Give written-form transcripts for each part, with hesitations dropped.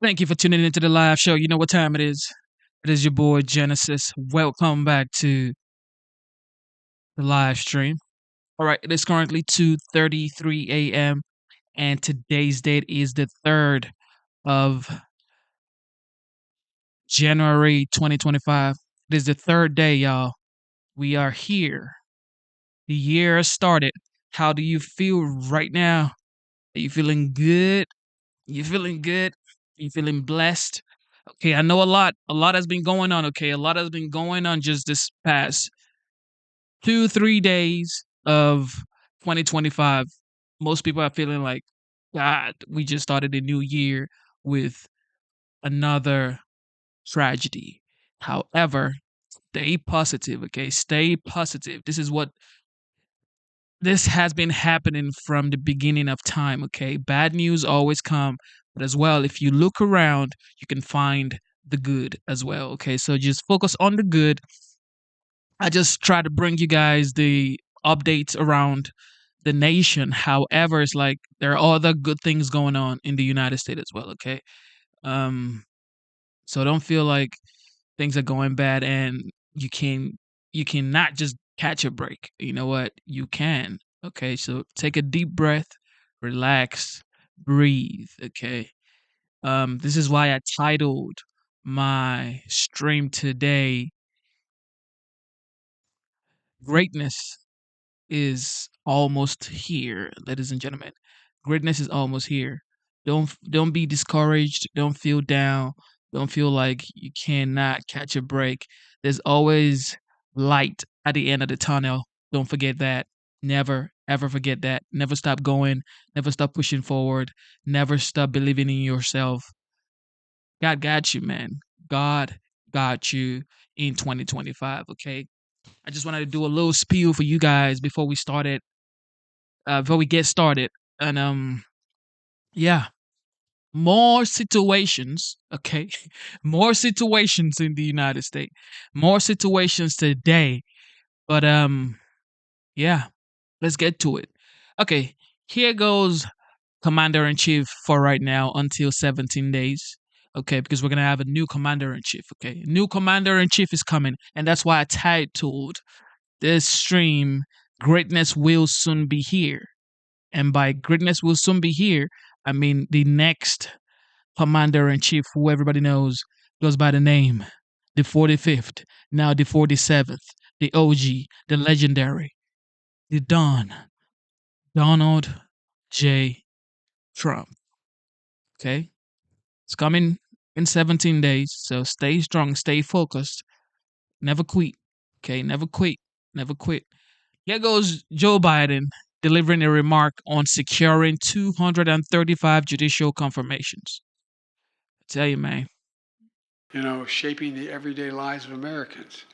Thank you for tuning into the live show. You know what time it is. It is your boy Genesis. Welcome back to the live stream. All right, it is currently 2:33 a.m. and today's date is the 3rd of January 2025. It is the third day, y'all. We are here. The year has started. How do you feel right now? Are you feeling good? You feeling good? You feeling blessed? Okay, I know a lot has been going on. Okay, a lot has been going on just this past 2, 3 days of 2025. Most people are feeling like, God, we just started a new year with another tragedy. However, stay positive, okay? Stay positive. This has been happening from the beginning of time, okay? Bad news always come, but as well, if you look around, you can find the good as well, okay? So just focus on the good. I just try to bring you guys the updates around the nation. However, it's like there are other good things going on in the United States as well, okay? Um so don't feel like things are going bad and you can you cannot just catch a break. You know what? You can. Okay? So take a deep breath, relax, breathe, okay? This is why I titled my stream today Greatness is almost here, ladies and gentlemen. Greatness is almost here. Don't be discouraged. Don't feel down. Don't feel like you cannot catch a break. There's always light at the end of the tunnel. Don't forget that. Never ever forget that. Never stop going. Never stop pushing forward. Never stop believing in yourself. God got you, man. God got you in 2025. Okay. I just wanted to do a little spiel for you guys before we get started. And yeah, more situations, okay? More situations in the United States. More situations today. But yeah, let's get to it. Okay, here goes commander in chief for right now until 17 days. Okay, because we're gonna have a new commander in chief. Okay, new commander in chief is coming, and that's why I titled this stream "Greatness Will Soon Be Here." And by greatness will soon be here, I mean the next commander in chief, who everybody knows, goes by the name the 45th, now the 47th, the OG, the legendary, the Don, Donald J. Trump. Okay? It's coming in 17 days, so stay strong, stay focused, never quit. Okay? Never quit, never quit. Here goes Joe Biden delivering a remark on securing 235 judicial confirmations. I tell you, man. Shaping the everyday lives of Americans,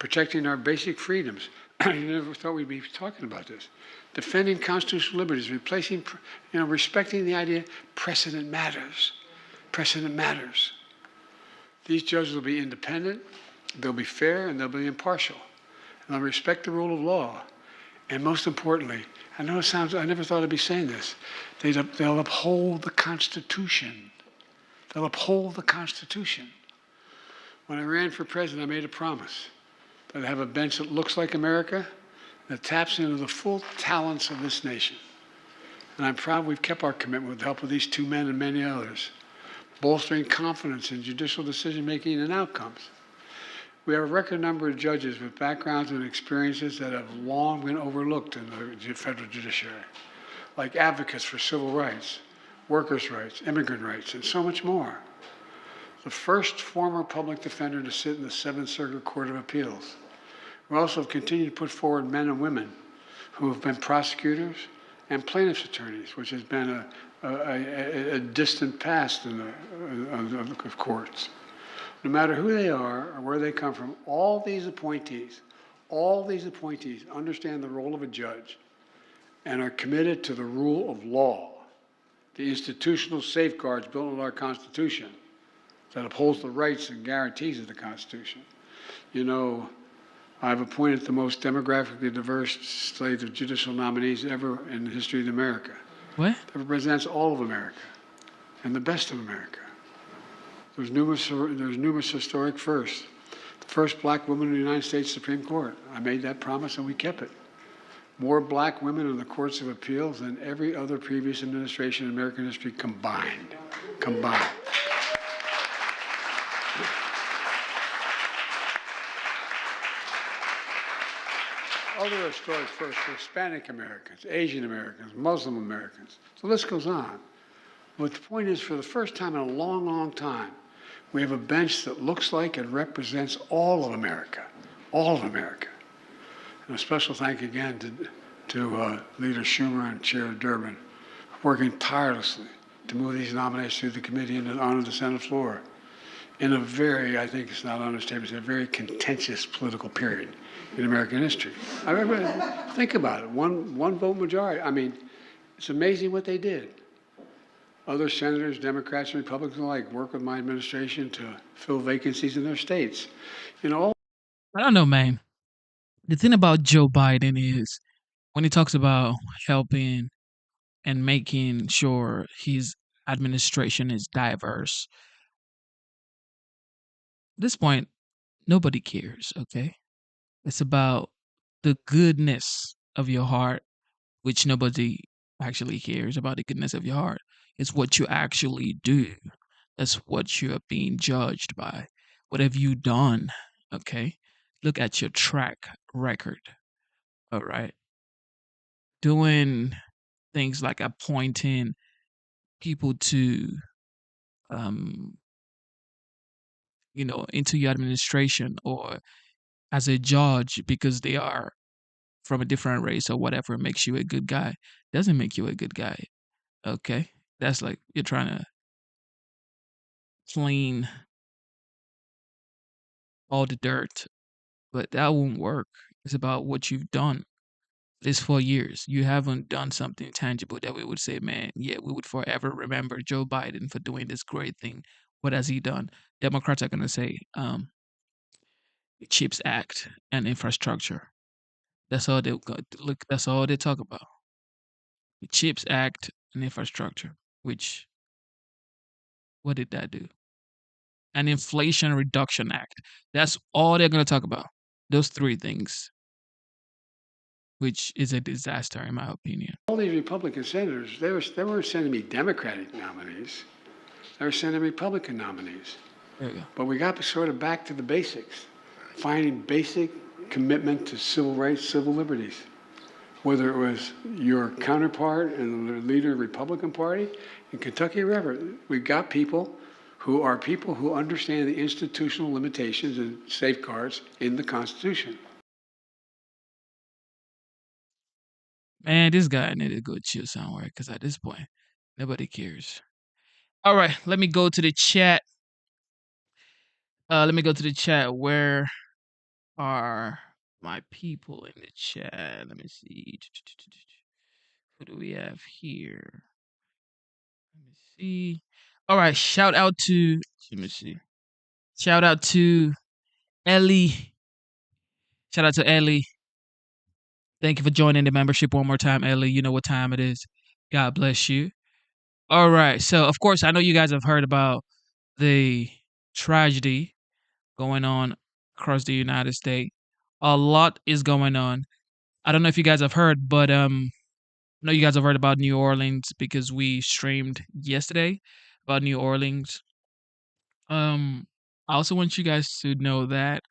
protecting our basic freedoms. You never thought we'd be talking about this. Defending constitutional liberties, respecting the idea precedent matters. Precedent matters. These judges will be independent, they'll be fair, and they'll be impartial. And they'll respect the rule of law. And most importantly, I know it sounds, I never thought I'd be saying this, they'll uphold the Constitution. They'll uphold the Constitution. When I ran for president, I made a promise that I'd have a bench that looks like America, that taps into the full talents of this nation. And I'm proud we've kept our commitment with the help of these two men and many others, bolstering confidence in judicial decision-making and outcomes. We have a record number of judges with backgrounds and experiences that have long been overlooked in the federal judiciary, like advocates for civil rights, workers' rights, immigrant rights, and so much more. The first former public defender to sit in the Seventh Circuit Court of Appeals. We also have continued to put forward men and women who have been prosecutors and plaintiffs' attorneys, which has been a distant past of courts. No matter who they are or where they come from, all these appointees understand the role of a judge and are committed to the rule of law, the institutional safeguards built into our Constitution that upholds the rights and guarantees of the Constitution. I've appointed the most demographically diverse slate of judicial nominees ever in the history of America. What? That represents all of America and the best of America. There's numerous historic firsts. The first black woman in the United States Supreme Court. I made that promise and we kept it. More black women in the courts of appeals than every other previous administration in American history combined. Combined. Other historic firsts, Hispanic Americans, Asian Americans, Muslim Americans. The list goes on. But the point is, for the first time in a long, long time, we have a bench that looks like and represents all of America. All of America. And a special thank again to Leader Schumer and Chair Durbin, working tirelessly to move these nominations through the committee and onto the Senate floor in a very, I think it's not an understatement, it's a very contentious political period in American history. Think about it, one vote majority. I mean, it's amazing what they did. Other senators, Democrats and Republicans alike, work with my administration to fill vacancies in their states. You know, I don't know, man. The thing about Joe Biden is when he talks about helping and making sure his administration is diverse, at this point, nobody cares, okay? It's about the goodness of your heart, which nobody actually cares about the goodness of your heart. It's what you actually do. That's what you are being judged by. What have you done? Okay. Look at your track record. All right. Doing things like appointing people to, um, into your administration or as a judge because they are from a different race or whatever makes you a good guy doesn't make you a good guy. Okay. That's like you're trying to clean all the dirt, but that won't work. It's about what you've done this 4 years. You haven't done something tangible that we would say, man, yeah, we would forever remember Joe Biden for doing this great thing. What has he done? Democrats are going to say, the CHIPS Act and infrastructure. That's all look. That's all they talk about. The CHIPS Act and infrastructure. Which what did that do? An Inflation Reduction Act. That's all they're going to talk about. Those three things, which is a disaster in my opinion. all these Republican senators, they weren't sending me Democratic nominees. They were sending Republican nominees. There you go. But we got sort of back to the basics, finding basic commitment to civil rights, civil liberties. Whether it was your counterpart and the leader of the Republican Party in Kentucky or wherever, we got people who understand the institutional limitations and safeguards in the Constitution. Man, this guy needed to go chill somewhere because at this point, nobody cares. All right, let me go to the chat. Where are my people in the chat? Let me see. Who do we have here? Let me see. All right, let me see. Shout out to Ellie. Shout out to Ellie. Thank you for joining the membership one more time, Ellie. You know what time it is. God bless you. All right. So, of course, I know you guys have heard about the tragedy going on across the United States. A lot is going on. I don't know if you guys have heard, but I know you guys have heard about New Orleans because we streamed yesterday about New Orleans. I also want you guys to know that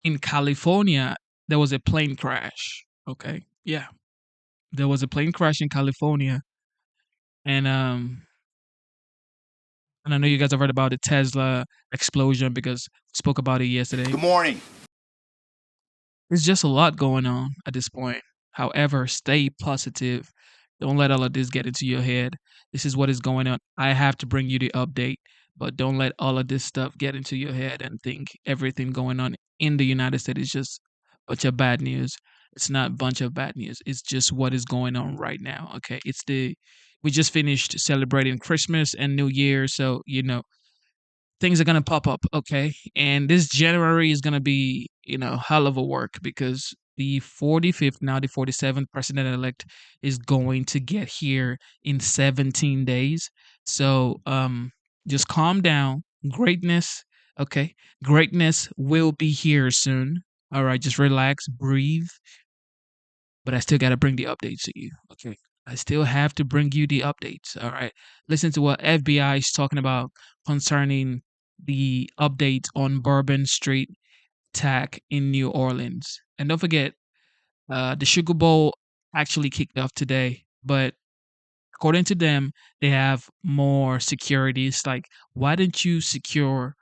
in California there was a plane crash. Okay. Yeah. There was a plane crash in California and I know you guys have heard about the Tesla explosion because we spoke about it yesterday. Good morning. There's just a lot going on at this point. However, stay positive. Don't let all of this get into your head. This is what is going on. I have to bring you the update, but don't let all of this stuff get into your head and think everything going on in the United States is just a bunch of bad news. It's not a bunch of bad news. It's just what is going on right now. Okay. We just finished celebrating Christmas and New Year. So, things are gonna pop up, okay? And this January is gonna be, hell of a work because the 45th, now the 47th president elect is going to get here in 17 days. So, Just calm down. Greatness, okay? Greatness will be here soon. All right, just relax, breathe. But I still got to bring the updates to you, okay? I still have to bring you the updates, all right? Listen to what FBI is talking about concerning the updates on Bourbon Street attack in New Orleans. And don't forget, the Sugar Bowl actually kicked off today, but according to them, they have more security. It's like, why didn't you secure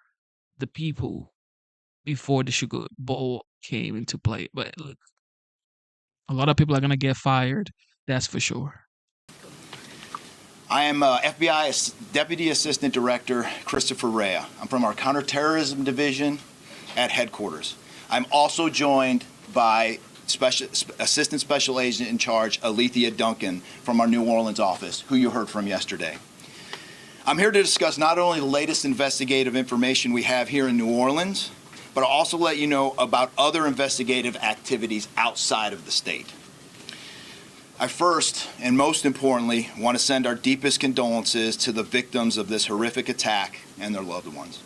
the people before the Sugar Bowl came into play? But look, a lot of people are gonna get fired. That's for sure. I am FBI Deputy Assistant Director Christopher Rea. I'm from our Counterterrorism Division at headquarters. I'm also joined by Assistant Special Agent in Charge Alethea Duncan from our New Orleans office, who you heard from yesterday. I'm here to discuss not only the latest investigative information we have here in New Orleans, but I'll also let you know about other investigative activities outside of the state. I first, and most importantly, want to send our deepest condolences to the victims of this horrific attack and their loved ones.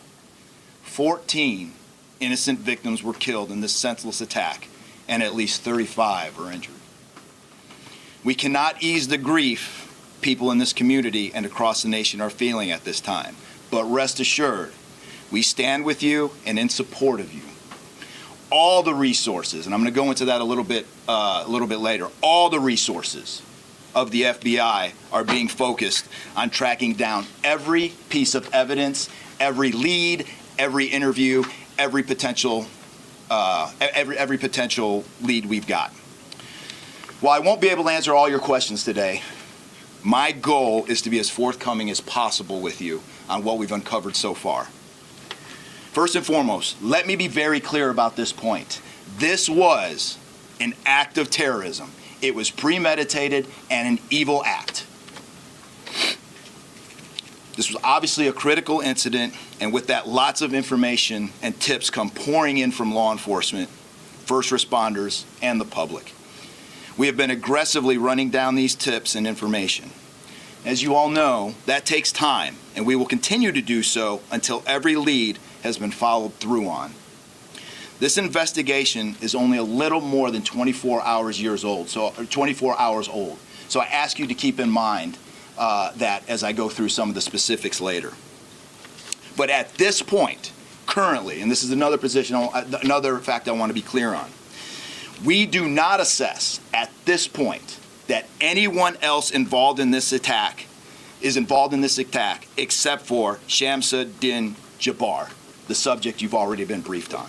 14 innocent victims were killed in this senseless attack, and at least 35 are injured. We cannot ease the grief people in this community and across the nation are feeling at this time, but rest assured, we stand with you and in support of you. All the resources, and I'm going to go into that a little bit later, all the resources of the FBI are being focused on tracking down every piece of evidence, every lead, every interview, every potential lead we've got. While I won't be able to answer all your questions today, my goal is to be as forthcoming as possible with you on what we've uncovered so far. First and foremost, let me be very clear about this point. This was an act of terrorism. It was premeditated and an evil act. This was obviously a critical incident, and with that, lots of information and tips come pouring in from law enforcement, first responders, and the public. We have been aggressively running down these tips and information. As you all know, that takes time, and we will continue to do so until every lead has been followed through on. This investigation is only a little more than 24 hours old. So I ask you to keep in mind that as I go through some of the specifics later. But at this point, currently, and this is another fact I want to be clear on, we do not assess at this point that anyone else involved in this attack except for Shamsa Din Jabbar, the subject you've already been briefed on.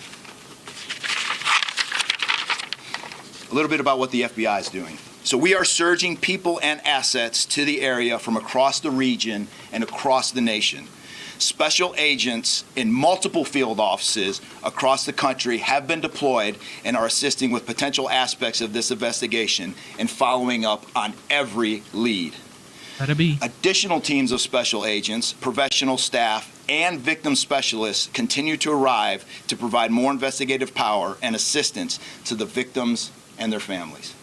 A little bit about what the FBI is doing. So we are surging people and assets to the area from across the region and across the nation. Special agents in multiple field offices across the country have been deployed and are assisting with potential aspects of this investigation and following up on every lead. Additional teams of special agents, professional staff, and victim specialists continue to arrive to provide more investigative power and assistance to the victims and their families.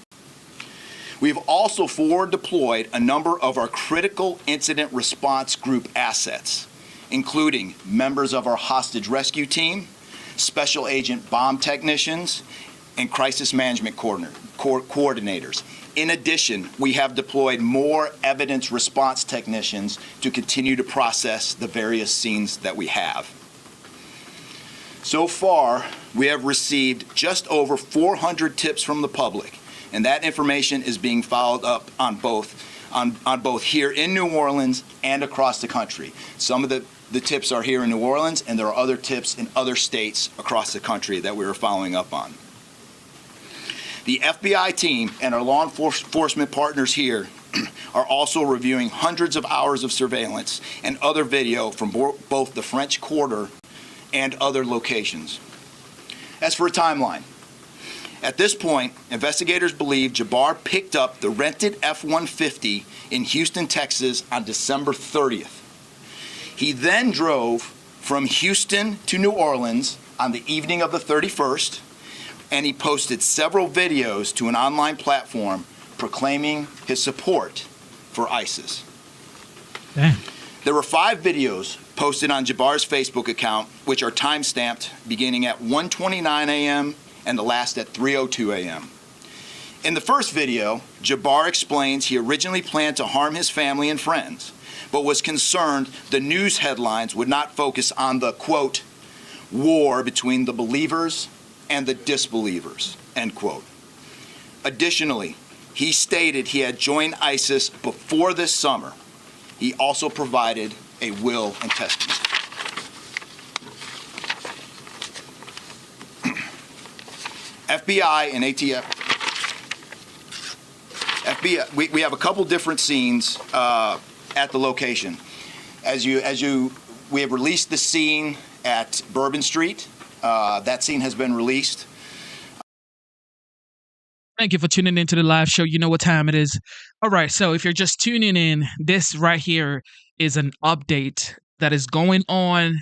We've also forward deployed a number of our critical incident response group assets, including members of our hostage rescue team, special agent bomb technicians, and crisis management coordinators. In addition, we have deployed more evidence response technicians to continue to process the various scenes that we have. So far, we have received just over 400 tips from the public, and that information is being followed up on both here in New Orleans and across the country. Some of the tips are here in New Orleans, and there are other tips in other states across the country that we are following up on. The FBI team and our law enforcement partners here are also reviewing hundreds of hours of surveillance and other video from both the French Quarter and other locations. As for a timeline, at this point, investigators believe Jabbar picked up the rented F-150 in Houston, Texas on December 30th. He then drove from Houston to New Orleans on the evening of the 31st, and he posted several videos to an online platform proclaiming his support for ISIS. Damn. There were 5 videos posted on Jabbar's Facebook account, which are time-stamped beginning at 1:29 a.m. and the last at 3:02 a.m. In the first video, Jabbar explains he originally planned to harm his family and friends, but was concerned the news headlines would not focus on the, quote, war between the believers and the disbelievers, end quote. Additionally, he stated he had joined ISIS before this summer. He also provided a will and testament. FBI and ATF. FBI, we have a couple different scenes at the location. We have released the scene at Bourbon Street. That scene has been released. Thank you for tuning into the live show. You know what time it is. All right, so if you're just tuning in, this right here is an update that is going on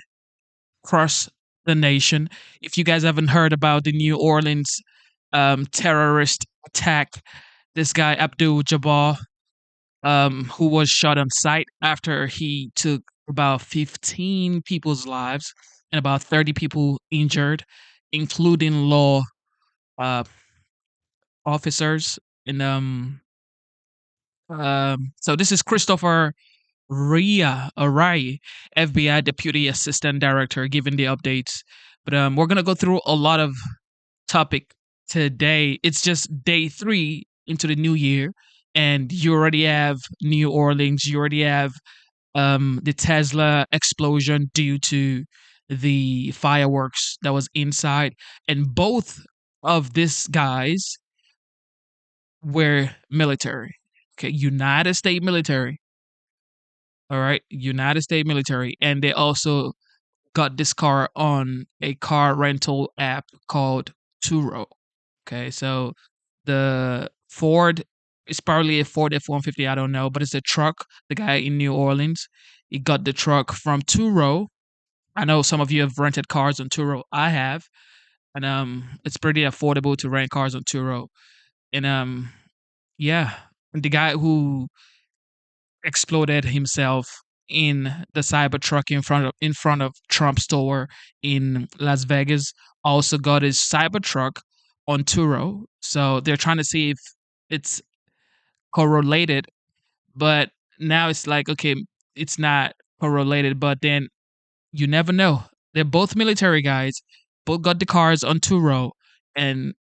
across the nation. If you guys haven't heard about the New Orleans terrorist attack, this guy Abdul Jabbar, who was shot on sight after he took about 15 people's lives and about 30 people injured, including law officers. And so this is Christopher Arai, FBI Deputy Assistant Director, giving the updates. But we're gonna go through a lot of topic today. It's just day 3 into the new year, and you already have New Orleans. You already have the Tesla explosion due to the fireworks that was inside, and both of these guys were military. Okay, United States military. All right, United States military, and they also got this car on a car rental app called Turo. Okay, so the Ford is probably a Ford F-150, I don't know, but it's a truck. The guy in New Orleans, he got the truck from Turo. I know some of you have rented cars on Turo. I have, and it's pretty affordable to rent cars on Turo. And yeah, the guy who exploded himself in the Cybertruck in front of Trump's store in Las Vegas also got his Cybertruck on Turo. So they're trying to see if it's correlated, but now it's like, okay, it's not correlated, but then you never know. They're both military guys, both got the cars on Turo, and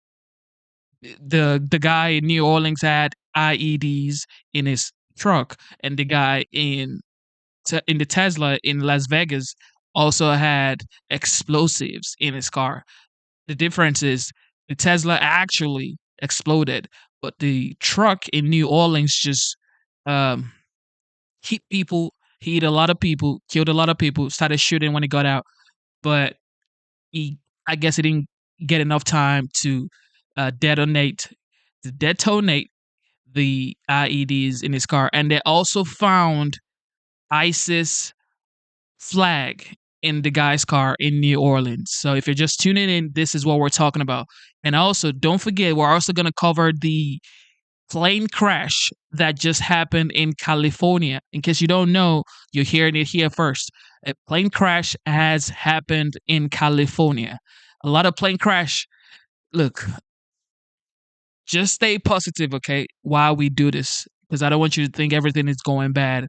the guy in New Orleans had IEDs in his truck, and the guy in the Tesla in Las Vegas also had explosives in his car. The difference is the Tesla actually exploded, but the truck in New Orleans just um, hit people, hit a lot of people, killed a lot of people, started shooting when he got out, but I guess he didn't get enough time to detonate the IEDs in his car, and they also found ISIS flag in the guy's car in New Orleans. So if you're just tuning in, this is what we're talking about. And also, don't forget, we're also going to cover the plane crash that just happened in California. In case you don't know, you're hearing it here first. A plane crash has happened in California. A lot of plane crash. Look, just stay positive, okay, while we do this, because I don't want you to think everything is going bad.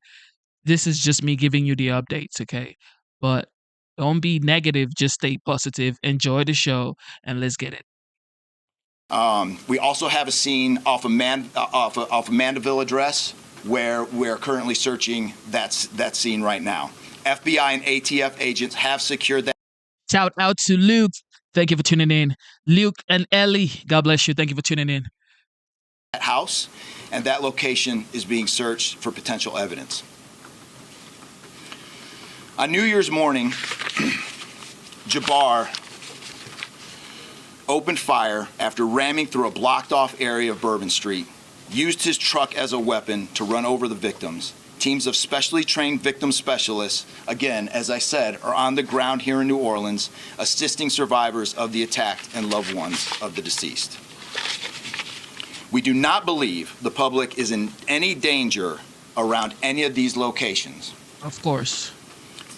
This is just me giving you the updates, okay? But don't be negative. Just stay positive. Enjoy the show, and let's get it. We also have a scene off of Mandeville address where we're currently searching that scene right now. FBI and ATF agents have secured that. Shout out to Luke. Thank you for tuning in. Luke and Ellie, God bless you. Thank you for tuning in. That house, and that location is being searched for potential evidence. On New Year's morning, Jabbar opened fire after ramming through a blocked-off area of Bourbon Street, used his truck as a weapon to run over the victims. Teams of specially trained victim specialists, again, as I said, are on the ground here in New Orleans, assisting survivors of the attack and loved ones of the deceased. We do not believe the public is in any danger around any of these locations. Of course.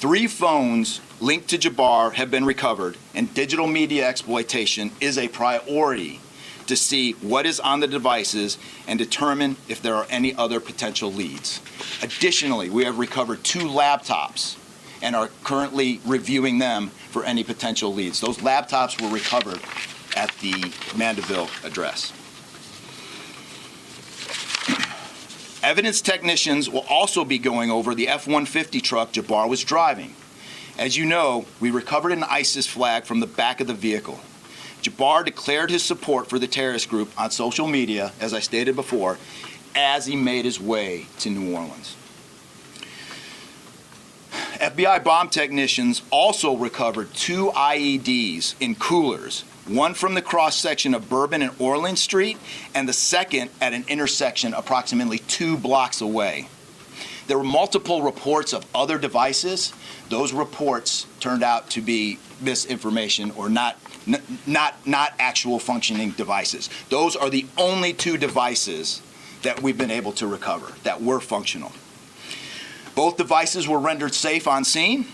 3 phones linked to Jabbar have been recovered, and digital media exploitation is a priority to see what is on the devices and determine if there are any other potential leads. Additionally, we have recovered 2 laptops and are currently reviewing them for any potential leads. Those laptops were recovered at the Mandeville address. Evidence technicians will also be going over the F-150 truck Jabbar was driving. As you know, we recovered an ISIS flag from the back of the vehicle. Jabbar declared his support for the terrorist group on social media, as I stated before, as he made his way to New Orleans. FBI bomb technicians also recovered 2 IEDs in coolers, one from the cross-section of Bourbon and Orleans Street, and the second at an intersection approximately 2 blocks away. There were multiple reports of other devices. Those reports turned out to be misinformation or not actual functioning devices. Those are the only 2 devices that we've been able to recover that were functional. Both devices were rendered safe on scene.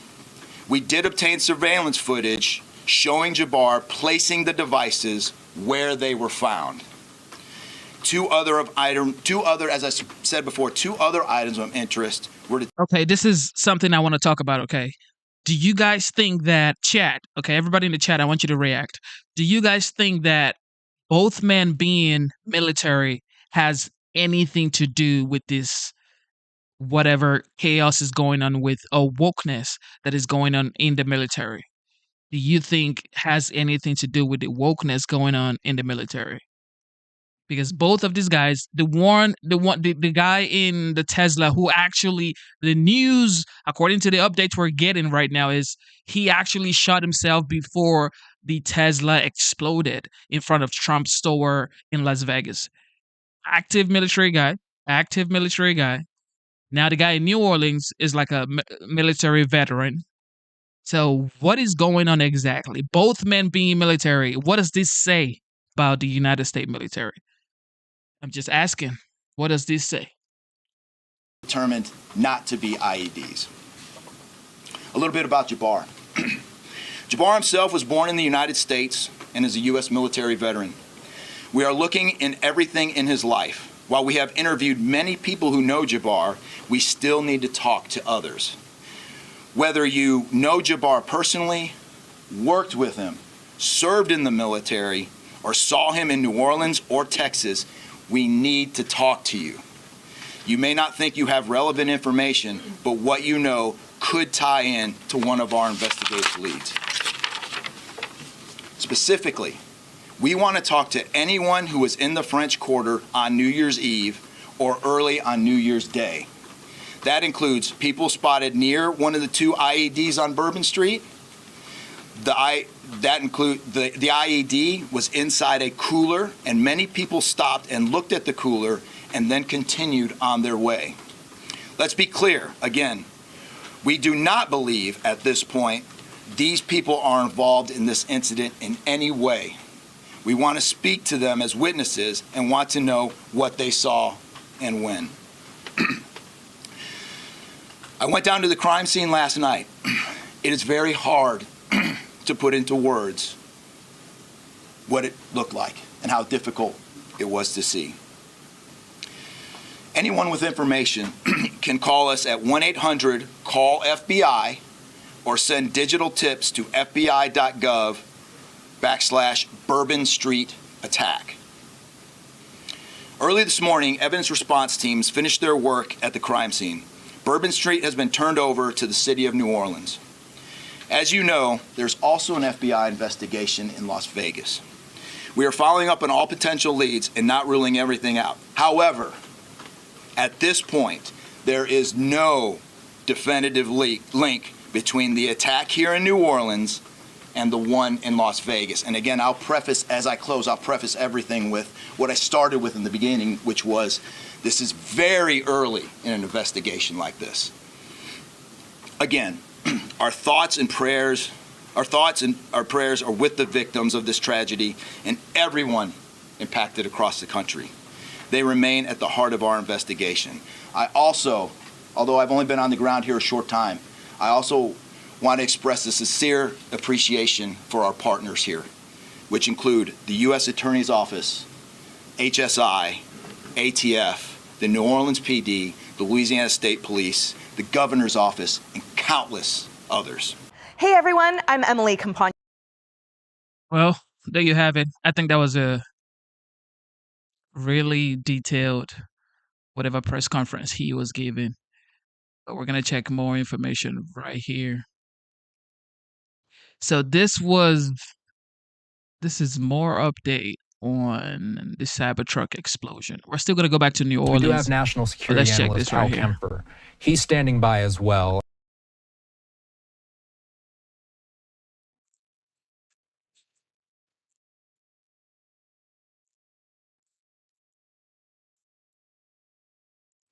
We did obtain surveillance footage showing Jabbar placing the devices where they were found. Two other, as I said before, 2 other items of interest were. Okay, this is something I want to talk about, okay? Do you guys think that chat, okay, everybody in the chat, I want you to react. Do you guys think that both men being military has anything to do with this whatever chaos is going on with wokeness that is going on in the military? Do you think has anything to do with the wokeness going on in the military? Because both of these guys, the guy in the Tesla who actually, the news, according to the updates we're getting right now, is he actually shot himself before the Tesla exploded in front of Trump's store in Las Vegas. Active military guy. Now the guy in New Orleans is like a military veteran. So what is going on exactly? Both men being military. What does this say about the United States military? I'm just asking, what does this say? Determined not to be IEDs. A little bit about Jabbar. Jabbar himself was born in the United States and is a U.S. military veteran. We are looking in everything in his life. While we have interviewed many people who know Jabbar, we still need to talk to others. Whether you know Jabbar personally, worked with him, served in the military, or saw him in New Orleans or Texas, we need to talk to you. You may not think you have relevant information, but what you know could tie in to one of our investigative leads. Specifically, we want to talk to anyone who was in the French Quarter on New Year's Eve or early on New Year's Day. That includes people spotted near one of the 2 IEDs on Bourbon Street. The IED was inside a cooler, and many people stopped and looked at the cooler and then continued on their way. Let's be clear, again, we do not believe at this point these people are involved in this incident in any way. We want to speak to them as witnesses and want to know what they saw and when. I went down to the crime scene last night. It is very hard to put into words what it looked like and how difficult it was to see. Anyone with information can call us at 1-800-CALL-FBI or send digital tips to fbi.gov/Bourbon Street attack. Early this morning, evidence response teams finished their work at the crime scene. Bourbon Street has been turned over to the city of New Orleans. As you know, there's also an FBI investigation in Las Vegas. We are following up on all potential leads and not ruling everything out. However, at this point, there is no definitive link between the attack here in New Orleans and the one in Las Vegas. And again, I'll preface everything with what I started with in the beginning, which was this is very early in an investigation like this. Again, our thoughts and prayers are with the victims of this tragedy and everyone impacted across the country. They remain at the heart of our investigation. I also, although I've only been on the ground here a short time, I also want to express a sincere appreciation for our partners here, which include the U.S. Attorney's Office, HSI, ATF, the New Orleans PD, the Louisiana State Police, the Governor's Office, and countless others. Hey everyone, I'm Emily Campagna. Well, there you have it. I think that was a really detailed whatever press conference he was giving. But we're going to check more information right here. So this is more update on the Cybertruck explosion. We're still going to go back to New Orleans. We do have national security analyst Al Kemper. He's standing by as well.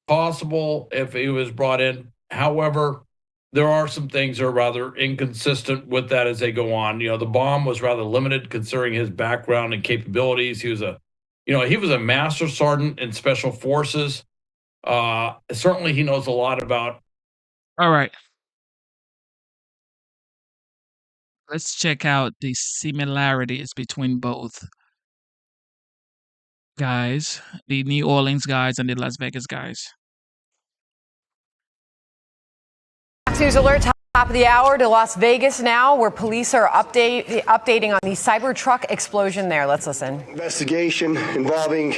Possible if he was brought in. However, there are some things that are rather inconsistent with that as they go on. You know, the bomb was rather limited considering his background and capabilities. He was a master sergeant in special forces. Certainly he knows a lot about. All right. Let's check out the similarities between both guys, the New Orleans guys and the Las Vegas guys. News alert, top of the hour to Las Vegas now, where police are updating on the Cybertruck explosion there. Let's listen. Investigation involving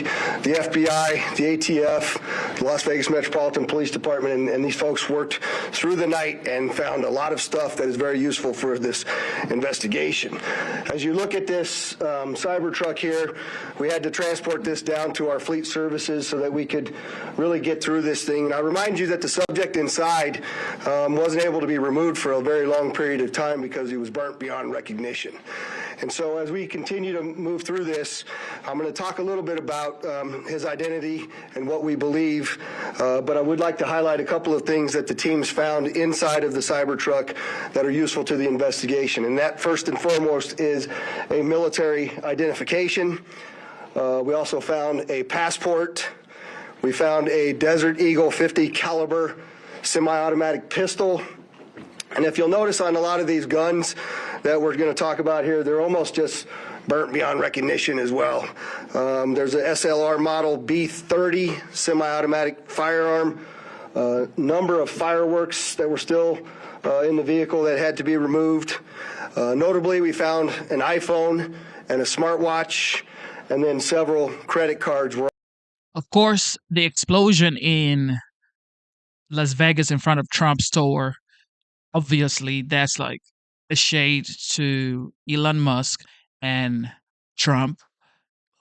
the FBI, the ATF, the Las Vegas Metropolitan Police Department, and these folks worked through the night and found a lot of stuff that is very useful for this investigation. As you look at this Cybertruck here, we had to transport this down to our fleet services so that we could really get through this thing. And I remind you that the subject inside wasn't able to be removed for a very long period of time because he was burnt beyond recognition. And so as we continue to move through this, I'm going to talk a little bit about his identity and what we believe, but I would like to highlight a couple of things that the teams found inside of the Cybertruck that are useful to the investigation. And that, first and foremost, is a military identification. We also found a passport. We found a Desert Eagle 50 caliber semi-automatic pistol. And if you'll notice on a lot of these guns that we're going to talk about here, they're almost just burnt beyond recognition as well. There's an SLR model B30 semi-automatic firearm, number of fireworks that were still in the vehicle that had to be removed. Notably, we found an iPhone and a smartwatch, and then several credit cards were. Of course, the explosion in Las Vegas in front of Trump's store, obviously that's like a shade to Elon Musk and Trump.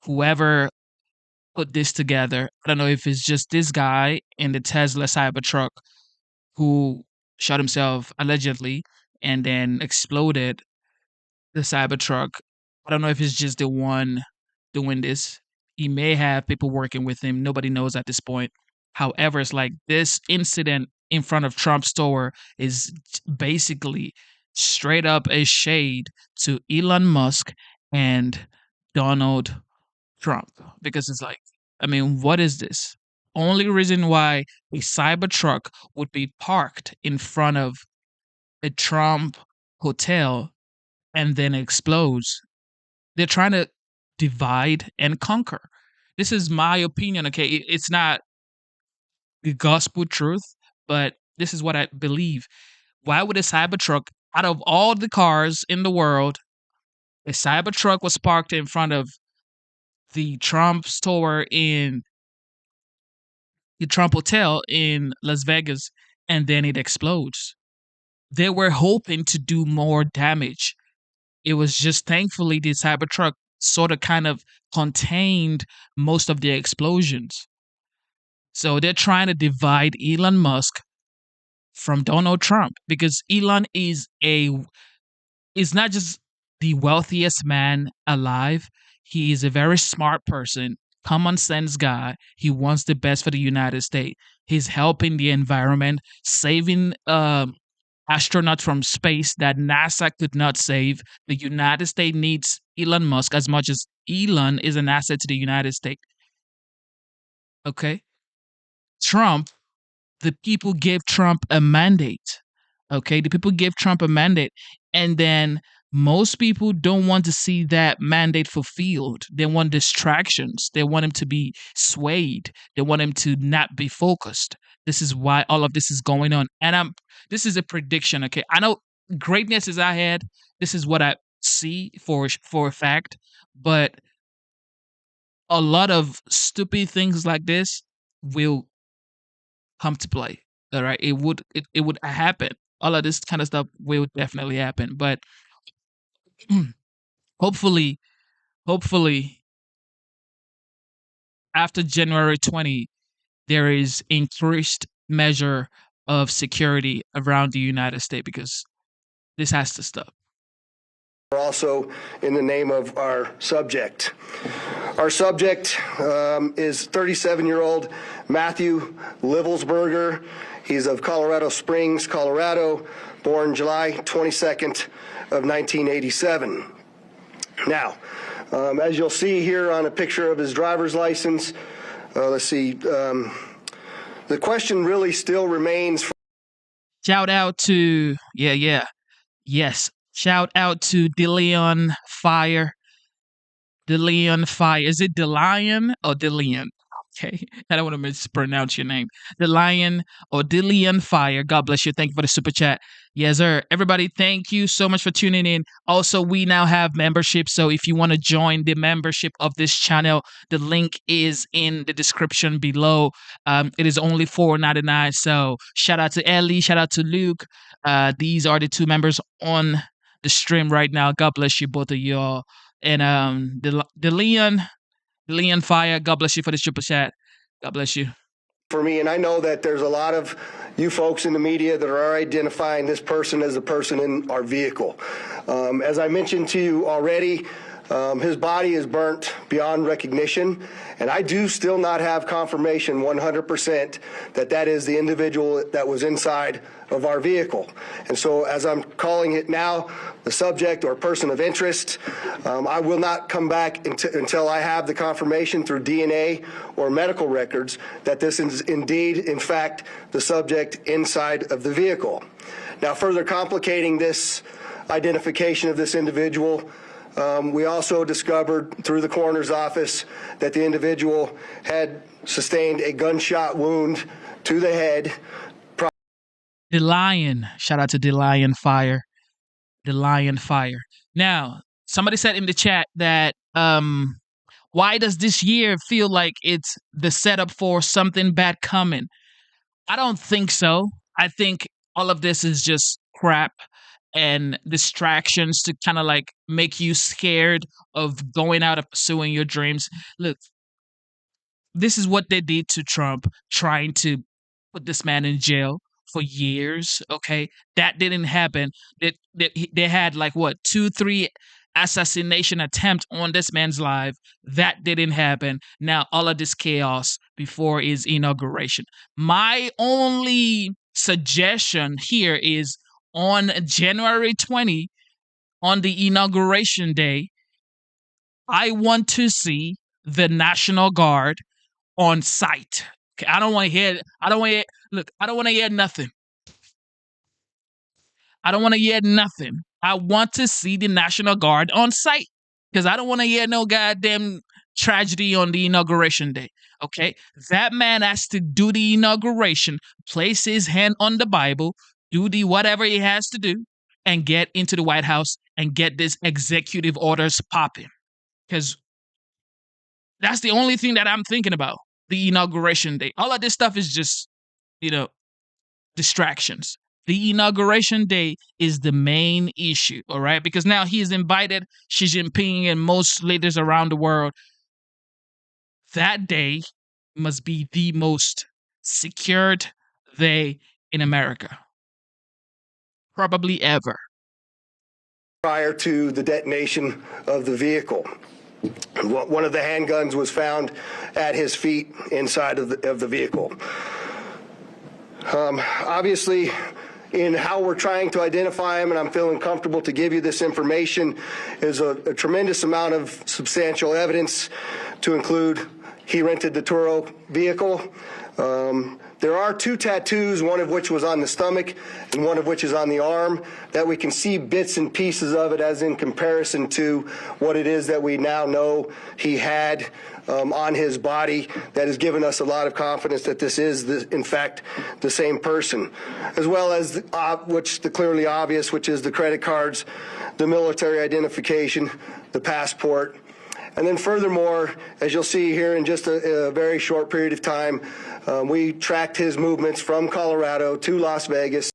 Whoever put this together, I don't know if it's just this guy in the Tesla Cybertruck who shot himself allegedly and then exploded the Cybertruck. I don't know if it's just the one doing this. He may have people working with him. Nobody knows at this point. However, it's like this incident in front of Trump's store is basically straight up a shade to Elon Musk and Donald Trump. Because it's like, I mean, what is this? Only reason why a Cybertruck would be parked in front of a Trump hotel and then explodes. They're trying to divide and conquer. This is my opinion, okay? It's not the gospel truth, but this is what I believe. Why would a Cybertruck, out of all the cars in the world, a Cybertruck was parked in front of the Trump store in the Trump hotel in Las Vegas, and then it explodes? They were hoping to do more damage. It was just thankfully the Cybertruck sort of kind of contained most of the explosions. So they're trying to divide Elon Musk from Donald Trump because Elon is not just the wealthiest man alive. He is a very smart person, common sense guy. He wants the best for the United States. He's helping the environment, saving astronauts from space that NASA could not save. The United States needs Elon Musk as much as Elon is an asset to the United States. Okay? Trump, the people gave Trump a mandate. Okay, the people gave Trump a mandate, and then most people don't want to see that mandate fulfilled. They want distractions. They want him to be swayed. They want him to not be focused. This is why all of this is going on. And this is a prediction, okay? I know greatness is ahead. This is what I see for a fact, but a lot of stupid things like this will come to play. All right, it would happen. All of this kind of stuff will definitely happen, but hopefully, hopefully, after January 20, there is increased measure of security around the United States because this has to stop. Also, in the name of our subject. Our subject is 37-year-old Matthew Livelsberger. He's of Colorado Springs, Colorado, born July 22nd of 1987. Now, as you'll see here on a picture of his driver's license, let's see, the question really still remains. Shout out to, yes. Shout out to DeLeon Fire. DeLeon Fire. Is it DeLion or DeLeon? Okay. I don't want to mispronounce your name. DeLion or DeLeon Fire. God bless you. Thank you for the super chat. Yes, sir. Everybody, thank you so much for tuning in. Also, we now have membership. So if you want to join the membership of this channel, the link is in the description below. It is only $4.99. So shout out to Ellie. Shout out to Luke. These are the two members on the stream right now. God bless you, both of y'all. And the Leon Fire, God bless you for the super chat. God bless you. For me, and I know that there's a lot of you folks in the media that are identifying this person as the person in our vehicle. As I mentioned to you already, his body is burnt beyond recognition, and I do still not have confirmation 100% that that is the individual that was inside of our vehicle. And so as I'm calling it now, the subject or person of interest, I will not come back until I have the confirmation through DNA or medical records that this is indeed, in fact, the subject inside of the vehicle. Now, further complicating this identification of this individual, we also discovered through the coroner's office that the individual had sustained a gunshot wound to the head. The Lion. Shout out to the Lion Fire. The Lion Fire. Now, somebody said in the chat that why does this year feel like it's the setup for something bad coming? I don't think so. I think all of this is just crap and distractions to kind of like make you scared of going out and pursuing your dreams. Look, this is what they did to Trump, trying to put this man in jail for years. Okay, that didn't happen. They had like what 2-3 assassination attempt on this man's life. That didn't happen. Now all of this chaos before his inauguration. My only suggestion here is on January 20, on the inauguration day, I want to see the National Guard on site. Okay, I don't want to hear nothing. I don't want to hear nothing. I want to see the National Guard on site because I don't want to hear no goddamn tragedy on the inauguration day. Okay, that man has to do the inauguration, place his hand on the Bible, do the whatever he has to do, and get into the White House and get this executive orders popping. Because that's the only thing that I'm thinking about, the inauguration day. All of this stuff is just, distractions. The inauguration day is the main issue, all right? Because now he has invited Xi Jinping and most leaders around the world. That day must be the most secured day in America. Probably ever. Prior to the detonation of the vehicle. One of the handguns was found at his feet inside of the vehicle. Obviously, in how we're trying to identify him, and I'm feeling comfortable to give you this information, is a tremendous amount of substantial evidence to include he rented the Turo vehicle. There are 2 tattoos, one of which was on the stomach and one of which is on the arm, that we can see bits and pieces of it as in comparison to what it is that we now know he had on his body. That has given us a lot of confidence that this is, in fact, the same person, as well as the clearly obvious, which is the credit cards, the military identification, the passport. And then furthermore, as you'll see here in just a very short period of time, we tracked his movements from Colorado to Las Vegas.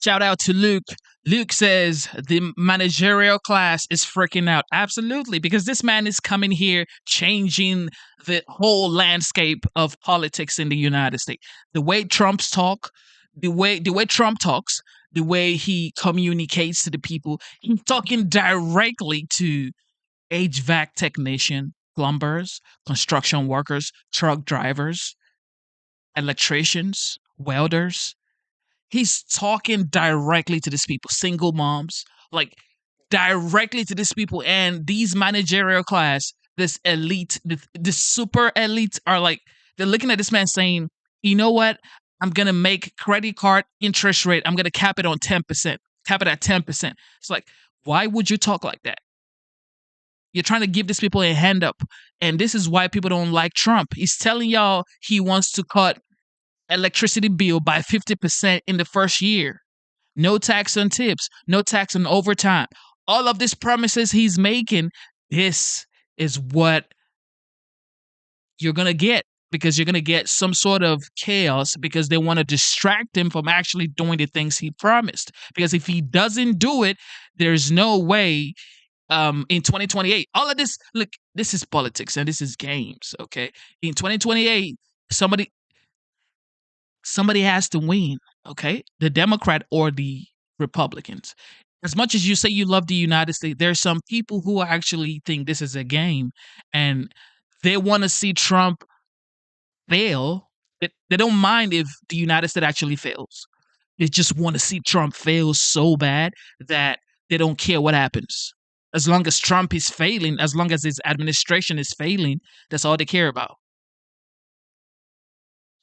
Shout out to Luke. Luke says the managerial class is freaking out. Absolutely, because this man is coming here changing the whole landscape of politics in the United States. The way Trump's talk, the way Trump talks, the way he communicates to the people, he's talking directly to HVAC technician, plumbers, construction workers, truck drivers, electricians, welders. He's talking directly to these people, single moms, like directly to these people. And these managerial class, this elite, the super elite are like, they're looking at this man saying, you know what? I'm going to make credit card interest rate. I'm going to cap it on 10%, cap it at 10%. It's like, why would you talk like that? You're trying to give these people a hand up. And this is why people don't like Trump. He's telling y'all he wants to cut electricity bill by 50% in the first year. No tax on tips, no tax on overtime. All of these promises he's making, this is what you're going to get, because you're going to get some sort of chaos because they want to distract him from actually doing the things he promised. Because if he doesn't do it, there's no way in 2028, all of this, look, this is politics and this is games, okay? In 2028, somebody has to win, okay? The Democrat or the Republicans. As much as you say you love the United States, there's some people who actually think this is a game and they want to see Trump fail. They don't mind if the United States actually fails. They just want to see Trump fail so bad that they don't care what happens. As long as Trump is failing, as long as his administration is failing, that's all they care about.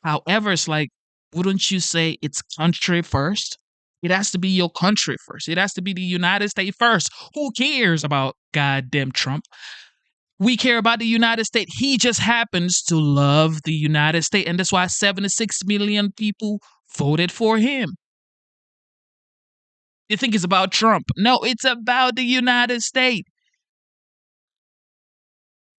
However, it's like, wouldn't you say it's country first? It has to be your country first. It has to be the United States first. Who cares about goddamn Trump? We care about the United States. He just happens to love the United States. And that's why 76 million people voted for him. You think it's about Trump? No, it's about the United States.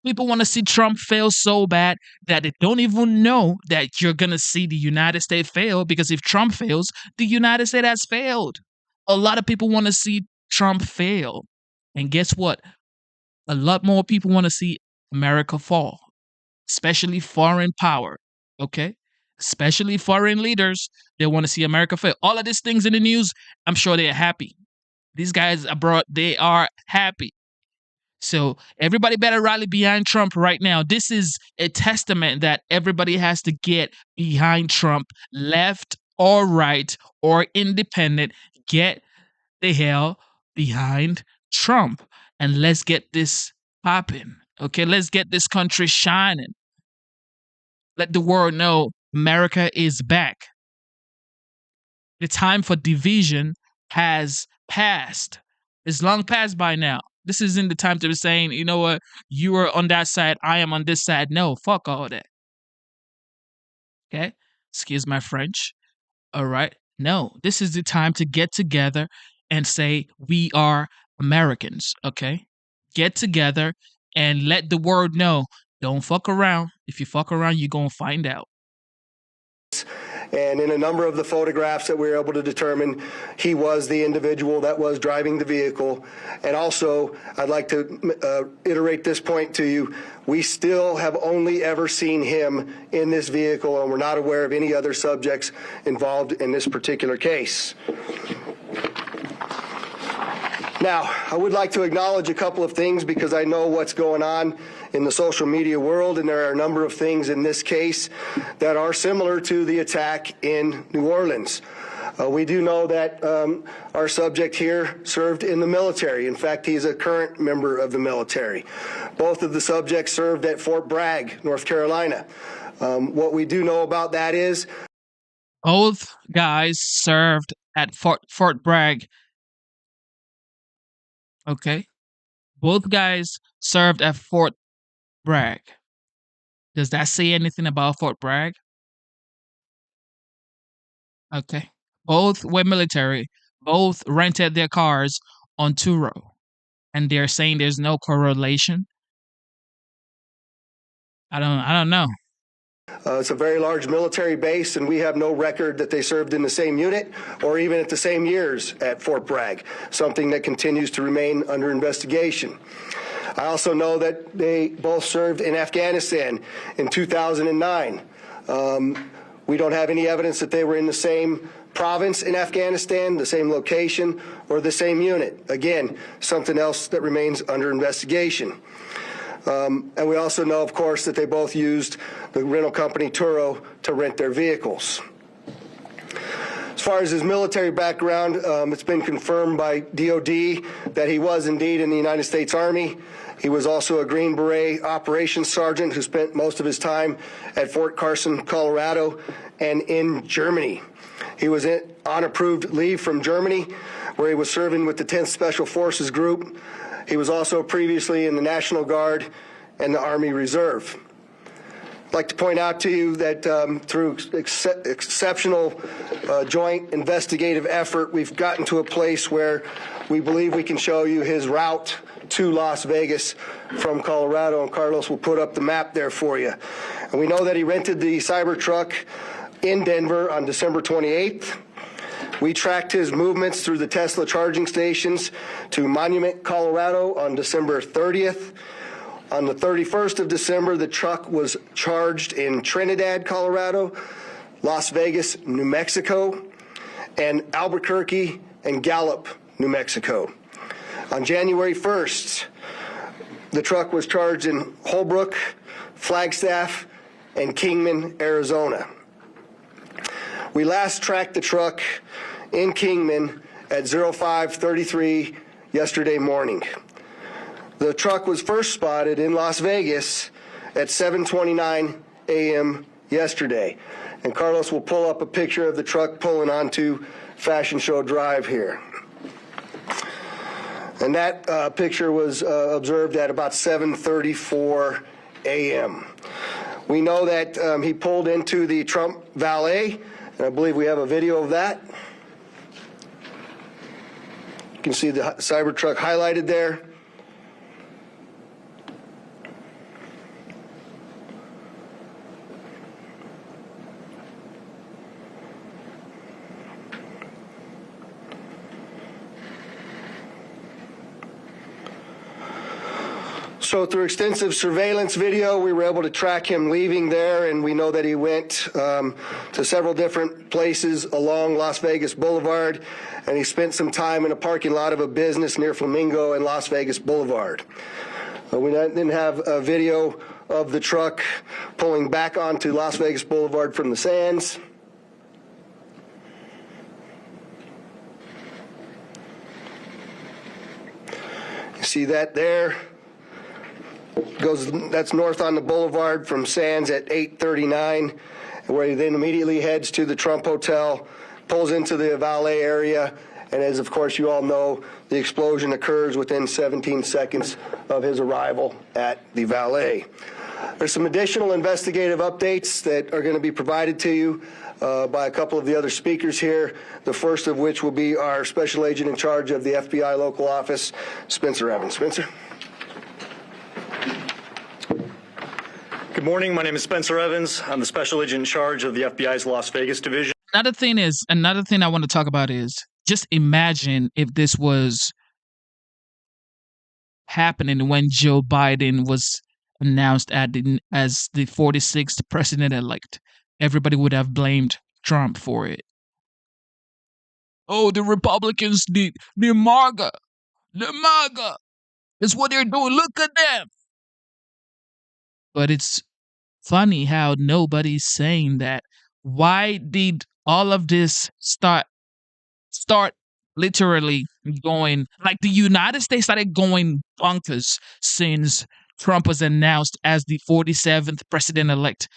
People want to see Trump fail so bad that they don't even know that you're going to see the United States fail, because if Trump fails, the United States has failed. A lot of people want to see Trump fail. And guess what? A lot more people want to see America fall, especially foreign power, okay? Especially foreign leaders. They want to see America fail. All of these things in the news, I'm sure they're happy. These guys abroad, they are happy. So everybody better rally behind Trump right now. This is a testament that everybody has to get behind Trump, left or right or independent. Get the hell behind Trump and let's get this popping. Okay, let's get this country shining. Let the world know America is back. The time for division has passed. It's long past by now. This isn't the time to be saying, you know what, you are on that side, I am on this side. No, fuck all that. Okay? Excuse my French. All right? No, this is the time to get together and say, we are Americans. Okay? Get together and let the world know. Don't fuck around. If you fuck around, you're going to find out. And in a number of the photographs that we were able to determine, he was the individual that was driving the vehicle. And also, I'd like to iterate this point to you. We still have only ever seen him in this vehicle, and we're not aware of any other subjects involved in this particular case. Now, I would like to acknowledge a couple of things because I know what's going on in the social media world, and there are a number of things in this case that are similar to the attack in New Orleans. We do know that our subject here served in the military. In fact, he's a current member of the military. Both of the subjects served at Fort Bragg, North Carolina. What we do know about that is Both guys served at Fort Bragg. Okay. Both guys served at Fort Bragg. Does that say anything about Fort Bragg? Okay. Both were military. Both rented their cars on Turo. And they're saying there's no correlation. I don't know. It's a very large military base, and we have no record that they served in the same unit or even at the same years at Fort Bragg, something that continues to remain under investigation. I also know that they both served in Afghanistan in 2009. We don't have any evidence that they were in the same province in Afghanistan, the same location, or the same unit. Again, something else that remains under investigation. And we also know, of course, that they both used the rental company Turo to rent their vehicles. As far as his military background, it's been confirmed by DOD that he was indeed in the United States Army. He was also a Green Beret operations sergeant who spent most of his time at Fort Carson, Colorado, and in Germany. He was on approved leave from Germany, where he was serving with the 10th Special Forces Group. He was also previously in the National Guard and the Army Reserve. I'd like to point out to you that through exceptional joint investigative effort, we've gotten to a place where we believe we can show you his route to Las Vegas from Colorado, and Carlos will put up the map there for you. And we know that he rented the Cybertruck in Denver on December 28th. We tracked his movements through the Tesla charging stations to Monument, Colorado on December 30th. On the 31st of December, the truck was charged in Trinidad, Colorado, Las Vegas, New Mexico, and Albuquerque and Gallup, New Mexico. On January 1st, the truck was charged in Holbrook, Flagstaff, and Kingman, Arizona. We last tracked the truck in Kingman at 05:33 yesterday morning. The truck was first spotted in Las Vegas at 7:29 a.m. yesterday. And Carlos will pull up a picture of the truck pulling onto Fashion Show Drive here. And that picture was observed at about 7:34 a.m. We know that he pulled into the Trump Valet, and I believe we have a video of that. You can see the Cybertruck highlighted there. So through extensive surveillance video, we were able to track him leaving there, and we know that he went to several different places along Las Vegas Boulevard, and he spent some time in a parking lot of a business near Flamingo and Las Vegas Boulevard. We didn't have a video of the truck pulling back onto Las Vegas Boulevard from the Sands. You see that there? That's north on the boulevard from Sands at 8:39, where he then immediately heads to the Trump Hotel, pulls into the valet area, and as of course you all know, the explosion occurs within 17 seconds of his arrival at the valet. There's some additional investigative updates that are going to be provided to you by a couple of the other speakers here, the first of which will be our special agent in charge of the FBI local office, Spencer Evans. Spencer? Good morning. My name is Spencer Evans. I'm the special agent in charge of the FBI's Las Vegas division. Another thing I want to talk about is just imagine if this was happening when Joe Biden was announced as the 46th president-elect. Everybody would have blamed Trump for it. Oh, the Republicans, the MAGA. The MAGA. That's what they're doing. Look at them. But it's funny how nobody's saying that. Why did all of this start literally going, like the United States started going bonkers since Trump was announced as the 47th president-elect?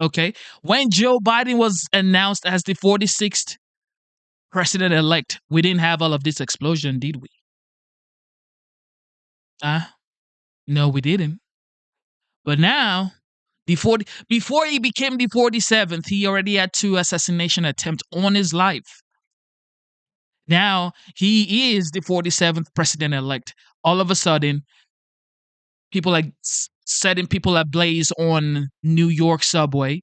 Okay. When Joe Biden was announced as the 46th president-elect, we didn't have all of this explosion, did we? No, we didn't. But now, before he became the 47th, he already had 2 assassination attempts on his life. Now, he is the 47th president-elect. All of a sudden, people like setting people ablaze on New York subway.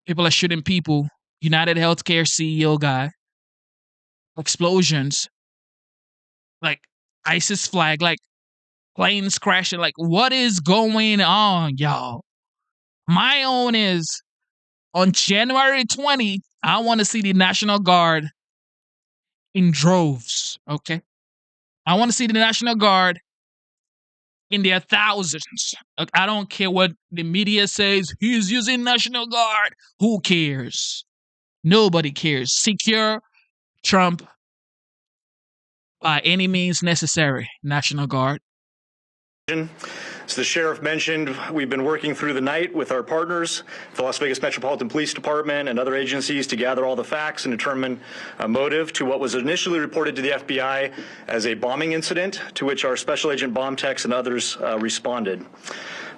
People are shooting people. United Healthcare CEO guy. Explosions. Like ISIS flag. Like planes crashing. Like, what is going on, y'all? My own is on January 20, I want to see the National Guard in droves. Okay. I want to see the National Guard in their thousands. I don't care what the media says. He's using National Guard. Who cares? Nobody cares. Secure Trump by any means necessary. National Guard. As the sheriff mentioned, we've been working through the night with our partners, the Las Vegas Metropolitan Police Department and other agencies, to gather all the facts and determine a motive to what was initially reported to the FBI as a bombing incident, to which our Special Agent bomb techs and others responded.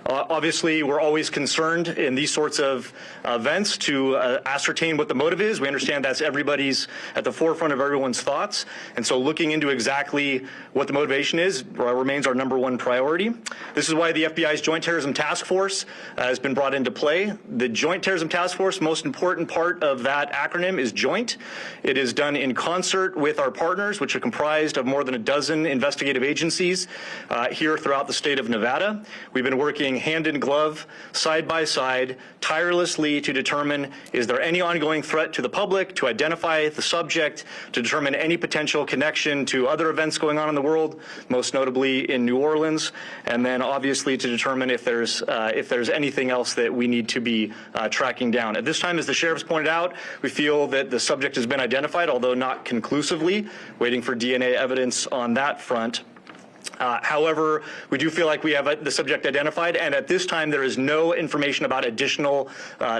Obviously, we're always concerned in these sorts of events to ascertain what the motive is. We understand that's everybody's at the forefront of everyone's thoughts. And so looking into exactly what the motivation is remains our #1 priority. This is why the FBI's Joint Terrorism Task Force has been brought into play. The Joint Terrorism Task Force, most important part of that acronym is joint. It is done in concert with our partners, which are comprised of more than a dozen investigative agencies here throughout the state of Nevada. We've been working hand in glove, side by side, tirelessly to determine, is there any ongoing threat to the public, to identify the subject, to determine any potential connection to other events going on in the world, most notably in New Orleans, and then obviously to determine if there's anything else that we need to be tracking down. At this time, as the sheriff's pointed out, we feel that the subject has been identified, although not conclusively, waiting for DNA evidence on that front. However, we do feel like we have the subject identified, and at this time there is no information about additional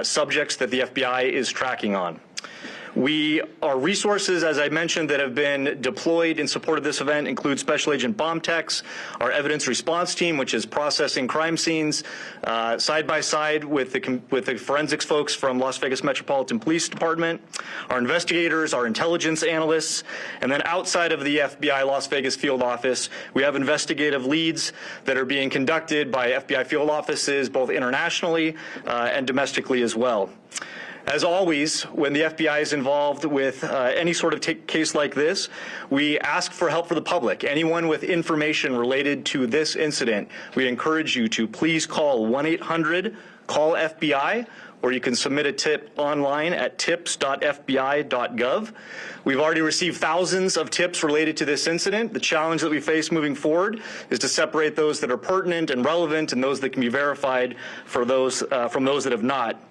subjects that the FBI is tracking on. Our resources, as I mentioned, that have been deployed in support of this event include Special Agent bomb techs, our evidence response team, which is processing crime scenes, side by side with the forensics folks from Las Vegas Metropolitan Police Department, our investigators, our intelligence analysts, and then outside of the FBI Las Vegas field office, we have investigative leads that are being conducted by FBI field offices, both internationally and domestically as well. As always, when the FBI is involved with any sort of case like this, we ask for help for the public. Anyone with information related to this incident, we encourage you to please call 1-800-CALL-FBI, or you can submit a tip online at tips.fbi.gov. We've already received thousands of tips related to this incident. The challenge that we face moving forward is to separate those that are pertinent and relevant and those that can be verified for those from those that have not.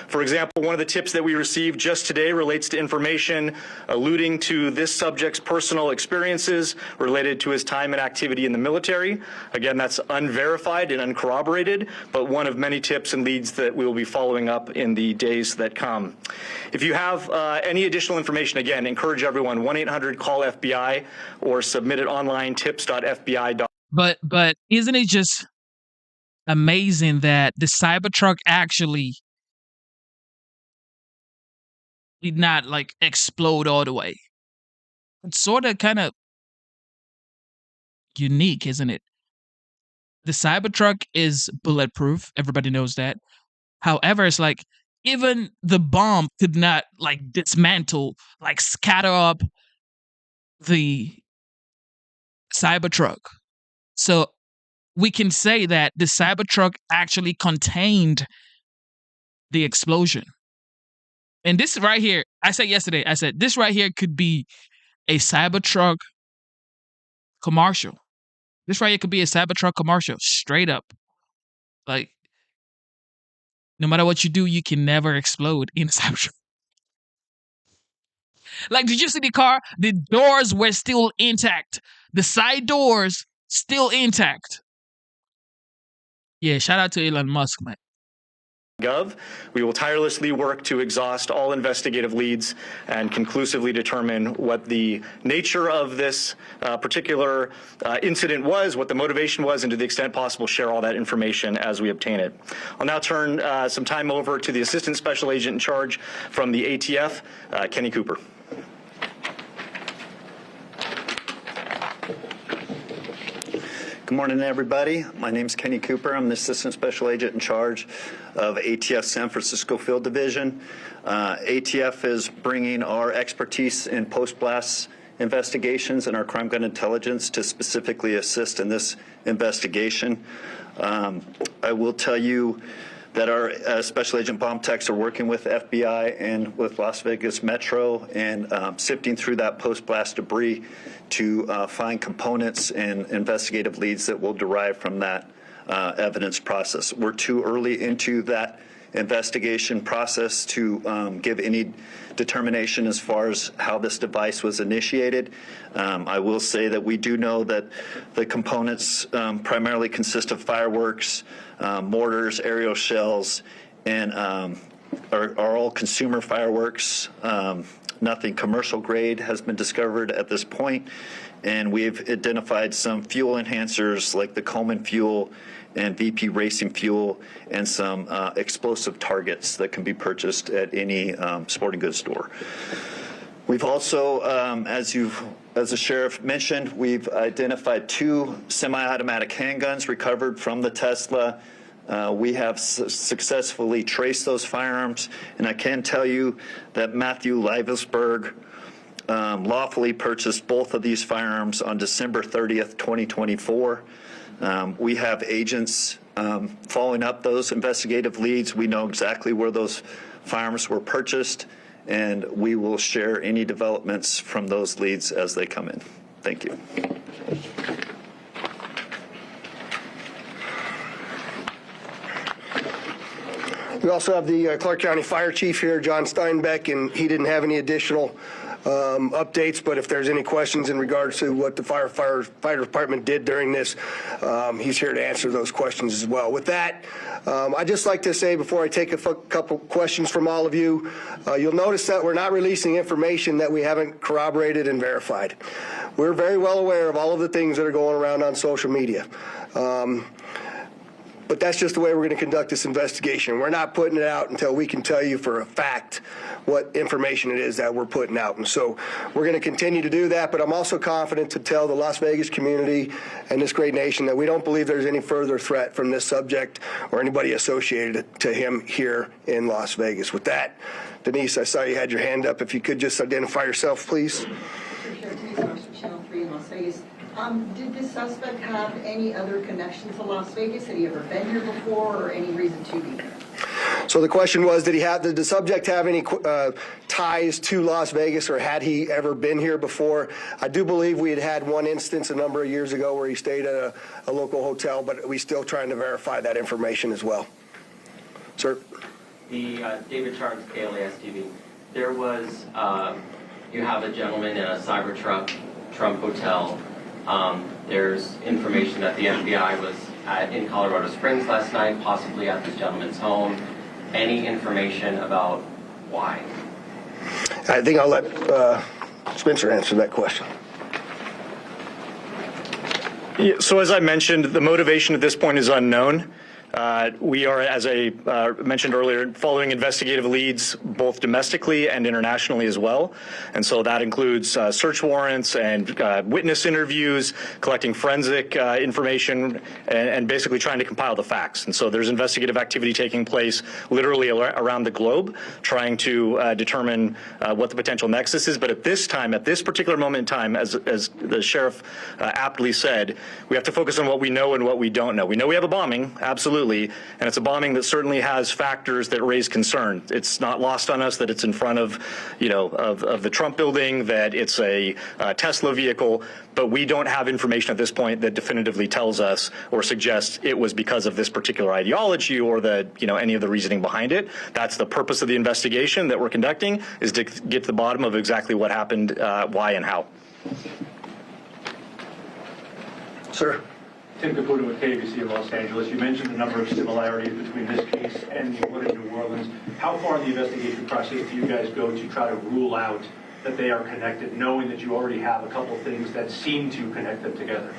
For example, one of the tips that we received just today relates to information alluding to this subject's personal experiences related to his time and activity in the military. Again, that's unverified and uncorroborated, but one of many tips and leads that we will be following up in the days that come. If you have any additional information, again, encourage everyone, 1-800-CALL-FBI or submit it online, tips.fbi. But isn't it just amazing that the Cybertruck actually did not like explode all the way? It's sort of kind of unique, isn't it? The Cybertruck is bulletproof. Everybody knows that. However, it's like even the bomb could not like dismantle, like scatter up the Cybertruck. So we can say that the Cybertruck actually contained the explosion. And this right here, I said yesterday, this right here could be a Cybertruck commercial. This right here could be a Cybertruck commercial, straight up. Like, no matter what you do, you can never explode in a Cybertruck. Like, did you see the car? The doors were still intact. The side doors still intact. Yeah, shout out to Elon Musk, man. We will tirelessly work to exhaust all investigative leads and conclusively determine what the nature of this particular incident was, what the motivation was, and to the extent possible, share all that information as we obtain it. I'll now turn some time over to the Assistant Special Agent in charge from the ATF, Kenny Cooper. Good morning, everybody. My name is Kenny Cooper. I'm the Assistant Special Agent in charge of ATF San Francisco Field Division. ATF is bringing our expertise in post-blast investigations and our crime gun intelligence to specifically assist in this investigation. I will tell you that our Special Agent bomb techs are working with FBI and with Las Vegas Metro and sifting through that post-blast debris to find components and investigative leads that will derive from that evidence process. We're too early into that investigation process to give any determination as far as how this device was initiated. I will say that we do know that the components primarily consist of fireworks, mortars, aerial shells, and are all consumer fireworks. Nothing commercial grade has been discovered at this point, and we've identified some fuel enhancers like the Coleman fuel and VP racing fuel and some explosive targets that can be purchased at any sporting goods store. We've also, as the sheriff mentioned, we've identified 2 semi-automatic handguns recovered from the Tesla. We have successfully traced those firearms, and I can tell you that Matthew Livesberg lawfully purchased both of these firearms on December 30th, 2024. We have agents following up those investigative leads. We know exactly where those firearms were purchased, and we will share any developments from those leads as they come in. Thank you. We also have the Clark County Fire Chief here, John Steinbeck, and he didn't have any additional updates, but if there's any questions in regards to what the fire department did during this, he's here to answer those questions as well. With that, I'd just like to say before I take a couple questions from all of you, you'll notice that we're not releasing information that we haven't corroborated and verified. We're very well aware of all of the things that are going around on social media. But that's just the way we're going to conduct this investigation. We're not putting it out until we can tell you for a fact what information it is that we're putting out. And so we're going to continue to do that, but I'm also confident to tell the Las Vegas community and this great nation that we don't believe there's any further threat from this subject or anybody associated to him here in Las Vegas. With that, Denise, I saw you had your hand up. If you could just identify yourself, please. Channel 3 in Las Vegas. Did this suspect have any other connections to Las Vegas? Had he ever been here before, or any reason to be here? So the question was, did the subject have any ties to Las Vegas, or had he ever been here before? I do believe we had one instance a number of years ago where he stayed at a local hotel, but we're still trying to verify that information as well. Sir? The David Charles, KLAS TV. There was, you have a gentleman in a Cybertruck Trump hotel. There's information that the FBI was in Colorado Springs last night, possibly at this gentleman's home. Any information about why? I think I'll let Spencer answer that question. Yeah, so as I mentioned, the motivation at this point is unknown. We are, as I mentioned earlier, following investigative leads both domestically and internationally as well. And so that includes search warrants and witness interviews, collecting forensic information, and basically trying to compile the facts. And so there's investigative activity taking place literally around the globe, trying to determine what the potential nexus is. But at this time, at this particular moment in time, as the sheriff aptly said, we have to focus on what we know and what we don't know. We know we have a bombing, absolutely. And it's a bombing that certainly has factors that raise concern. It's not lost on us that it's in front of, of the Trump building, that it's a Tesla vehicle, but we don't have information at this point that definitively tells us or suggests it was because of this particular ideology or any of the reasoning behind it. That's the purpose of the investigation that we're conducting, is to get to the bottom of exactly what happened, why and how. Sir? Tim Caputo with KBC in Los Angeles. You mentioned the number of similarities between this case and the one in New Orleans. How far in the investigation process do you guys go to try to rule out that they are connected, knowing that you already have a couple of things that seem to connect them together?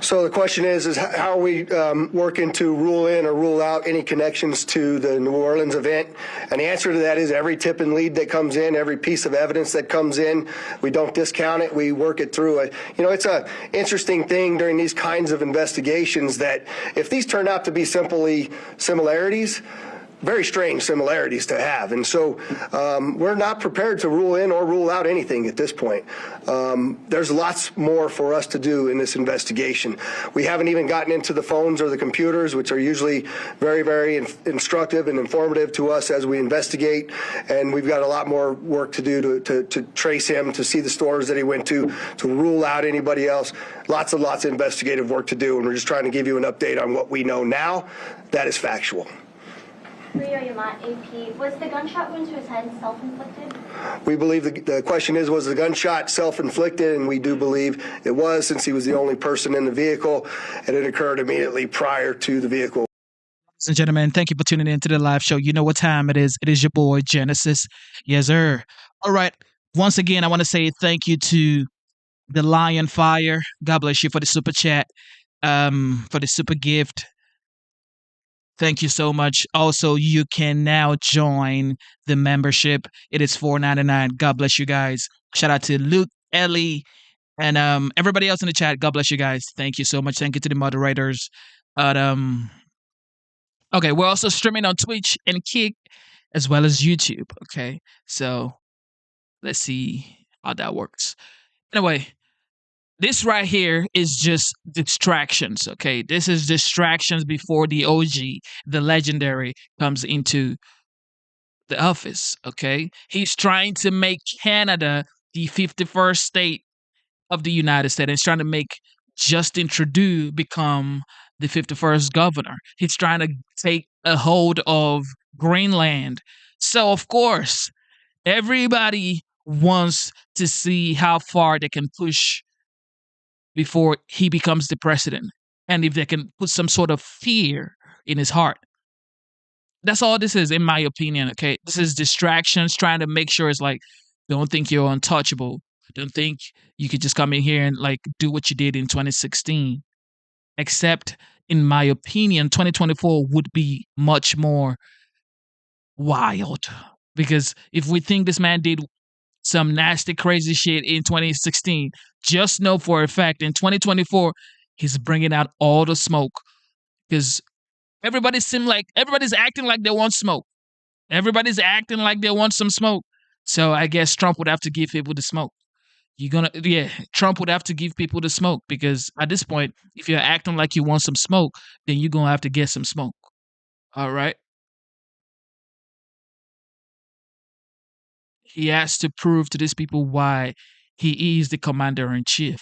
So the question is how are we working to rule in or rule out any connections to the New Orleans event? And the answer to that is every tip and lead that comes in, every piece of evidence that comes in, we don't discount it. We work it through. It's an interesting thing during these kinds of investigations that if these turn out to be simply similarities, very strange similarities to have. And so we're not prepared to rule in or rule out anything at this point. There's lots more for us to do in this investigation. We haven't even gotten into the phones or the computers, which are usually very, very instructive and informative to us as we investigate. And we've got a lot more work to do to trace him, to see the stores that he went to rule out anybody else. Lots and lots of investigative work to do. And we're just trying to give you an update on what we know now. That is factual. AP. Was the gunshot wound to his head self-inflicted? We believe the question is, was the gunshot self-inflicted? And we do believe it was, since he was the only person in the vehicle, and it occurred immediately prior to the vehicle. Ladies and gentlemen, thank you for tuning in to the live show. You know what time it is. It is your boy, Genesis. Yes, sir. All right. Once again, I want to say thank you to the Lion Fire. God bless you for the super chat, for the super gift. Thank you so much. Also, you can now join the membership. It is $4.99. God bless you guys. Shout out to Luke, Ellie, and everybody else in the chat. God bless you guys. Thank you so much. Thank you to the moderators. Okay, we're also streaming on Twitch and Kick as well as YouTube. Okay, so let's see how that works. Anyway, this right here is just distractions, okay? This is distractions before the OG, the legendary, comes into the office, okay? He's trying to make Canada the 51st state of the United States. He's trying to make Justin Trudeau become the 51st governor. He's trying to take a hold of Greenland. So, of course, everybody wants to see how far they can push before he becomes the president, and if they can put some sort of fear in his heart. That's all this is, in my opinion, okay? This is distractions, trying to make sure it's like, don't think you're untouchable. Don't think you could just come in here and like do what you did in 2016. Except, in my opinion, 2024 would be much more wild. Because if we think this man did some nasty, crazy shit in 2016, just know for a fact in 2024, he's bringing out all the smoke. Because everybody's acting like they want smoke. Everybody's acting like they want some smoke. So I guess Trump would have to give people the smoke. Trump would have to give people the smoke, because at this point, if you're acting like you want some smoke, then you're going to have to get some smoke. All right? He has to prove to these people why he is the commander-in-chief.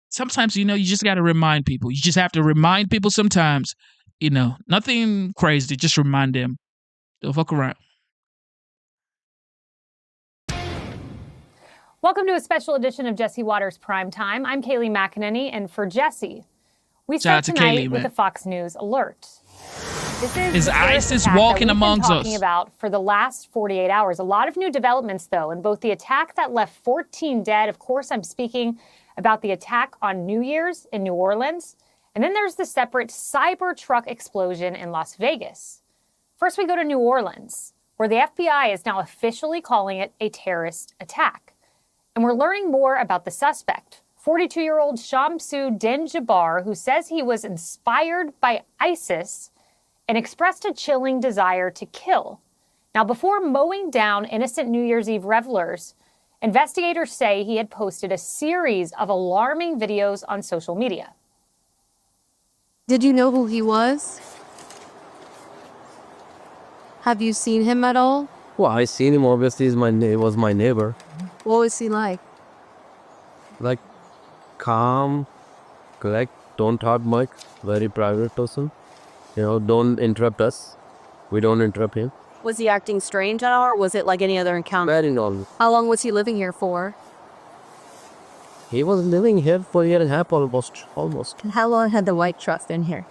Sometimes, you just got to remind people. You just have to remind people sometimes, nothing crazy. Just remind them. Don't fuck around. Welcome to a special edition of Jesse Waters Prime Time. I'm Kaylee McEnany, and for Jesse, we start tonight with a Fox News alert. This is ISIS walking amongst us. Talking about for the last 48 hours. A lot of new developments, though, in both the attack that left 14 dead. Of course, I'm speaking about the attack on New Year's in New Orleans. And then there's the separate Cybertruck explosion in Las Vegas. First, we go to New Orleans, where the FBI is now officially calling it a terrorist attack. And we're learning more about the suspect, 42-year-old Shamsu Denjabar, who says he was inspired by ISIS and expressed a chilling desire to kill. Now, before mowing down innocent New Year's Eve revelers, investigators say he had posted a series of alarming videos on social media. Did you know who he was? Have you seen him at all? Well, I seen him. Obviously, he was my neighbor. What was he like? Like, calm, collect, don't talk much, very private person. Don't interrupt us. We don't interrupt him. Was he acting strange at all, or was it like any other encounter? Very normal. How long was he living here for? He was living here for a year and a half almost. How long had the white truck been here?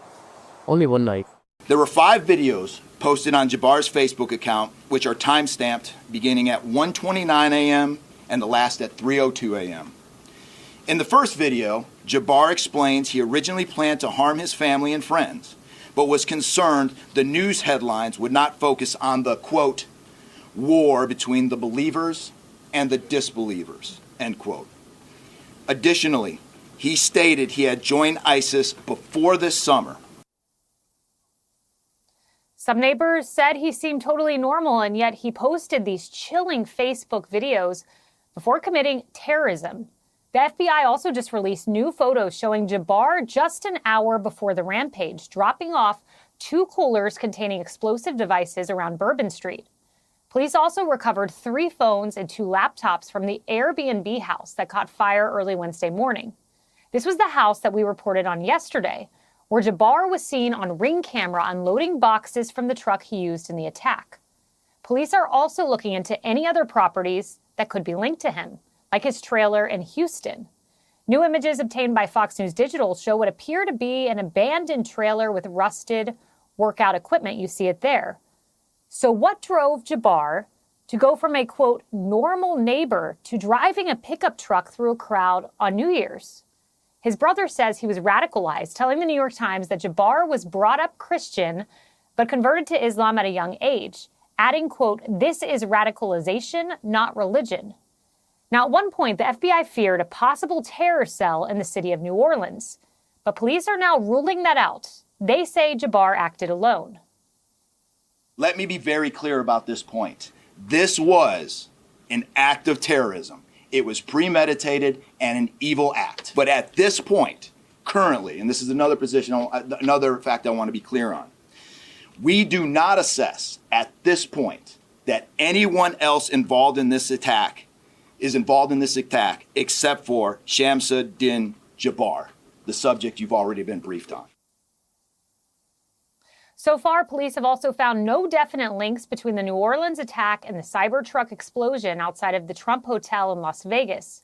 Only one night. There were 5 videos posted on Jabbar's Facebook account, which are time-stamped beginning at 1:29 a.m. and the last at 3:02 a.m. In the first video, Jabbar explains he originally planned to harm his family and friends, but was concerned the news headlines would not focus on the, quote, war between the believers and the disbelievers, end quote. Additionally, he stated he had joined ISIS before this summer. Some neighbors said he seemed totally normal, and yet he posted these chilling Facebook videos before committing terrorism. The FBI also just released new photos showing Jabbar just an hour before the rampage, dropping off 2 coolers containing explosive devices around Bourbon Street. Police also recovered 3 phones and 2 laptops from the Airbnb house that caught fire early Wednesday morning. This was the house that we reported on yesterday, where Jabbar was seen on Ring camera unloading boxes from the truck he used in the attack. Police are also looking into any other properties that could be linked to him, like his trailer in Houston. New images obtained by Fox News Digital show what appear to be an abandoned trailer with rusted workout equipment. You see it there. So what drove Jabbar to go from a, quote, normal neighbor to driving a pickup truck through a crowd on New Year's? His brother says he was radicalized, telling the New York Times that Jabbar was brought up Christian but converted to Islam at a young age, adding, quote, this is radicalization, not religion. Now, at one point, the FBI feared a possible terror cell in the city of New Orleans, but police are now ruling that out. They say Jabbar acted alone. Let me be very clear about this point. This was an act of terrorism. It was premeditated and an evil act. But at this point, currently, and this is another fact I want to be clear on, we do not assess at this point that anyone else involved in this attack except for Shamsuddin Jabbar, the subject you've already been briefed on. So far, police have also found no definite links between the New Orleans attack and the Cybertruck explosion outside of the Trump Hotel in Las Vegas,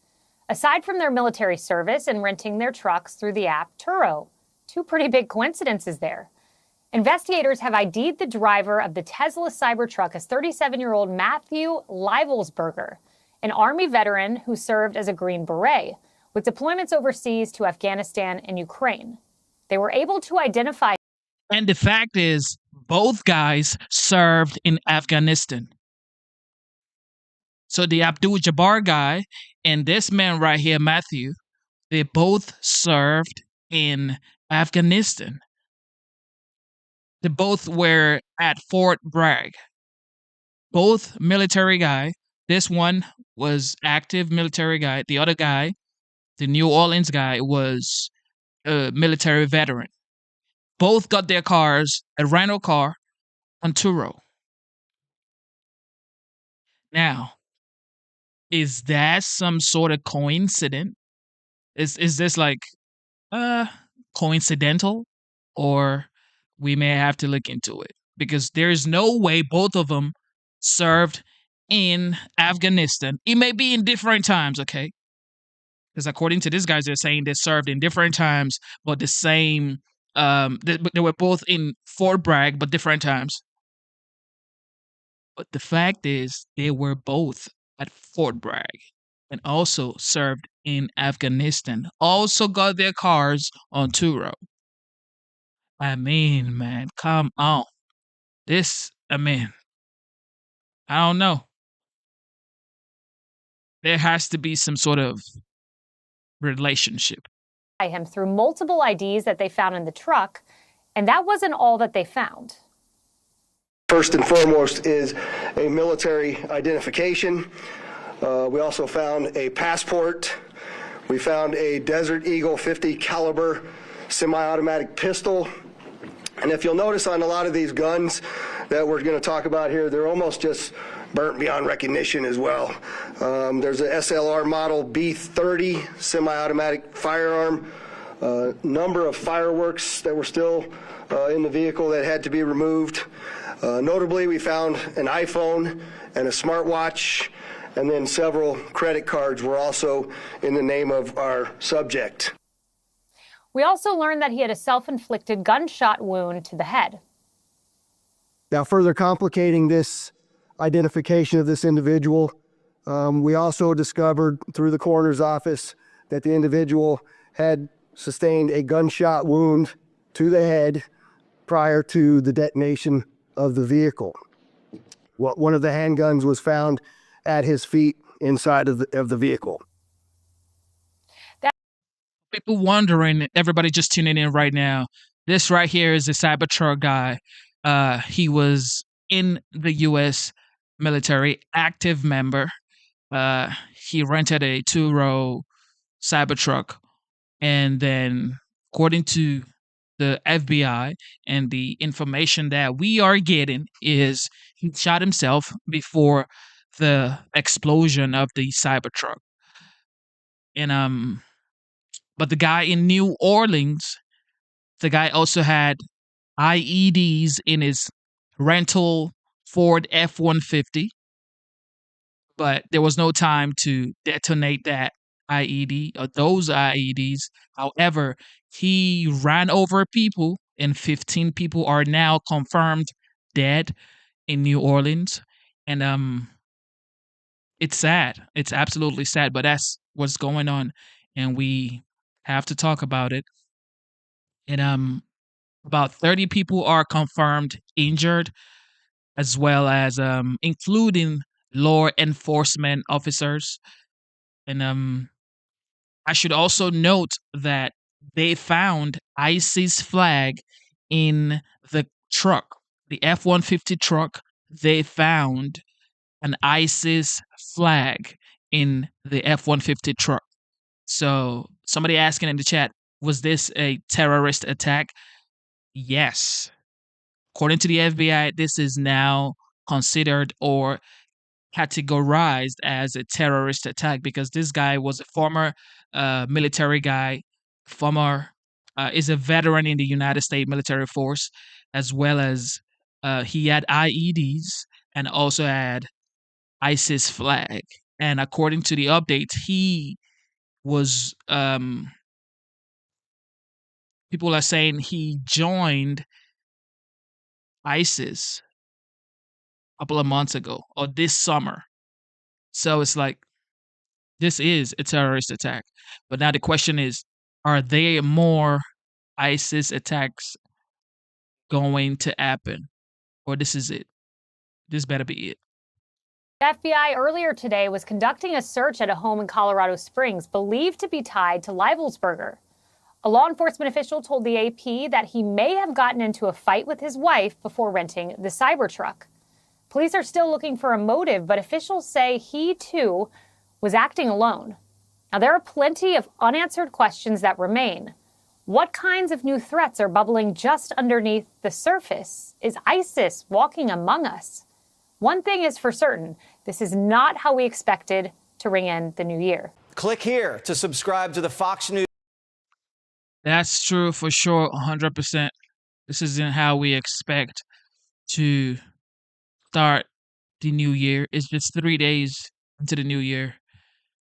aside from their military service and renting their trucks through the app Turo. 2 pretty big coincidences there. Investigators have ID'd the driver of the Tesla Cybertruck as 37-year-old Matthew Livelsberger, an Army veteran who served as a Green Beret, with deployments overseas to Afghanistan and Ukraine. They were able to identify. And the fact is, both guys served in Afghanistan. So the Abdul Jabbar guy and this man right here, Matthew, they both served in Afghanistan. They both were at Fort Bragg. Both military guy. This one was active military guy. The other guy, the New Orleans guy, was a military veteran. Both got their cars, a rental car, on Turo. Now, is that some sort of coincidence? Is this like coincidental? Or we may have to look into it. Because there's no way both of them served in Afghanistan. It may be in different times, okay? Because according to these guys, they're saying they served in different times, but the same... they were both in Fort Bragg, but different times. But the fact is, they were both at Fort Bragg and also served in Afghanistan. Also got their cars on Turo. I mean, man, come on. I don't know. There has to be some sort of relationship. Him through multiple IDs that they found in the truck, and that wasn't all that they found. First and foremost is a military identification. We also found a passport. We found a Desert Eagle 50 caliber semi-automatic pistol. And if you'll notice on a lot of these guns that we're going to talk about here, they're almost just burnt beyond recognition as well. There's a SLR model B30 semi-automatic firearm, number of fireworks that were still in the vehicle that had to be removed. Notably, we found an iPhone and a smartwatch and then several credit cards were also in the name of our subject. We also learned that he had a self-inflicted gunshot wound to the head. Now, further complicating this identification of this individual, we also discovered through the coroner's office that the individual had sustained a gunshot wound to the head prior to the detonation of the vehicle. One of the handguns was found at his feet inside of the vehicle. People wondering, everybody just tuning in right now, this right here is a Cybertruck guy. He was in the U.S. military, active member. He rented a 2-row Cybertruck, and then according to the FBI and the information that we are getting is he shot himself before the explosion of the Cybertruck. And but the guy in New Orleans, the guy also had IEDs in his rental Ford F-150, but there was no time to detonate that IED or those IEDs. However, he ran over people, and 15 people are now confirmed dead in New Orleans. And it's sad. It's absolutely sad, but that's what's going on, and we have to talk about it. And about 30 people are confirmed injured, as well as including law enforcement officers. And I should also note that they found ISIS flag in the truck, the F-150 truck. They found an ISIS flag in the F-150 truck. So somebody asking in the chat, was this a terrorist attack? Yes. According to the FBI, this is now considered or categorized as a terrorist attack because this guy was a former military guy, is a veteran in the United States military force, as well as he had IEDs and also had ISIS flag. And according to the update, he was people are saying he joined ISIS a couple of months ago or this summer. So it's like, this is a terrorist attack. But now the question is, are there more ISIS attacks going to happen? Or this is it? This better be it. The FBI earlier today was conducting a search at a home in Colorado Springs believed to be tied to Leibelsberger. A law enforcement official told the AP that he may have gotten into a fight with his wife before renting the Cybertruck. Police are still looking for a motive, but officials say he, too, was acting alone. Now, there are plenty of unanswered questions that remain. What kinds of new threats are bubbling just underneath the surface? Is ISIS walking among us? One thing is for certain, this is not how we expected to ring in the new year. Click here to subscribe to the Fox News. That's true for sure, 100%. This isn't how we expect to start the new year. It's just 3 days into the new year.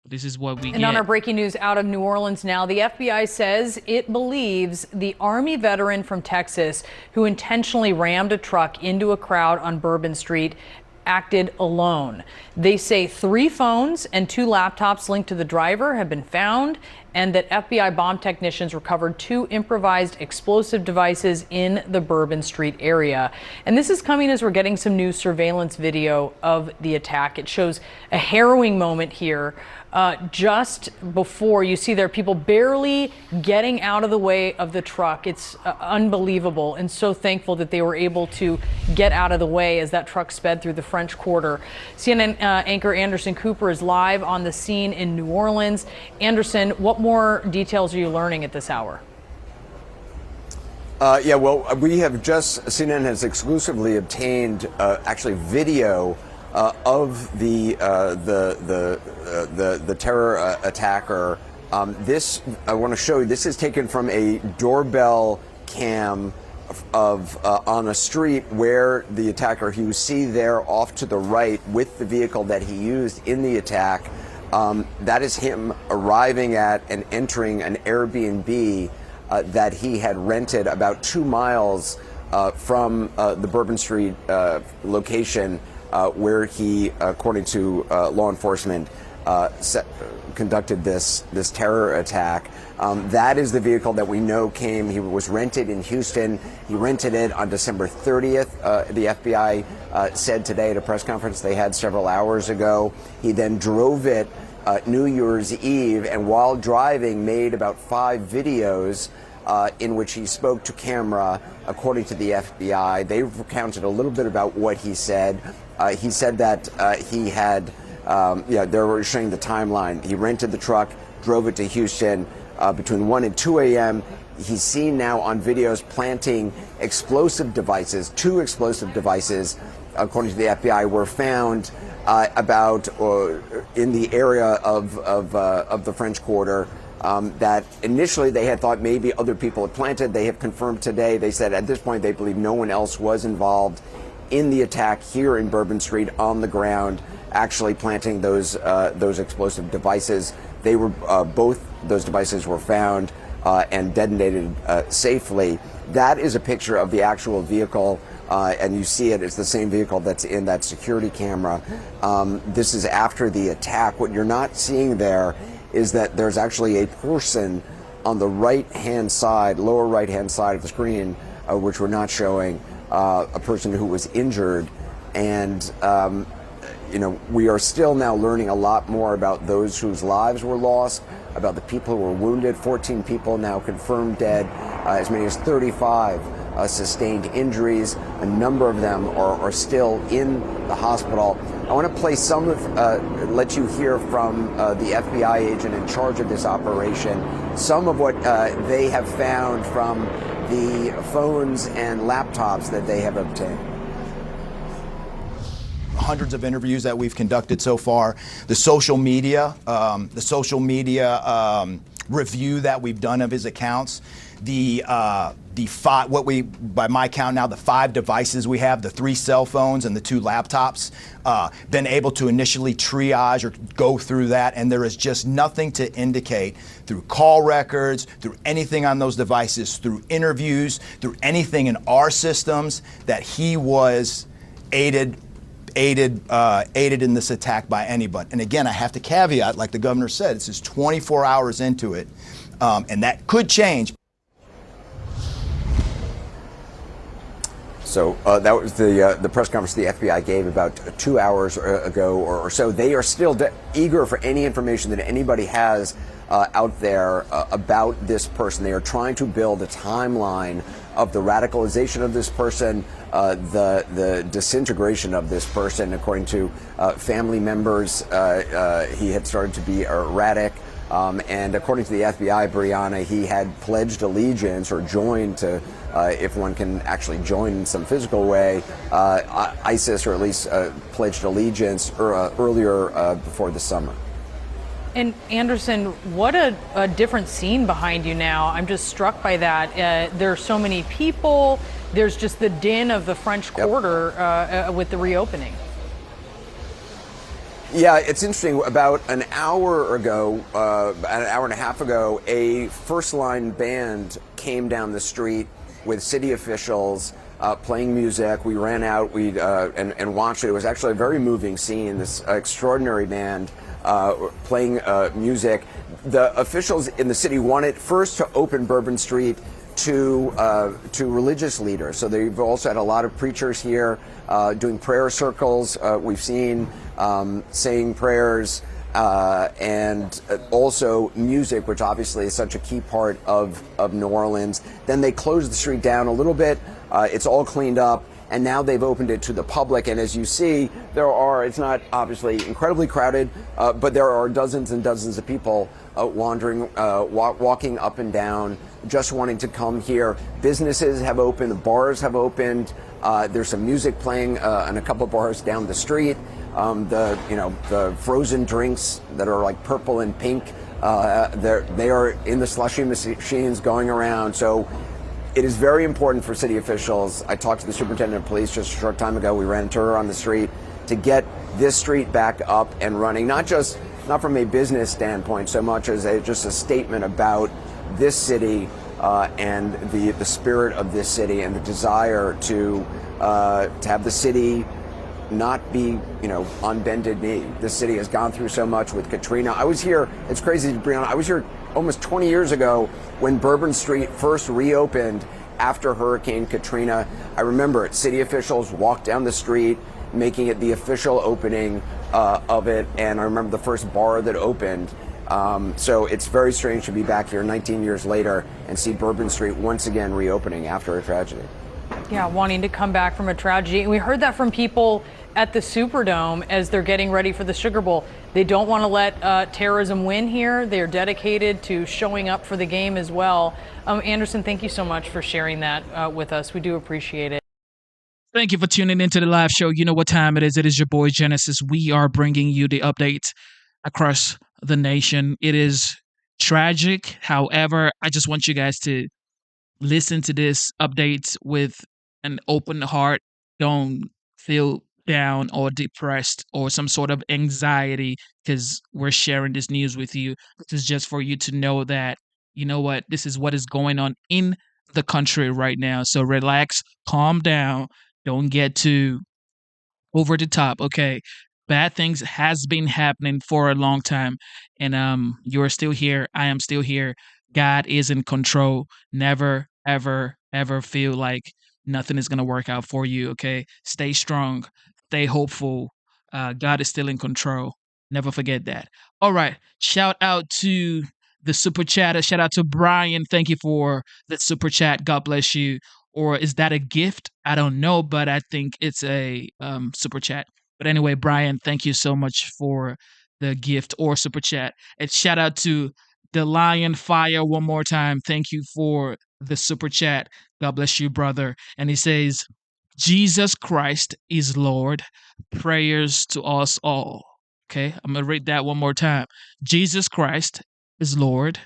This is what we get. And on our breaking news out of New Orleans now, the FBI says it believes the Army veteran from Texas who intentionally rammed a truck into a crowd on Bourbon Street acted alone. They say 3 phones and 2 laptops linked to the driver have been found, and that FBI bomb technicians recovered 2 improvised explosive devices in the Bourbon Street area. And this is coming as we're getting some new surveillance video of the attack. It shows a harrowing moment here. Just before you see there are people barely getting out of the way of the truck. It's unbelievable, and so thankful that they were able to get out of the way as that truck sped through the French Quarter. CNN anchor Anderson Cooper is live on the scene in New Orleans. Anderson, what more details are you learning at this hour? Yeah, well, we have just, CNN has exclusively obtained actually video of the terror attacker. This, I want to show you, this is taken from a doorbell cam on a street where the attacker, you see there off to the right with the vehicle that he used in the attack. That is him arriving at and entering an Airbnb that he had rented about 2 miles from the Bourbon Street location where he, according to law enforcement, conducted this terror attack. That is the vehicle that we know came. He was rented in Houston. He rented it on December 30th. The FBI said today at a press conference they had several hours ago. He then drove it New Year's Eve, and while driving made about 5 videos in which he spoke to camera, according to the FBI. They recounted a little bit about what he said. He said that he had, they were showing the timeline. He rented the truck, drove it to Houston between 1 and 2 a.m. He's seen now on videos planting explosive devices. 2 explosive devices, according to the FBI, were found about in the area of the French Quarter. That initially they had thought maybe other people had planted. They have confirmed today. They said at this point they believe no one else was involved in the attack here in Bourbon Street on the ground, actually planting those explosive devices. They were both those devices were found and detonated safely. That is a picture of the actual vehicle, and you see it. It's the same vehicle that's in that security camera. This is after the attack. What you're not seeing there is that there's actually a person on the right-hand side, lower right-hand side of the screen, which we're not showing, a person who was injured. And, we are still now learning a lot more about those whose lives were lost, about the people who were wounded. 14 people now confirmed dead, as many as 35 sustained injuries. A number of them are still in the hospital. I want to play some of, let you hear from the FBI agent in charge of this operation, some of what they have found from the phones and laptops that they have obtained. Hundreds of interviews that we've conducted so far, the social media review that we've done of his accounts, by my count now, the 5 devices we have, the 3 cell phones and the 2 laptops, been able to initially triage or go through that, and there is just nothing to indicate through call records, through anything on those devices, through interviews, through anything in our systems that he was aided in this attack by anybody. And again, I have to caveat, like the governor said, this is 24 hours into it, and that could change. So that was the press conference the FBI gave about 2 hours ago or so. They are still eager for any information that anybody has out there about this person. They are trying to build a timeline of the radicalization of this person, the disintegration of this person. According to family members, he had started to be erratic. And according to the FBI, Brianna, he had pledged allegiance or joined to, if one can actually join in some physical way, ISIS, or at least pledged allegiance earlier before the summer. And Anderson, what a different scene behind you now. I'm just struck by that. There are so many people. There's just the din of the French Quarter with the reopening. Yeah, it's interesting. About an hour ago, an hour and a half ago, a first-line band came down the street with city officials playing music. We ran out and watched it. It was actually a very moving scene, this extraordinary band playing music. The officials in the city wanted first to open Bourbon Street to religious leaders. So they've also had a lot of preachers here doing prayer circles. We've seen saying prayers and also music, which obviously is such a key part of New Orleans. Then they closed the street down a little bit. It's all cleaned up. And now they've opened it to the public. And as you see, it's not obviously incredibly crowded, but there are dozens and dozens of people wandering, walking up and down, just wanting to come here. Businesses have opened, bars have opened. There's some music playing in a couple of bars down the street. The frozen drinks that are like purple and pink, they are in the slushy machines going around. So It is very important for city officials. I talked to the superintendent of police just a short time ago. We ran into her on the street to get this street back up and running, not from a business standpoint so much as just a statement about this city and the spirit of this city and the desire to have the city not be, on bended knee. This city has gone through so much with Katrina. I was here, it's crazy, Brianna, I was here almost 20 years ago when Bourbon Street first reopened after Hurricane Katrina. I remember it. City officials walked down the street, making it the official opening of it, and I remember the first bar that opened. So it's very strange to be back here 19 years later and see Bourbon Street once again reopening after a tragedy. Yeah, wanting to come back from a tragedy. And we heard that from people at the Superdome as they're getting ready for the Sugar Bowl. They don't want to let terrorism win here. They're dedicated to showing up for the game as well. Anderson, thank you so much for sharing that with us. We do appreciate it. Thank you for tuning into the live show. You know what time it is. It is your boy Genesis. We are bringing you the updates across the nation. It is tragic. However, I just want you guys to listen to this updates with an open heart. Don't feel down or depressed or some sort of anxiety because we're sharing this news with you. This is just for you to know that, you know what, this is what is going on in the country right now. So relax, calm down, don't get too over the top, okay? Bad things has been happening for a long time, and you're still here. I am still here. God is in control. Never, ever, ever feel like nothing is gonna work out for you. Okay, stay strong, stay hopeful. God is still in control. Never forget that. All right. Shout out to the super chatter. Shout out to Brian. Thank you for the super chat. God bless you. Or is that a gift? I don't know, but I think it's a super chat. But anyway, Brian, thank you so much for the gift or super chat. And shout out to the Lion Fire one more time. Thank you for the super chat. God bless you, brother. And he says, Jesus Christ is Lord. Prayers to us all. Okay, I'm going to read that one more time. Jesus Christ is Lord,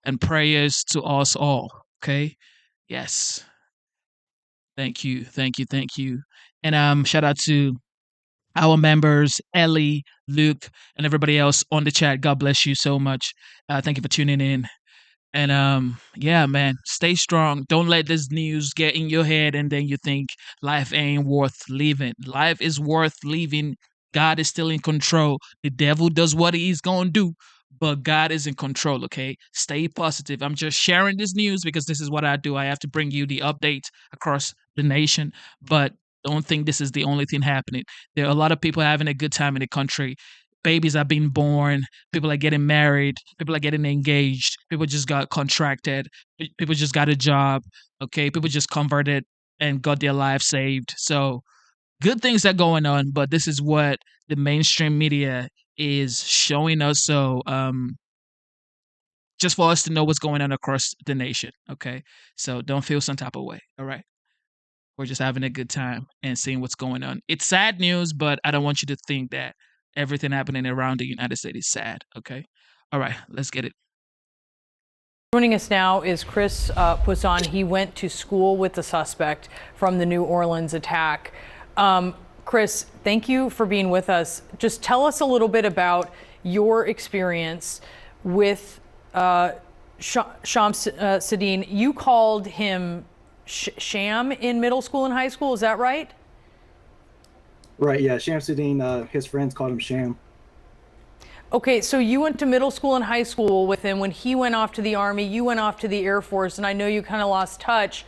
and prayers to us all. Okay, yes. Thank you, thank you, thank you. And shout out to our members, Ellie, Luke, and everybody else on the chat. God bless you so much. Thank you for tuning in. And yeah, man, stay strong. Don't let this news get in your head and then you think life ain't worth living. Life is worth living. God is still in control. The devil does what he's going to do, but God is in control, okay? Stay positive. I'm just sharing this news because this is what I do. I have to bring you the updates across the nation, but don't think this is the only thing happening. There are a lot of people having a good time in the country. Babies are being born. People are getting married. People are getting engaged. People just got contracted. People just got a job. Okay, people just converted and got their life saved. So good things are going on, but this is what the mainstream media is showing us. So just for us to know what's going on across the nation. Okay, so don't feel some type of way. All right. We're just having a good time and seeing what's going on. It's sad news, but I don't want you to think that everything happening around the United States is sad, okay? All right, let's get it. Joining us now is Chris Poisson. He went to school with the suspect from the New Orleans attack. Chris, thank you for being with us. Just tell us a little bit about your experience with Shams Sadine. You called him Sham in middle school and high school, is that right? Right, yeah, Shamsuddin, his friends called him Sham. Okay, so you went to middle school and high school with him. When he went off to the Army, you went off to the Air Force, and I know you kind of lost touch,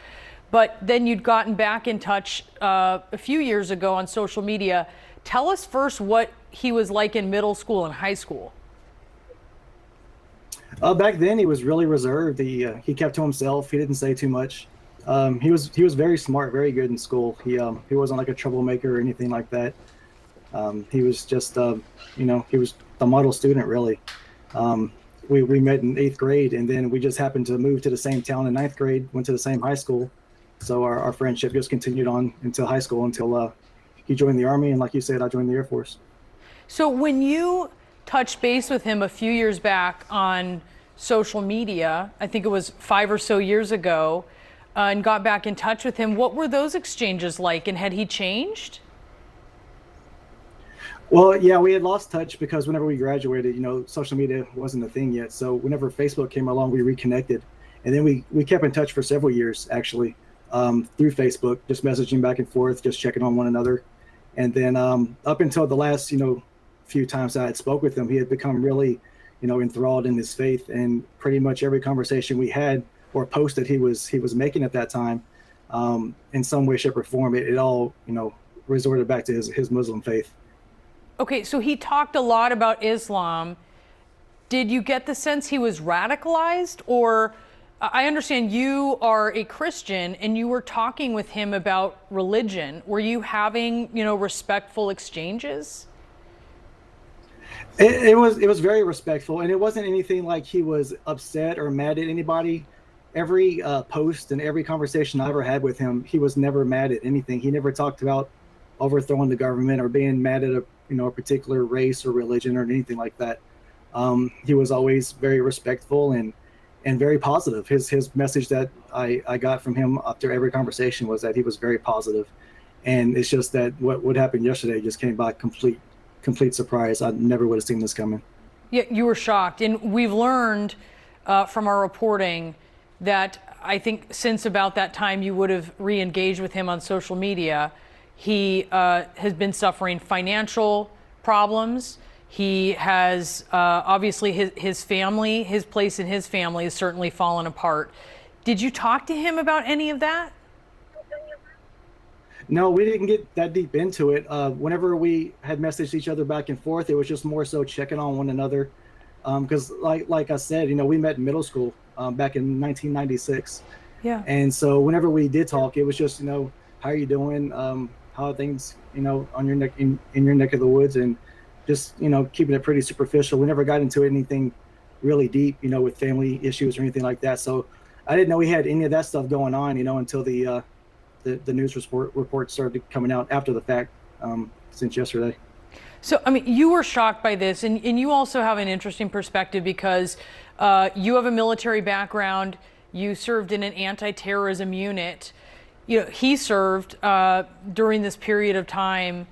but then you'd gotten back in touch a few years ago on social media. Tell us first what he was like in middle school and high school. Back then, he was really reserved. He kept to himself. He didn't say too much. He was very smart, very good in school. He wasn't like a troublemaker or anything like that. He was just he was the model student really. We met in 8th grade, and then we just happened to move to the same town in 9th grade, went to the same high school. So our friendship just continued on until high school, until he joined the Army, and like you said, I joined the Air Force. So when you touched base with him a few years back on social media, I think it was 5 or so years ago, and got back in touch with him. What were those exchanges like, and had he changed? Well, yeah, we had lost touch because whenever we graduated, social media wasn't a thing yet. So whenever Facebook came along, we reconnected. And then we kept in touch for several years, actually, through Facebook, just messaging back and forth, just checking on one another. And then up until the last, few times I had spoke with him, he had become really, enthralled in his faith. And pretty much every conversation we had or post that he was making at that time, in some way, shape, or form, it all, resorted back to his Muslim faith. Okay, so he talked a lot about Islam. Did you get the sense he was radicalized? Or I understand you are a Christian and you were talking with him about religion. Were you having, respectful exchanges? It was very respectful, and it wasn't anything like he was upset or mad at anybody. Every post and every conversation I ever had with him, he was never mad at anything. He never talked about overthrowing the government or being mad at a particular race or religion or anything like that. He was always very respectful and very positive. His message that I got from him after every conversation was that he was very positive. And it's just that what happened yesterday just came by complete surprise. I never would have seen this coming. Yeah, you were shocked. And we've learned from our reporting that I think since about that time you would have re-engaged with him on social media. He has been suffering financial problems. He has obviously his family, his place in his family has certainly fallen apart. Did you talk to him about any of that? No, we didn't get that deep into it. Whenever we had messaged each other back and forth, it was just more so checking on one another. Because like I said, we met in middle school back in 1996. Yeah. And so whenever we did talk, it was just, how are you doing? How are things, on your neck in your neck of the woods, and just, keeping it pretty superficial. We never got into anything really deep, with family issues or anything like that. So I didn't know he had any of that stuff going on, until the news report started coming out after the fact, since yesterday. So, you were shocked by this, and you also have an interesting perspective because you have a military background. You served in an anti-terrorism unit. He served during this period of time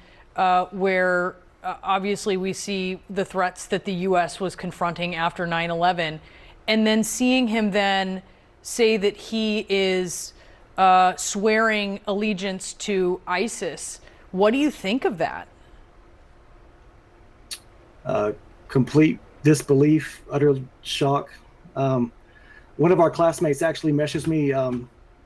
where obviously we see the threats that the U.S. was confronting after 9/11, and then seeing him then say that he is swearing allegiance to ISIS. What do you think of that? Complete disbelief, utter shock. One of our classmates actually messaged me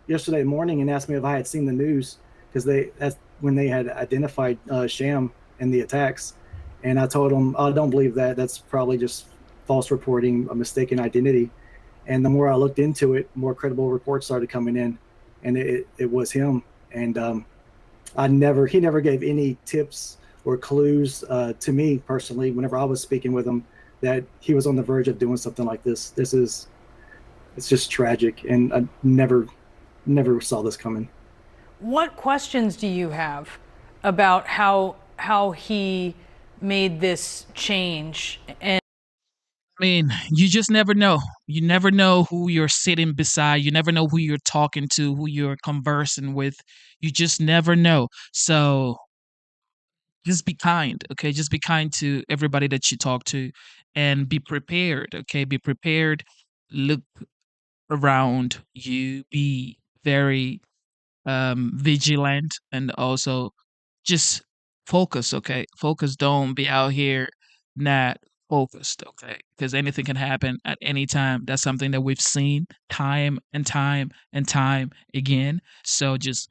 yesterday morning and asked me if I had seen the news, because that's when they had identified Sham in the attacks, and I told him, I don't believe that. That's probably just false reporting, a mistaken identity. And the more I looked into it, more credible reports started coming in, and it was him. And he never gave any tips or clues to me personally whenever I was speaking with him that he was on the verge of doing something like this. It's just tragic, and I never saw this coming. What questions do you have about how he made this change? And you just never know. You never know who you're sitting beside. You never know who you're talking to, who you're conversing with. You just never know. So just be kind, okay? Just be kind to everybody that you talk to, and be prepared, okay? Be prepared. Look around you. Be very vigilant, and also just focus, okay? Focus. Don't be out here not focused, okay? Because anything can happen at any time. That's something that we've seen time and time and time again. So just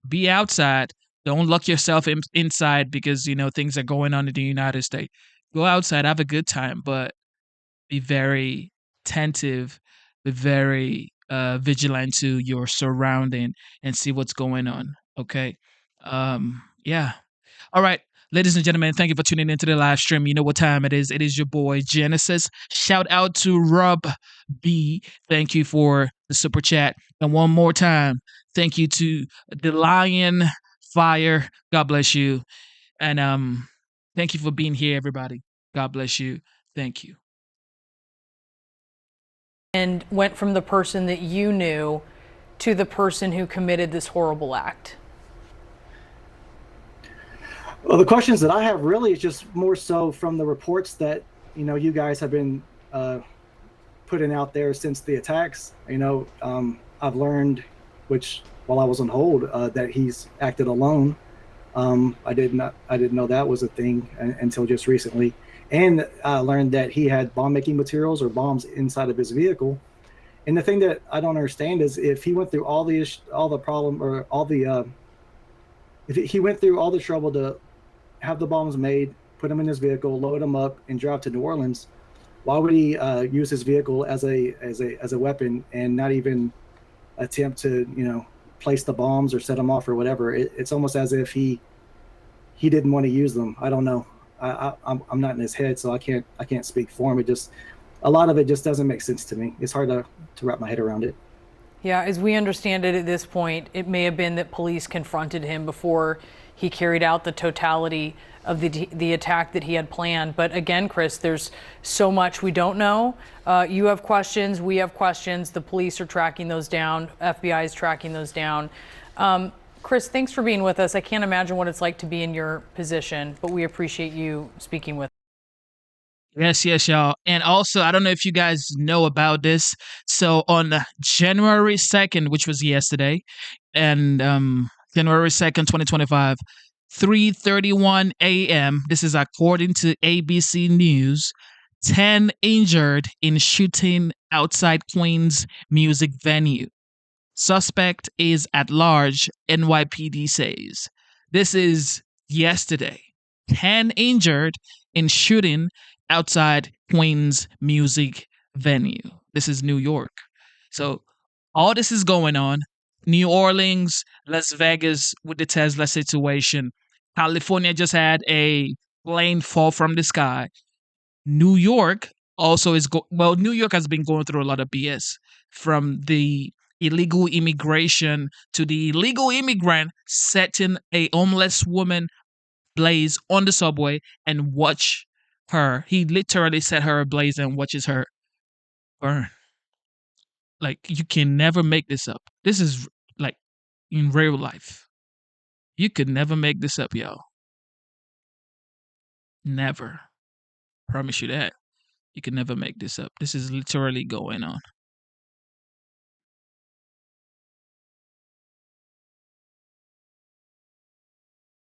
be outside. Don't lock yourself inside because things are going on in the United States. Go outside, have a good time, but be very attentive, be very vigilant to your surrounding, and see what's going on. Okay. Yeah. All right. Ladies and gentlemen, thank you for tuning into the live stream. You know what time it is. It is your boy Genesis. Shout out to Rob B. Thank you for the super chat. And one more time, thank you to the Lion Fire. God bless you. And thank you for being here, everybody. God bless you. Thank you. And went from the person that you knew to the person who committed this horrible act? Well, the questions that I have really is just more so from the reports that, you guys have been putting out there since the attacks. I've learned, which while I was on hold, that he's acted alone. I didn't know that was a thing until just recently. And I learned that he had bomb making materials or bombs inside of his vehicle. And the thing that I don't understand is if he went through if he went through all the trouble to have the bombs made, put them in his vehicle, load them up, and drive to New Orleans, why would he use his vehicle as a weapon and not even attempt to place the bombs or set them off or whatever? It's almost as if he didn't want to use them. I don't know. I'm not in his head, so I can't speak for him. A lot of it just doesn't make sense to me. It's hard to wrap my head around it. Yeah, as we understand it at this point, it may have been that police confronted him before he carried out the totality of the attack that he had planned. But again, Chris, there's so much we don't know. You have questions, we have questions. The police are tracking those down. FBI is tracking those down. Chris, thanks for being with us. I can't imagine what it's like to be in your position, but we appreciate you speaking with us. Yes, y'all. And also, I don't know if you guys know about this. So on January 2nd, which was yesterday, and January 2nd, 2025, 3:31 a.m., this is according to ABC News, 10 injured in shooting outside Queens music venue. Suspect is at large, NYPD says. This is yesterday. 10 injured in shooting outside Queens music venue. This is New York. So all this is going on. New Orleans, Las Vegas with the Tesla situation. California just had a plane fall from the sky. New York also is New York has been going through a lot of BS, from the illegal immigration to the illegal immigrant setting a homeless woman ablaze on the subway and watch her. He literally set her ablaze and watches her burn. Like, you can never make this up. This is like in real life. You could never make this up, y'all. Never. Promise you that. You can never make this up. This is literally going on.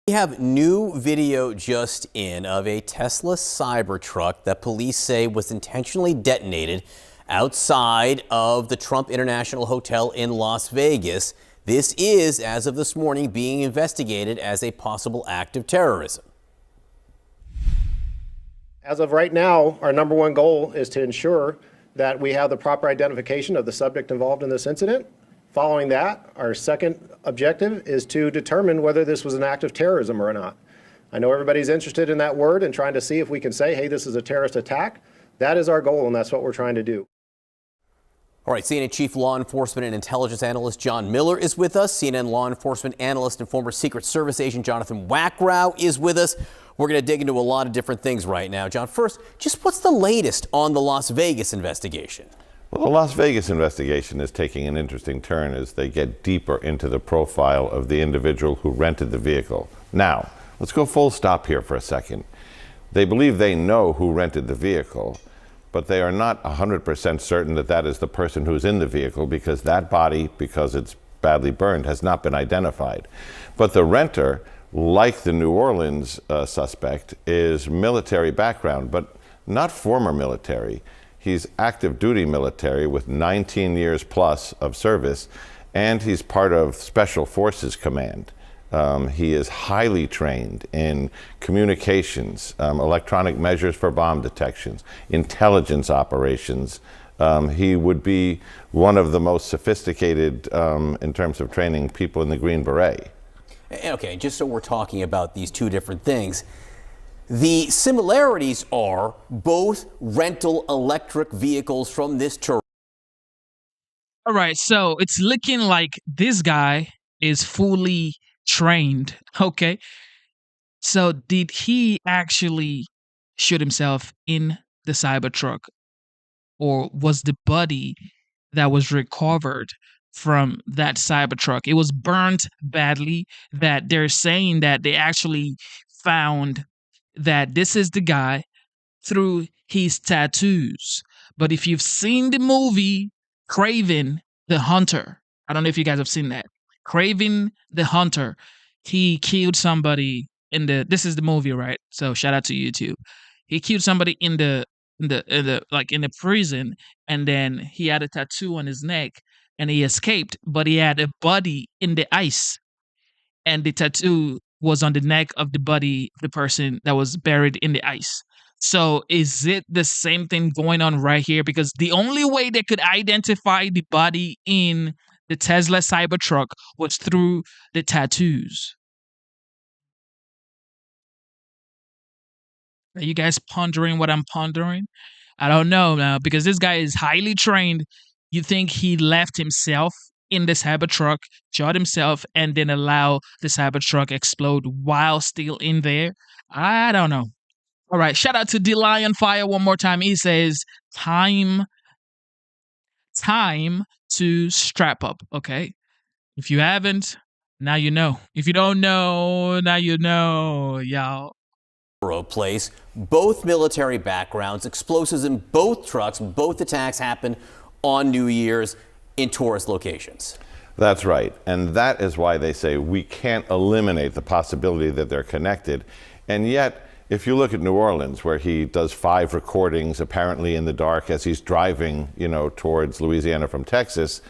We have new video just in of a Tesla Cybertruck that police say was intentionally detonated outside of the Trump International Hotel in Las Vegas. This is, as of this morning, being investigated as a possible act of terrorism. As of right now, our number one goal is to ensure that we have the proper identification of the subject involved in this incident. Following that, our second objective is to determine whether this was an act of terrorism or not. I know everybody's interested in that word and trying to see if we can say, hey, this is a terrorist attack. That is our goal, and that's what we're trying to do. All right, CNN Chief Law Enforcement and Intelligence Analyst John Miller is with us. CNN Law Enforcement Analyst and former Secret Service Agent Jonathan Wackrow is with us. We're going to dig into a lot of different things right now. John, first, just what's the latest on the Las Vegas investigation? Well, the Las Vegas investigation is taking an interesting turn as they get deeper into the profile of the individual who rented the vehicle. Now, let's go full stop here for a second. They believe they know who rented the vehicle, but they are not 100% certain that that is the person who's in the vehicle, because that body, because it's badly burned, has not been identified. But the renter, like the New Orleans suspect, is military background, but not former military. He's active duty military with 19 years plus of service, and he's part of Special Forces Command. He is highly trained in communications, electronic measures for bomb detections, intelligence operations. He would be one of the most sophisticated, in terms of training, people in the Green Beret. Okay, just so we're talking about these two different things, the similarities are both rental electric vehicles from this tour. All right, so it's looking like this guy is fully trained. Okay, so did he actually shoot himself in the Cybertruck, or was the body that was recovered from that Cybertruck. It was burnt badly, that they're saying that they actually found that this is the guy through his tattoos. But if you've seen the movie Craven the Hunter, I don't know if you guys have seen that. Craven the Hunter, he killed somebody this is the movie, right? So shout out to YouTube. He killed somebody in the prison, and then he had a tattoo on his neck and he escaped, but he had a body in the ice, and the tattoo was on the neck of the person that was buried in the ice. So is it the same thing going on right here? Because the only way they could identify the body in the Tesla Cybertruck was through the tattoos. Are you guys pondering what I'm pondering? I don't know now, because this guy is highly trained. You think he left himself in the Cybertruck, shot himself, and then allow the Cybertruck explode while still in there? I don't know. All right, shout out to D-Lion Fire one more time. He says, time to strap up, okay? If you haven't, now you know. If you don't know, now you know, y'all. Place, both military backgrounds, explosives in both trucks, both attacks happened on New Year's in tourist locations. That's right. And that is why they say we can't eliminate the possibility that they're connected. And yet, if you look at New Orleans, where he does 5 recordings apparently in the dark as he's driving, towards Louisiana from Texas,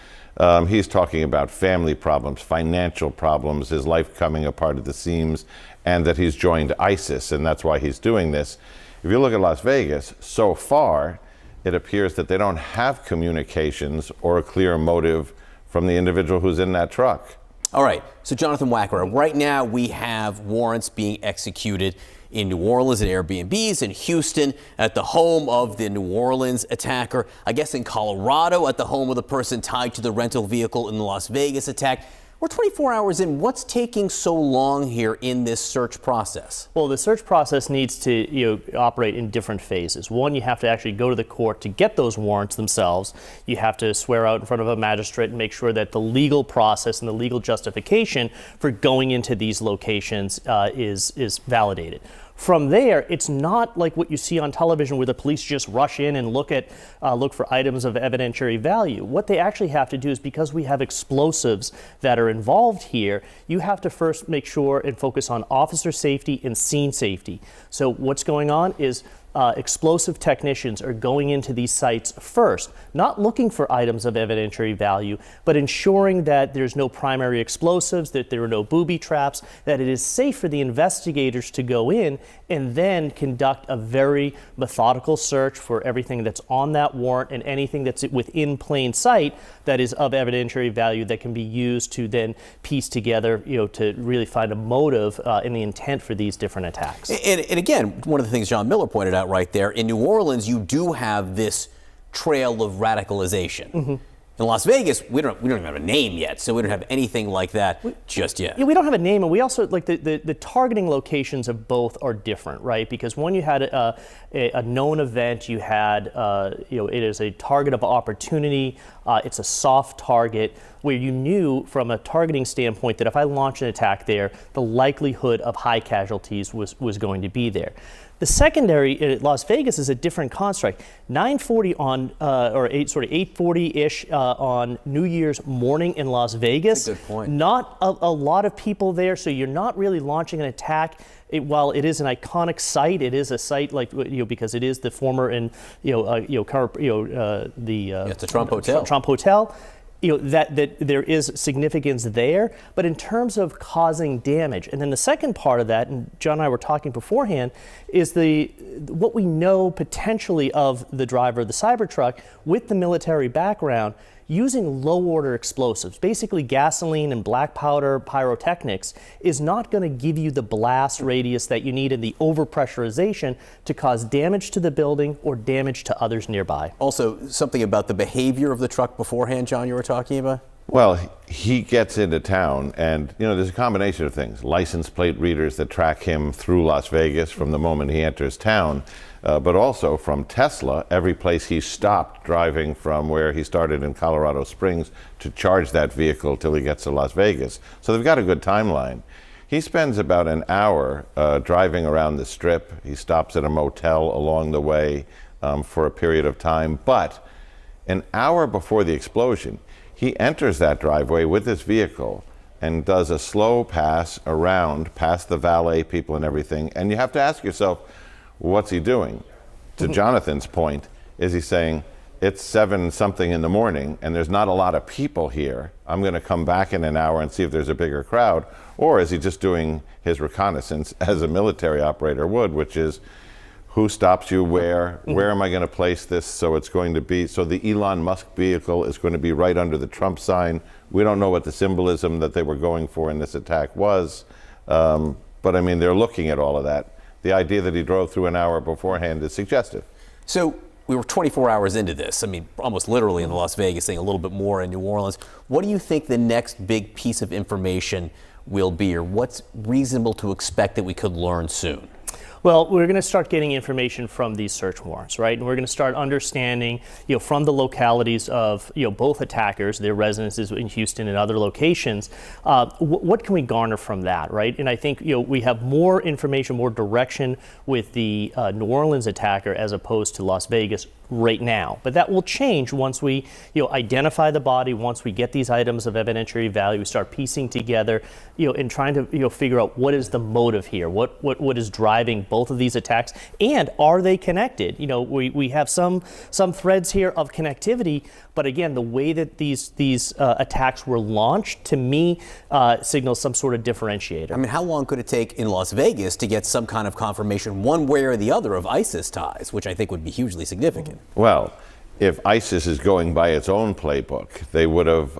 he's talking about family problems, financial problems, his life coming apart at the seams, and that he's joined ISIS, and that's why he's doing this. If you look at Las Vegas, so far, it appears that they don't have communications or a clear motive from the individual who's in that truck. All right, so Jonathan Wacker, right now we have warrants being executed in New Orleans at Airbnbs, in Houston at the home of the New Orleans attacker, I guess in Colorado at the home of the person tied to the rental vehicle in the Las Vegas attack. We're 24 hours in. What's taking so long here in this search process? Well, the search process needs to operate in different phases. One, you have to actually go to the court to get those warrants themselves. You have to swear out in front of a magistrate and make sure that the legal process and the legal justification for going into these locations is validated. From there, it's not like what you see on television where the police just rush in and look for items of evidentiary value. What they actually have to do is, because we have explosives that are involved here, you have to first make sure and focus on officer safety and scene safety. So what's going on is explosive technicians are going into these sites first, not looking for items of evidentiary value, but ensuring that there's no primary explosives, that there are no booby traps, that it is safe for the investigators to go in and then conduct a very methodical search for everything that's on that warrant and anything that's within plain sight that is of evidentiary value that can be used to then piece together, to really find a motive and the intent for these different attacks. And again, one of the things John Miller pointed out right there, in New Orleans, you do have this trail of radicalization. Mm-hmm. In Las Vegas, we don't even have a name yet, so we don't have anything like that just yet. Yeah, we don't have a name, and we also, like, the targeting locations of both are different, right? Because one, you had a known event, you had, it is a target of opportunity, it's a soft target, where you knew from a targeting standpoint that if I launch an attack there, the likelihood of high casualties was going to be there. The secondary at Las Vegas is a different construct. 9:40 on, or 8:40-ish on New Year's morning in Las Vegas. That's a good point. Not a lot of people there, so you're not really launching an attack. While it is an iconic site, it is a site because it is the former it's a Trump Hotel. Trump Hotel. That there is significance there, but in terms of causing damage. And then the second part of that, and John and I were talking beforehand, is what we know potentially of the driver of the Cybertruck with the military background, using low-order explosives, basically gasoline and black powder pyrotechnics, is not going to give you the blast radius that you need in the overpressurization to cause damage to the building or damage to others nearby. Also, something about the behavior of the truck beforehand, John, you were talking about? Well, he gets into town, and there's a combination of things. License plate readers that track him through Las Vegas from the moment he enters town. but also from Tesla, every place he stopped driving from where he started in Colorado Springs to charge that vehicle till he gets to Las Vegas. So they've got a good timeline. He spends about an hour driving around the Strip. He stops at a motel along the way for a period of time. But an hour before the explosion, he enters that driveway with his vehicle and does a slow pass around past the valet people and everything. And you have to ask yourself, what's he doing? To Jonathan's point, is he saying, it's 7-something in the morning and there's not a lot of people here. I'm going to come back in an hour and see if there's a bigger crowd. Or is he just doing his reconnaissance as a military operator would, which is, who stops you where am I going to place this so it's going to be, so the Elon Musk vehicle is going to be right under the Trump sign. We don't know what the symbolism that they were going for in this attack was. But I mean, they're looking at all of that. The idea that he drove through an hour beforehand is suggestive. So we were 24 hours into this. I mean, almost literally in the Las Vegas thing, a little bit more in New Orleans. What do you think the next big piece of information will be, or what's reasonable to expect that we could learn soon? Well, we're going to start getting information from these search warrants, right? And we're going to start understanding, from the localities of, both attackers, their residences in Houston and other locations, what can we garner from that, right? And I think, we have more information, more direction with the New Orleans attacker as opposed to Las Vegas right now. But that will change once we, identify the body, once we get these items of evidentiary value, we start piecing together, and trying to, figure out what is the motive here, what is driving both of these attacks, and are they connected? We have some threads here of connectivity, but again, the way that these attacks were launched, to me, signals some sort of differentiator. I mean, how long could it take in Las Vegas to get some kind of confirmation one way or the other of ISIS ties, which I think would be hugely significant? Well, if ISIS is going by its own playbook, they would have,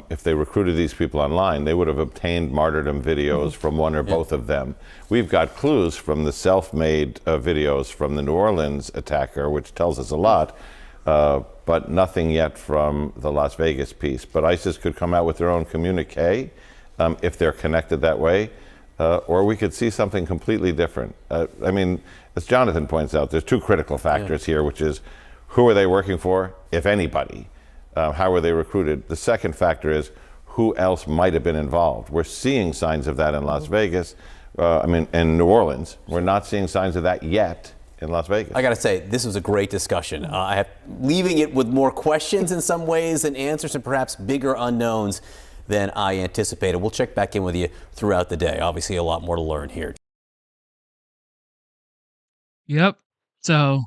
if they recruited these people online, they would have obtained martyrdom videos from one or both of them. We've got clues from the self-made videos from the New Orleans attacker, which tells us a lot, but nothing yet from the Las Vegas piece. But ISIS could come out with their own communique if they're connected that way, or we could see something completely different. I mean, as Jonathan points out, there's two critical factors here, which is, who are they working for, if anybody? How were they recruited? The second factor is, who else might have been involved? We're seeing signs of that in Las Vegas. In New Orleans. We're not seeing signs of that yet in Las Vegas. I got to say, this was a great discussion. Leaving it with more questions in some ways than answers, and perhaps bigger unknowns than I anticipated. We'll check back in with you throughout the day. Obviously, a lot more to learn here. Yep. So,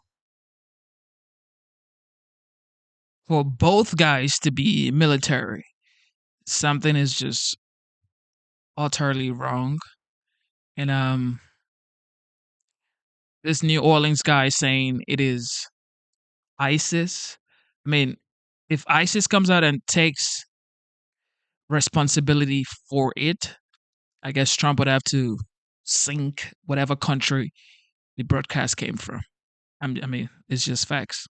for both guys to be military, something is just utterly wrong. And this New Orleans guy saying it is ISIS. I mean, if ISIS comes out and takes responsibility for it, I guess Trump would have to sink whatever country the broadcast came from. I mean, it's just facts.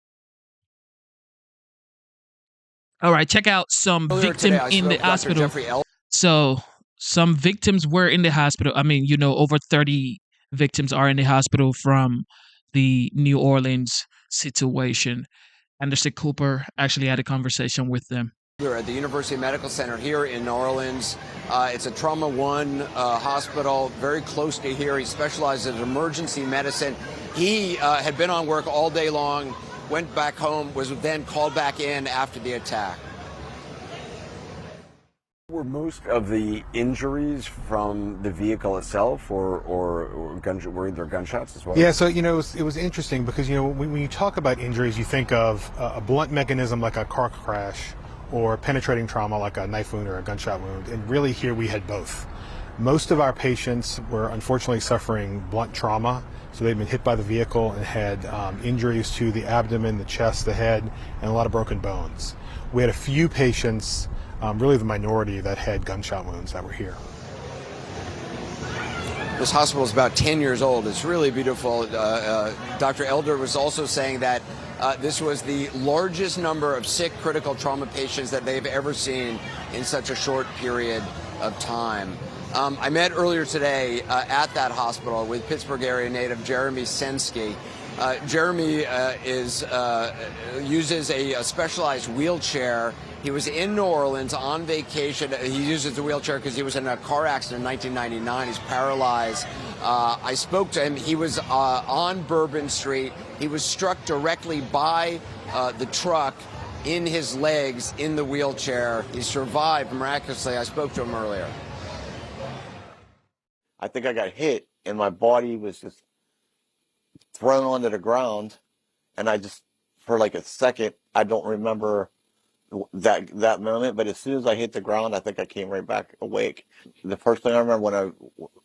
All right, check out some victim in the hospital. So some victims were in the hospital. I mean, over 30 victims are in the hospital from the New Orleans situation. Anderson Cooper actually had a conversation with them. We're at the University Medical Center here in New Orleans. It's a Trauma 1 hospital very close to here. He specializes in emergency medicine. He had been on work all day long, went back home, was then called back in after the attack. Were most of the injuries from the vehicle itself, or were there gunshots as well? Yeah, so it was interesting because when you talk about injuries, you think of a blunt mechanism like a car crash, or penetrating trauma like a knife wound or a gunshot wound, and really here we had both. Most of our patients were unfortunately suffering blunt trauma, so they'd been hit by the vehicle and had injuries to the abdomen, the chest, the head, and a lot of broken bones. We had a few patients, really the minority, that had gunshot wounds that were here. This hospital is about 10 years old. It's really beautiful. Dr. Elder was also saying that this was the largest number of sick critical trauma patients that they've ever seen in such a short period of time. I met earlier today at that hospital with Pittsburgh area native Jeremy Sensky. Jeremy uses a specialized wheelchair. He was in New Orleans on vacation. He uses the wheelchair because he was in a car accident in 1999. He's paralyzed. I spoke to him. He was on Bourbon Street. He was struck directly by the truck in his legs in the wheelchair. He survived miraculously. I spoke to him earlier. I think I got hit and my body was just thrown onto the ground, and I just, for like a second, I don't remember that moment, but as soon as I hit the ground, I think I came right back awake. The first thing I remember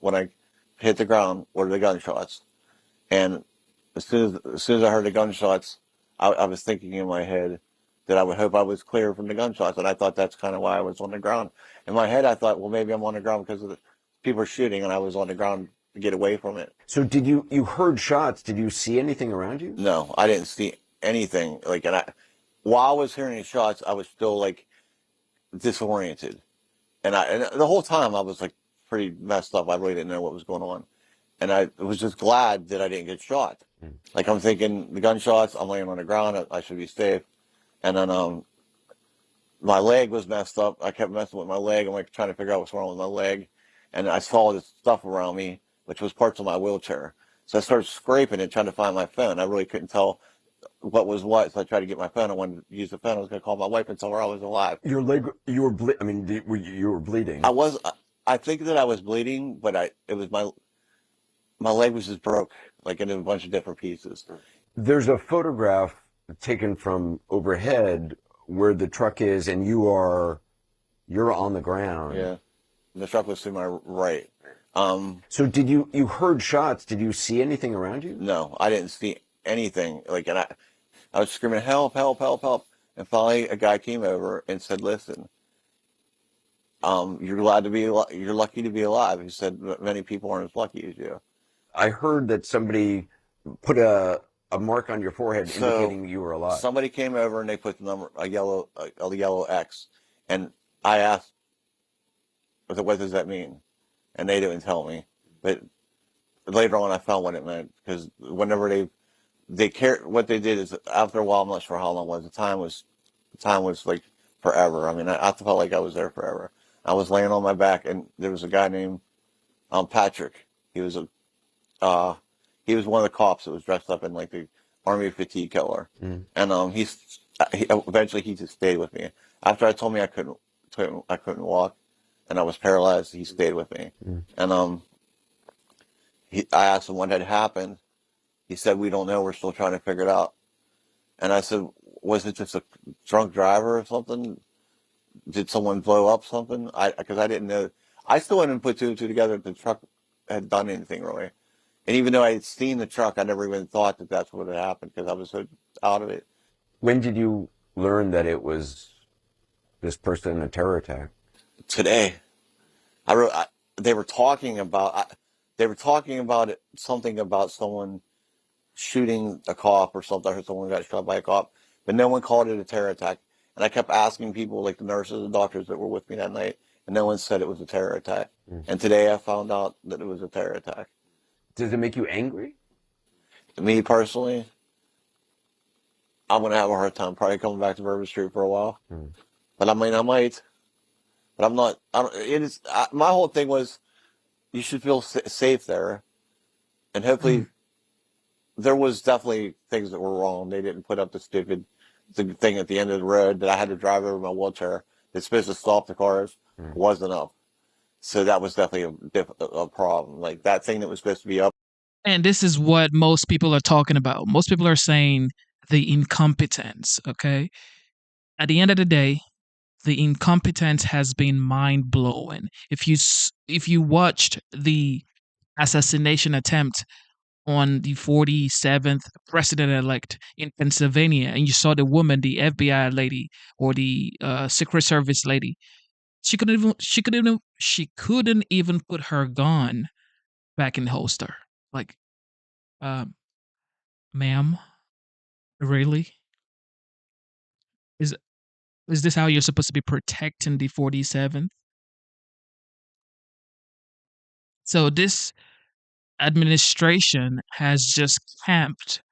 when I hit the ground were the gunshots, and as soon as I heard the gunshots, I was thinking in my head that I would hope I was clear from the gunshots, and I thought that's kind of why I was on the ground. In my head, I thought, well, maybe I'm on the ground because of the people are shooting, and I was on the ground to get away from it. So did you heard shots? Did you see anything around you? No, I didn't see anything. Like, while I was hearing the shots, I was still like disoriented, and the whole time I was like pretty messed up. I really didn't know what was going on, and I was just glad that I didn't get shot. Like, I'm thinking the gunshots, I'm laying on the ground, I should be safe, and then my leg was messed up. I kept messing with my leg. I'm like trying to figure out what's wrong with my leg, and I saw this stuff around me, which was parts of my wheelchair. So I started scraping and trying to find my phone. I really couldn't tell what was what, so I tried to get my phone. I wanted to use the phone. I was going to call my wife and tell her I was alive. Your leg, you were you were bleeding. I think that I was bleeding, but it was my leg was just broke, like into a bunch of different pieces. There's a photograph taken from overhead where the truck is, and you're on the ground. Yeah, the truck was to my right. So did you heard shots? Did you see anything around you? No, I didn't see anything. Like, and I was screaming, help, help, help, help. And finally a guy came over and said, listen, you're lucky to be alive. He said, many people aren't as lucky as you. I heard that somebody put a mark on your forehead indicating you were alive. Somebody came over and they put the number, a yellow X. And I asked, what does that mean? And they didn't tell me. But later on, I found what it meant, because whenever they care, what they did is, after a while, I'm not sure how long it was. The time was like forever. I mean, I felt like I was there forever. I was laying on my back, and there was a guy named Patrick. He was one of the cops that was dressed up in like the army fatigue color, and eventually he just stayed with me. After I told me I couldn't walk, and I was paralyzed, he stayed with me. And I asked him what had happened. He said, we don't know. We're still trying to figure it out. And I said, was it just a drunk driver or something? Did someone blow up something? Because I didn't know. I still hadn't put two and two together that the truck had done anything really. And even though I had seen the truck, I never even thought that that's what had happened, because I was so out of it. When did you learn that it was this person in a terror attack? Today. They were talking about it, something about someone shooting a cop or something. I heard someone got shot by a cop, but no one called it a terror attack. And I kept asking people, like the nurses and doctors that were with me that night, and no one said it was a terror attack. And today I found out that it was a terror attack. Does it make you angry? Me personally, I'm going to have a hard time probably coming back to Bourbon Street for a while. But I mean, I might. But I'm not. My whole thing was, you should feel safe there. And hopefully, there was definitely things that were wrong. They didn't put up the stupid thing at the end of the road that I had to drive over my wheelchair. That's supposed to stop the cars. Wasn't up. So that was definitely a problem. Like, that thing that was supposed to be up. And this is what most people are talking about. Most people are saying the incompetence, okay? At the end of the day, the incompetence has been mind-blowing. If you watched the assassination attempt on the 47th president-elect in Pennsylvania, and you saw the woman, the FBI lady or the Secret Service lady, she couldn't even put her gun back in the holster. Like, ma'am, really? Is this how you're supposed to be protecting the 47th? So this administration has just camped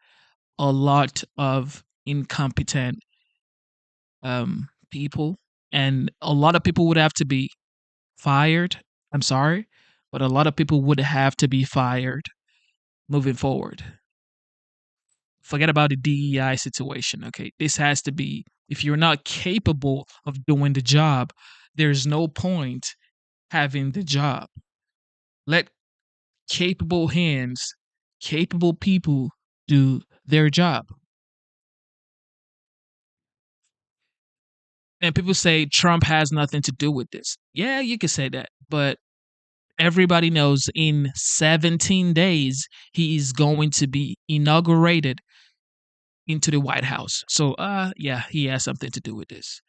a lot of incompetent people, and a lot of people would have to be fired. I'm sorry, but a lot of people would have to be fired moving forward. Forget about the DEI situation, okay? This has to be, if you're not capable of doing the job, there's no point having the job. Let capable hands, capable people do their job. And people say Trump has nothing to do with this. Yeah, you could say that, but everybody knows in 17 days he is going to be inaugurated into the White House. So, yeah, he has something to do with this.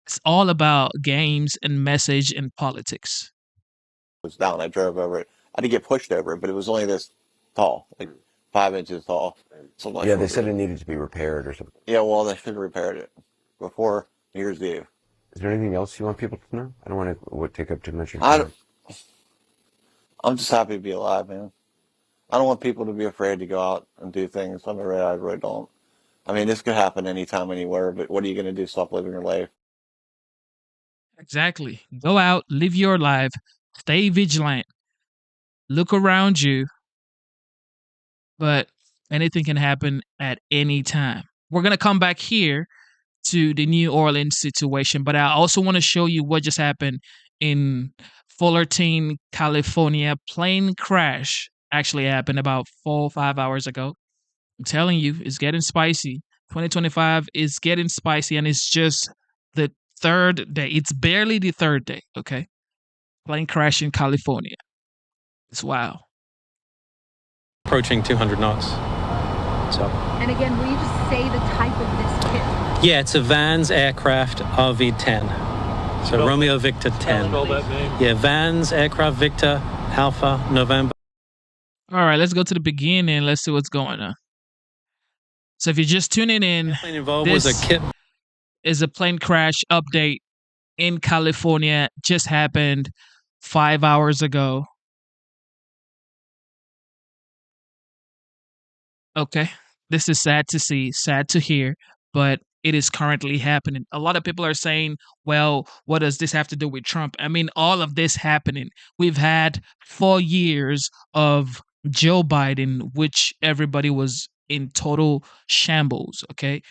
It's all about games and message and politics. Was down. I drove over it. I didn't get pushed over it, but it was only this tall, like 5 inches tall. Something like Yeah, they said it needed to be repaired or something. Yeah, well, they should have repaired it before New Year's Eve. Is there anything else you want people to know? I don't want to take up too much of your time. I'm just happy to be alive, man. I don't want people to be afraid to go out and do things. I really don't. I mean, this could happen anytime, anywhere, but what are you going to do? Stop living your life? Exactly. Go out, live your life, stay vigilant, look around you, but anything can happen at any time. We're going to come back here to the New Orleans situation, but I also want to show you what just happened in Fullerton, California. Plane crash actually happened about 4 or 5 hours ago. I'm telling you, it's getting spicy. 2025 is getting spicy, and it's just the third day. It's barely the third day, okay? Plane crash in California. It's wild. Approaching 200 knots. So. And again, will you just say the type of this kit? Yeah, it's a Vans aircraft RV-10. So Romeo Victor 10. Yeah, Vans aircraft Victor Alpha November. All right, let's go to the beginning. Let's see what's going on. So if you're just tuning in, this is a plane crash update in California. Just happened 5 hours ago. Okay, this is sad to see, sad to hear, but it is currently happening. A lot of people are saying, well, what does this have to do with Trump? I mean, all of this happening. We've had 4 years of Joe Biden, which everybody was in total shambles, okay?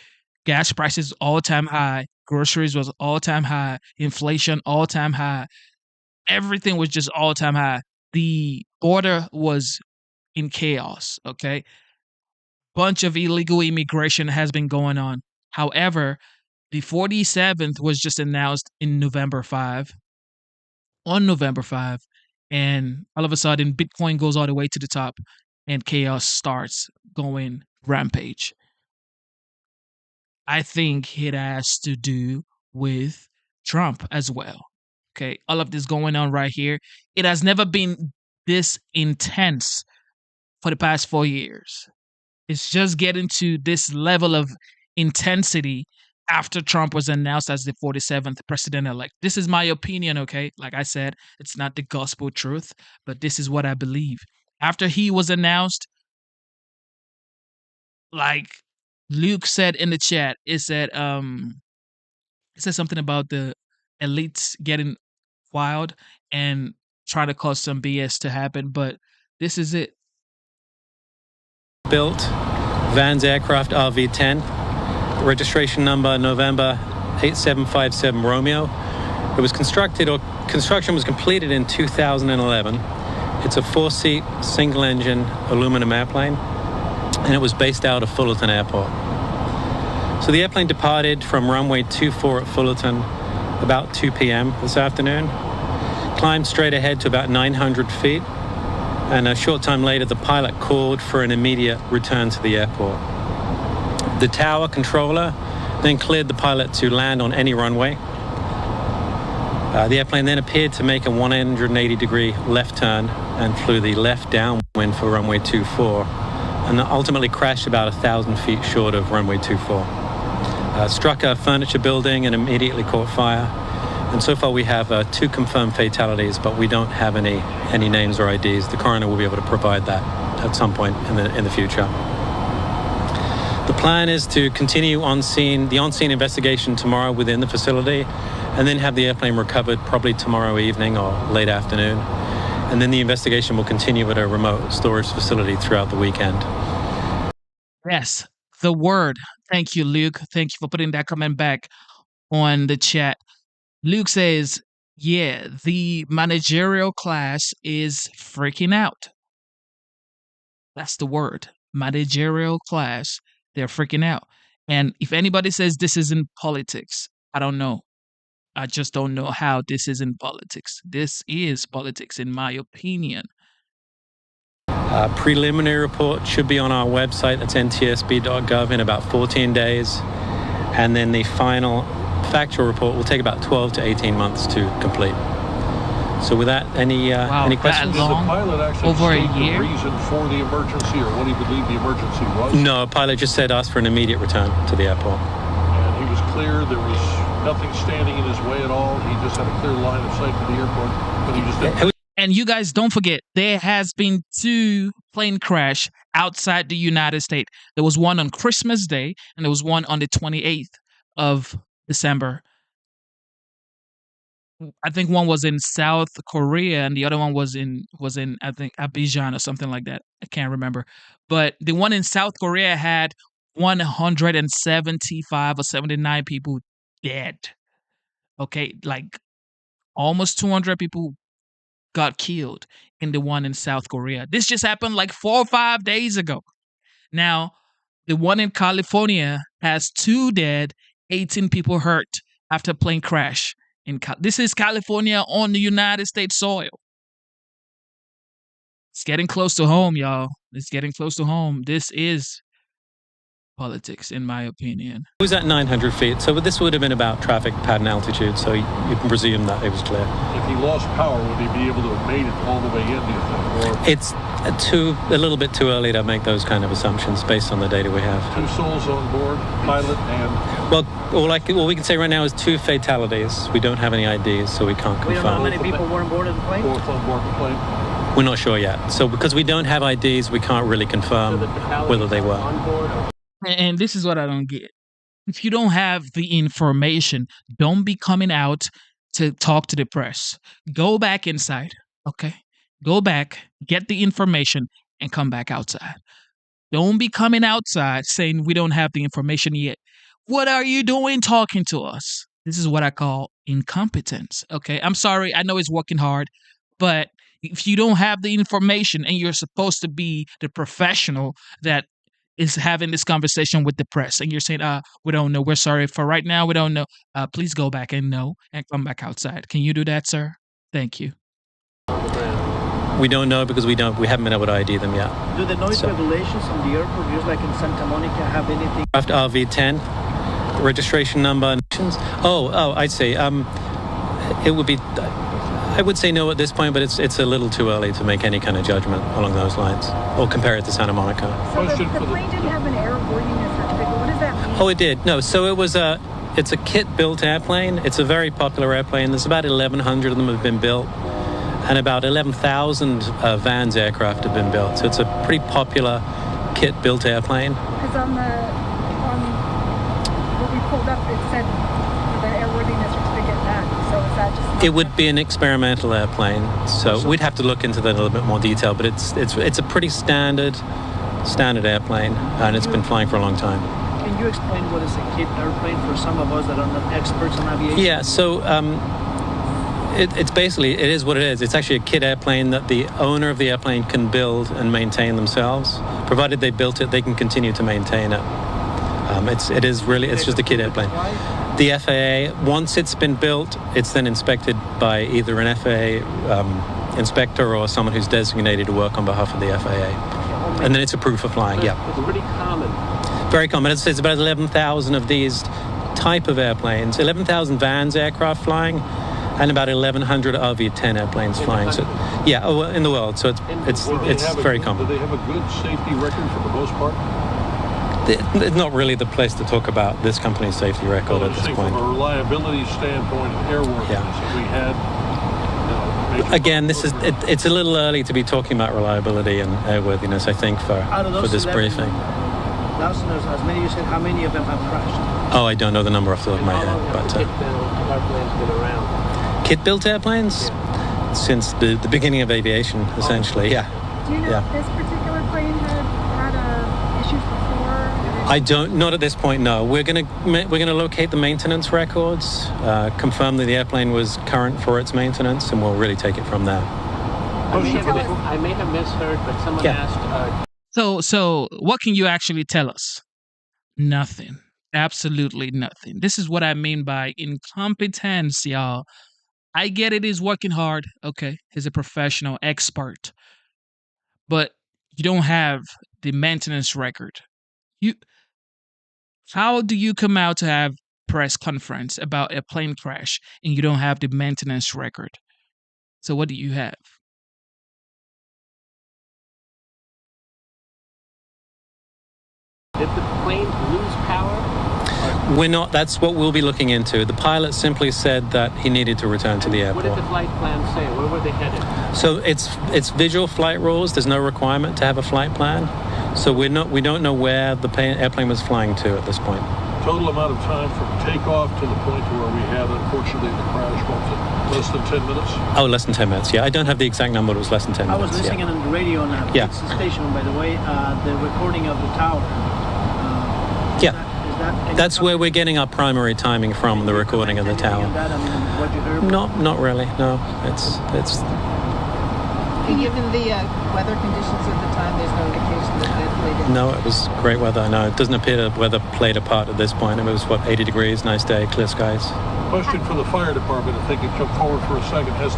Gas prices all-time high, groceries was all-time high, inflation all-time high. Everything was just all-time high. The border was in chaos, okay? Bunch of illegal immigration has been going on. However, the 47th was just announced in November 5, on November 5, and all of a sudden Bitcoin goes all the way to the top and chaos starts going rampage. I think it has to do with Trump as well. Okay, all of this going on right here. It has never been this intense for the past 4 years. It's just getting to this level of intensity after Trump was announced as the 47th president-elect. This is my opinion, okay? Like I said, it's not the gospel truth, but this is what I believe. After he was announced, like Luke said in the chat, it said something about the elites getting wild and trying to cause some BS to happen, but this is it. Built Vans aircraft RV-10, registration number November 8757 Romeo. It was construction was completed in 2011. It's a 4-seat, single-engine aluminum airplane, and it was based out of Fullerton Airport. So the airplane departed from runway 24 at Fullerton about 2 p.m. this afternoon, climbed straight ahead to about 900 feet, and a short time later, the pilot called for an immediate return to the airport. The tower controller then cleared the pilot to land on any runway. The airplane then appeared to make a 180-degree left turn and flew the left downwind for runway 24, and ultimately crashed about 1,000 feet short of runway 24. Struck a furniture building and immediately caught fire. And so far we have 2 confirmed fatalities, but we don't have any names or IDs. The coroner will be able to provide that at some point in the future. The plan is to continue the on-scene investigation tomorrow within the facility, and then have the airplane recovered probably tomorrow evening or late afternoon. And then the investigation will continue at a remote storage facility throughout the weekend. Yes, the word. Thank you, Luke. Thank you for putting that comment back on the chat. Luke says, yeah, the managerial class is freaking out. That's the word. Managerial class. They're freaking out. And if anybody says this isn't politics, I don't know. I just don't know how this isn't politics. This is politics, in my opinion. A preliminary report should be on our website. That's ntsb.gov in about 14 days. And then the final factual report will take about 12 to 18 months to complete. So with that, any questions? Did the pilot actually Over a state year? the reason for the emergency or what he believed the emergency was? No, a pilot just said ask for an immediate return to the airport. And he was clear, there was nothing standing in his way at all. He just had a clear line of sight to the airport, but he just didn't. And you guys don't forget, there has been 2 plane crash outside the United States. There was one on Christmas Day, and there was one on the 28th of December. I think one was in South Korea, and the other one was in I think Abidjan or something like that. I can't remember. But the one in South Korea had 175 or 79 people dead. Okay, like almost 200 people got killed in the one in South Korea. This just happened like 4 or 5 days ago. Now, the one in California has 2 dead, 18 people hurt after plane crash. This is California on the United States soil. It's getting close to home, y'all. It's getting close to home. This is politics, in my opinion. It was at 900 feet, so this would have been about traffic pattern altitude, so you can presume that it was clear. If he lost power, would he be able to have made it all the way in, do you think? Or It's a little bit too early to make those kind of assumptions based on the data we have. 2 souls on board, pilot and... Well, all we can say right now is 2 fatalities. We don't have any IDs, so we can't confirm. We don't know how many people were on board of the plane? Both on board the plane? We're not sure yet. So because we don't have IDs, we can't really confirm whether they were. On board or... And this is what I don't get. If you don't have the information, don't be coming out to talk to the press. Go back inside, okay? Go back, get the information, and come back outside. Don't be coming outside saying we don't have the information yet. What are you doing talking to us? This is what I call incompetence, okay? I'm sorry, I know it's working hard, but if you don't have the information and you're supposed to be the professional that is having this conversation with the press and you're saying, we don't know, we're sorry, for right now, we don't know, please go back and know and come back outside. Can you do that, sir? Thank you. We don't know because we haven't been able to ID them yet. Do the noise regulations on the airport, just like in Santa Monica, have anything? Aircraft RV10, registration number. I see. It would be, I would say no at this point, but it's a little too early to make any kind of judgment along those lines or compare it to Santa Monica. So the plane didn't have an airworthiness certificate. What does that mean? Oh, it did. No, so it's a kit-built airplane. It's a very popular airplane. There's about 1,100 of them have been built, and about 11,000 Vans aircraft have been built. So it's a pretty popular kit-built airplane. Because on what we pulled up, it said the airworthiness certificate that. So is that just? It would be an experimental airplane, so we'd have to look into that in a little bit more detail. But it's a pretty standard airplane, and it's been flying for a long time. Can you explain what is a kit airplane for some of us that are not experts in aviation? Yeah, so it's basically, it is what it is. It's actually a kit airplane that the owner of the airplane can build and maintain themselves. Provided they built it, they can continue to maintain it. It's just a kit airplane. The FAA, once it's been built, it's then inspected by either an FAA inspector or someone who's designated to work on behalf of the FAA. And then it's approved for flying, yeah. It's pretty common. Very common. It's about 11,000 of these type of airplanes, 11,000 Vans aircraft flying, and about 1,100 RV-10 airplanes flying. So, yeah, in the world. So it's very common. Do they have a good safety record for the most part? It's not really the place to talk about this company's safety record at this point. From a reliability standpoint of airworthiness, we had. Again, it's a little early to be talking about reliability and airworthiness, I think, for this briefing. Thousands, as many you said, how many of them have crashed? Oh, I don't know the number off the top of my head. But airplanes been around? Kit-built airplanes? Since the beginning of aviation, essentially, yeah. Do you know if this particular plane had issues before? I don't. Not at this point. No. We're gonna locate the maintenance records, confirm that the airplane was current for its maintenance, and we'll really take it from there. I may have misheard, but someone asked. So what can you actually tell us? Nothing. Absolutely nothing. This is what I mean by incompetence, y'all. I get it. He's working hard. Okay, he's a professional expert, but you don't have the maintenance record. How do you come out to have press conference about a plane crash and you don't have the maintenance record? So what do you have? Did the plane lose power? We're not. That's what we'll be looking into. The pilot simply said that he needed to return to the airport. What did the flight plan say? Where were they headed? So it's visual flight rules. There's no requirement to have a flight plan. So we don't know where the airplane was flying to at this point. Total amount of time from takeoff to the point to where we had, unfortunately, the crash. What was it? Less than 10 minutes? Oh, less than 10 minutes. Yeah, I don't have the exact number. It was less than 10 minutes. I was listening on the radio on that station, by the way, the recording of the tower. That's where we're getting our primary timing from, the recording of the tower. What you heard? Not really. No, it's. Given the weather conditions at the time, there's no indication that it played in. No, it was great weather. No, it doesn't appear the weather played a part at this point. It was 80 degrees, nice day, clear skies. Question for the fire department, if they could come forward for a second. Is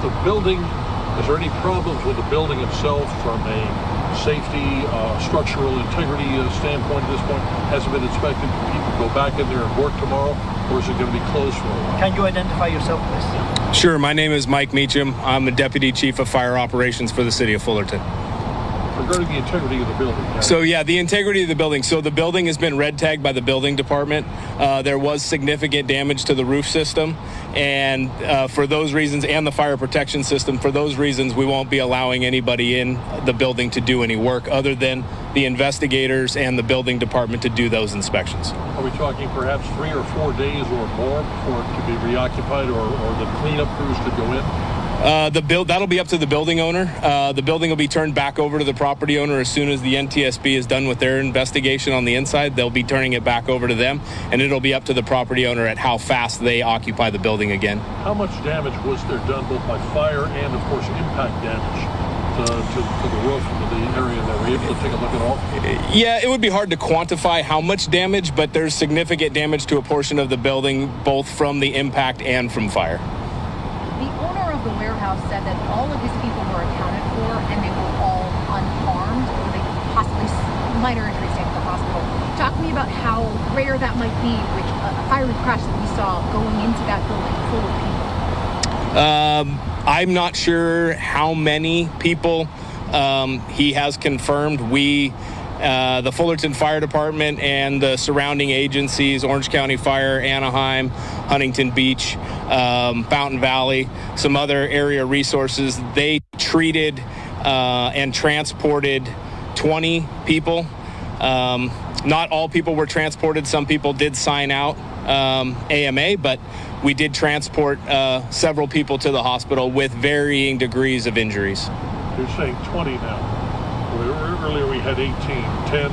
there any problems with the building itself from a safety, structural integrity standpoint at this point? Has it been inspected? Can people go back in there and work tomorrow, or is it going to be closed for a while? Can you identify yourself, please? Sure. My name is Mike Meacham. I'm the Deputy Chief of Fire Operations for the City of Fullerton. Regarding the integrity of the building. So the integrity of the building. So the building has been red tagged by the building department. There was significant damage to the roof system, and for those reasons, and the fire protection system, for those reasons, we won't be allowing anybody in the building to do any work other than the investigators and the building department to do those inspections. Are we talking perhaps 3 or 4 days or more before it could be reoccupied, or the cleanup crews could go in? That'll be up to the building owner. The building will be turned back over to the property owner as soon as the NTSB is done with their investigation on the inside. They'll be turning it back over to them, and it'll be up to the property owner at how fast they occupy the building again. How much damage was there done both by fire and, of course, impact damage to the roof and to the area that we're able to take a look at all? Yeah, it would be hard to quantify how much damage, but there's significant damage to a portion of the building, both from the impact and from fire. The warehouse said that all of his people were accounted for and they were all unharmed, or they possibly minor injuries taken to the hospital. Talk to me about how rare that might be with a fiery crash that we saw going into that building full of people. I'm not sure how many people he has confirmed. The Fullerton Fire Department and the surrounding agencies, Orange County Fire, Anaheim, Huntington Beach, Fountain Valley, some other area resources, they treated and transported 20 people. Not all people were transported. Some people did sign out AMA, but we did transport several people to the hospital with varying degrees of injuries. You're saying 20 now. Earlier we had 18, 10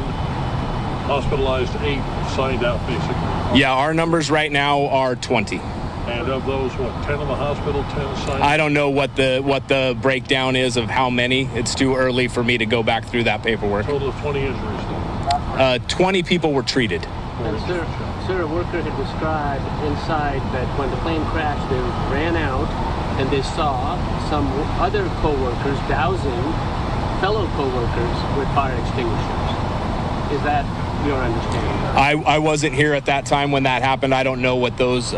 hospitalized, 8 signed out basically. Yeah, our numbers right now are 20. And of those, 10 in the hospital, 10 signed out? I don't know what the breakdown is of how many. It's too early for me to go back through that paperwork. Total of 20 injuries though? 20 people were treated. And sir, a worker had described inside that when the plane crashed, they ran out and they saw some other co-workers dousing fellow co-workers with fire extinguishers. Is that your understanding? I wasn't here at that time when that happened. I don't know what those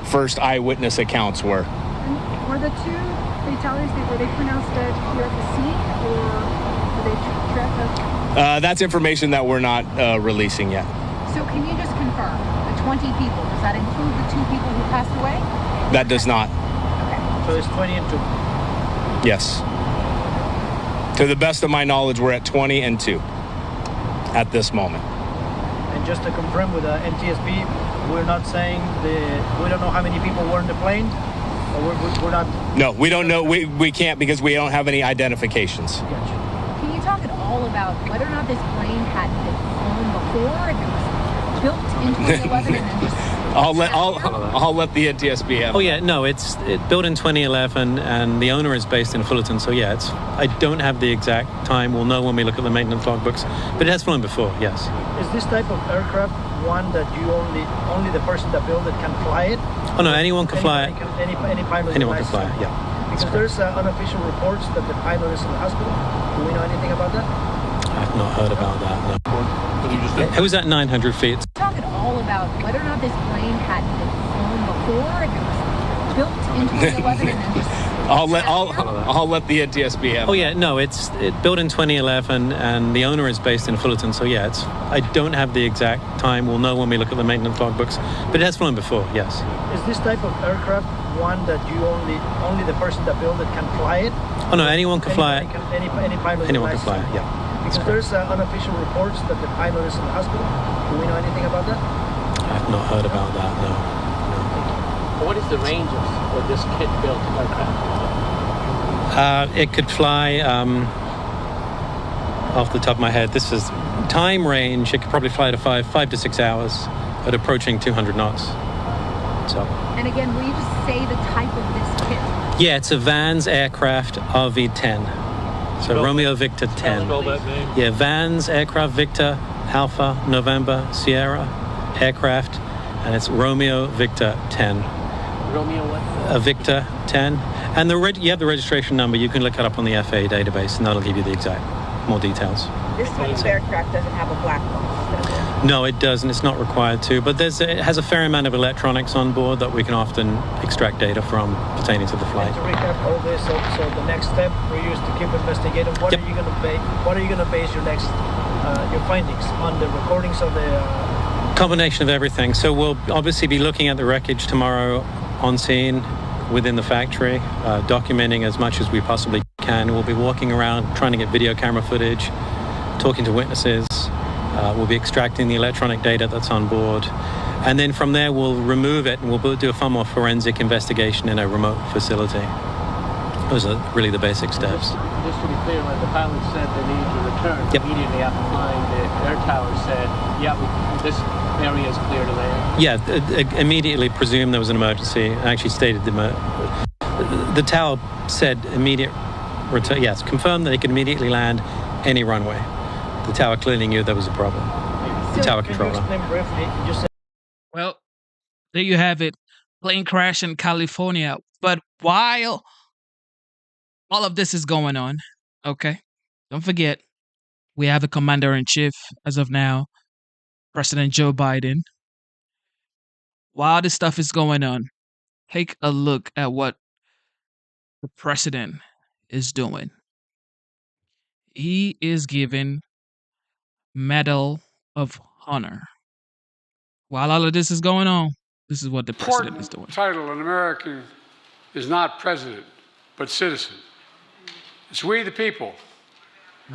first eyewitness accounts were. And were the 2 fatalities, were they pronounced dead here at the scene, or were they trapped? That's information that we're not releasing yet. So can you just confirm, the 20 people, does that include the 2 people who passed away? That does not. Okay. So it's 20 and 2? Yes. To the best of my knowledge, we're at 20 and 2 at this moment. And just to confirm with the NTSB, we're not saying we don't know how many people were in the plane. Or we're not. No, we don't know. We can't because we don't have any identifications. Can you talk at all about whether or not this plane had been flown before, if it was built in 2011 and then just... I'll let the NTSB have. Oh yeah, no, it's built in 2011, and the owner is based in Fullerton. So yeah, I don't have the exact time. We'll know when we look at the maintenance logbooks, but it has flown before. Yes. Is this type of aircraft one that you only the person that built it can fly it? Oh no, anyone can fly it. Any pilot. Anyone can fly it. Yeah. Because there's unofficial reports that the pilot is in the hospital. Do we know anything about that? I've not heard about that. No. It was at 900 feet. Talk at all about whether or not this plane had been flown before, if it was built in 2011 and then just... I'll let the NTSB have. Oh yeah, no, it's built in 2011, and the owner is based in Fullerton. So yeah, I don't have the exact time. We'll know when we look at the maintenance logbooks, but it has flown before. Yes. Is this type of aircraft one that you only the person that built it can fly it? Oh no, anyone can fly it. Any pilot. Anyone can fly it. Yeah. Because there's unofficial reports that the pilot is in the hospital. Do we know anything about that? I've not heard about that. No. What is the range of this kit-built aircraft? It could fly, off the top of my head, this is time range. It could probably fly to 5 to 6 hours at approaching 200 knots. So. And again, will you just say the type of this kit? Yeah, it's a Vans aircraft RV-10. So Romeo Victor 10. Spell that name. Yeah, Vans Aircraft Victor Alpha November Sierra aircraft, and it's Romeo Victor 10. Romeo what? Victor 10. And you have the registration number. You can look it up on the FAA database, and that'll give you the exact more details. This type of aircraft doesn't have a black box, does it? No, it doesn't. It's not required to. But it has a fair amount of electronics on board that we can often extract data from pertaining to the flight. To recap all this, so the next step for you is to keep investigating. What are you going to base your next your findings on? The recordings of the combination of everything. So we'll obviously be looking at the wreckage tomorrow on scene within the factory, documenting as much as we possibly can. We'll be walking around trying to get video camera footage, talking to witnesses. We'll be extracting the electronic data that's on board. And then from there, we'll remove it and we'll do a far more forensic investigation in a remote facility. Those are really the basic steps. Just to be clear, when the pilot said they needed to return, immediately after flying, the air tower said, this area is clear to land. Yeah, immediately presumed there was an emergency. I actually stated the tower said immediate return. Yes, confirmed that they could immediately land any runway. The tower clearly knew there was a problem. The tower controller. Well, there you have it. Plane crash in California. But while all of this is going on, okay, don't forget, we have a commander-in-chief as of now, President Joe Biden. While this stuff is going on, take a look at what the president is doing. He is giving Medal of Honor. While all of this is going on, this is what the president is doing. The title in American is not president, but citizen. It's we the people.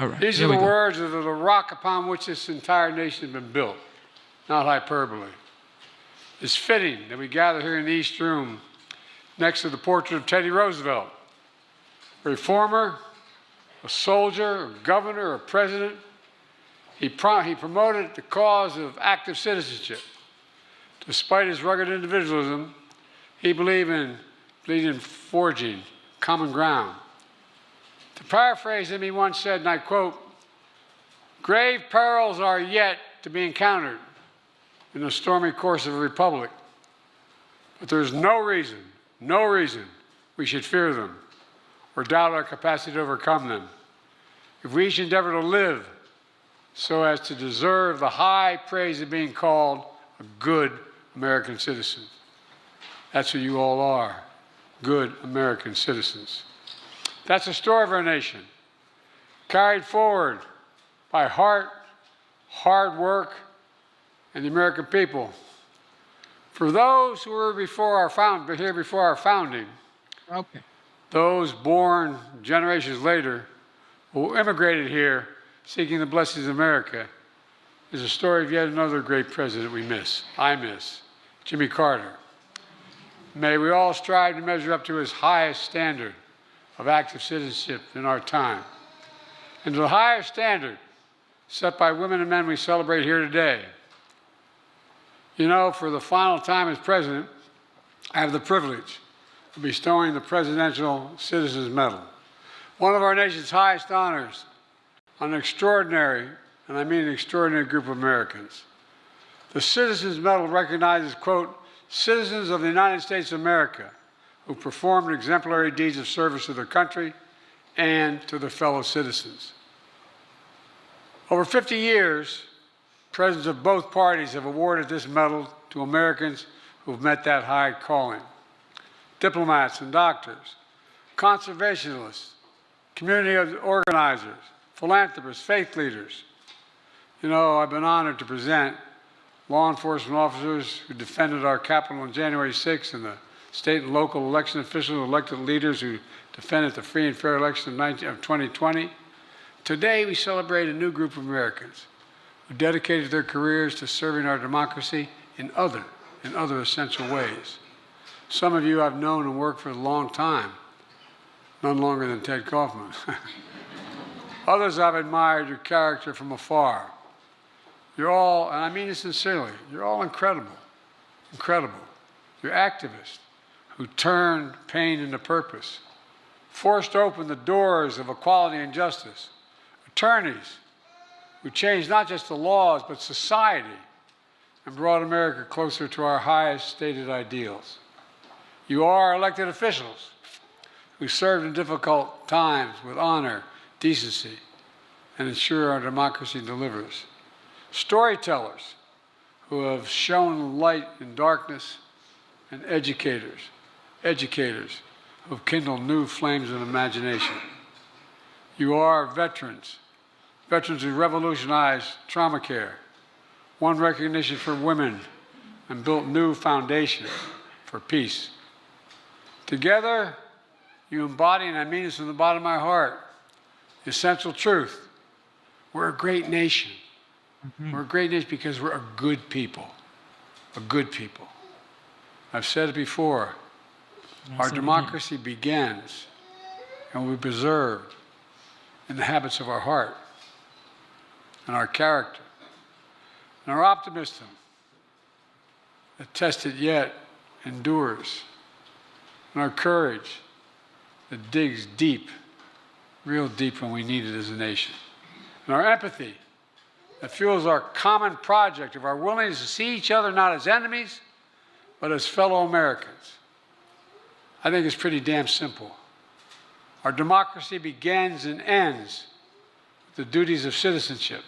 All right, These are the words of the rock upon which this entire nation has been built, not hyperbole. It's fitting that we gather here in the East Room next to the portrait of Teddy Roosevelt, a reformer, a soldier, a governor, a president. He promoted the cause of active citizenship. Despite his rugged individualism, he believed in forging common ground. To paraphrase him, he once said, and I quote, "Grave perils are yet to be encountered in the stormy course of a republic, but there's no reason we should fear them or doubt our capacity to overcome them. If we each endeavor to live so as to deserve the high praise of being called a good American citizen." That's who you all are, good American citizens. That's the story of our nation, carried forward by heart, hard work, and the American people. For those who were here before our founding, those born generations later who immigrated here seeking the blessings of America, is the story of yet another great president we miss, Jimmy Carter. May we all strive to measure up to his highest standard of active citizenship in our time, and to the highest standard set by women and men we celebrate here today. You know, for the final time as president, I have the privilege of bestowing the Presidential Citizens Medal, one of our nation's highest honors, on an extraordinary, and I mean an extraordinary, group of Americans. The Citizens Medal recognizes, quote, citizens of the United States of America who performed exemplary deeds of service to their country and to their fellow citizens. Over 50 years, presidents of both parties have awarded this medal to Americans who have met that high calling. Diplomats and doctors, conservationists, community organizers, philanthropists, faith leaders. You know, I've been honored to present law enforcement officers who defended our Capitol on January 6th, and the state and local election officials, elected leaders who defended the free and fair election of 2020. Today, we celebrate a new group of Americans who dedicated their careers to serving our democracy in other essential ways. Some of you I've known and worked for a long time, none longer than Ted Kaufman. Others I've admired your character from afar. You're all, and I mean this sincerely, you're all incredible, incredible. You're activists who turned pain into purpose, forced open the doors of equality and justice, attorneys who changed not just the laws but society and brought America closer to our highest stated ideals. You are elected officials who served in difficult times with honor, decency, and ensure our democracy delivers. Storytellers who have shown light in darkness, and educators who have kindled new flames of imagination. You are veterans who revolutionized trauma care, won recognition for women, and built new foundations for peace. Together, you embody, and I mean this from the bottom of my heart, the essential truth. We're a great nation. We're a great nation because we're a good people. A good people. I've said it before. Our democracy begins and will be preserved in the habits of our heart and our character and our optimism that tested yet endures, and our courage that digs deep, real deep when we need it as a nation, and our empathy that fuels our common project of our willingness to see each other not as enemies, but as fellow Americans. I think it's pretty damn simple. Our democracy begins and ends with the duties of citizenship.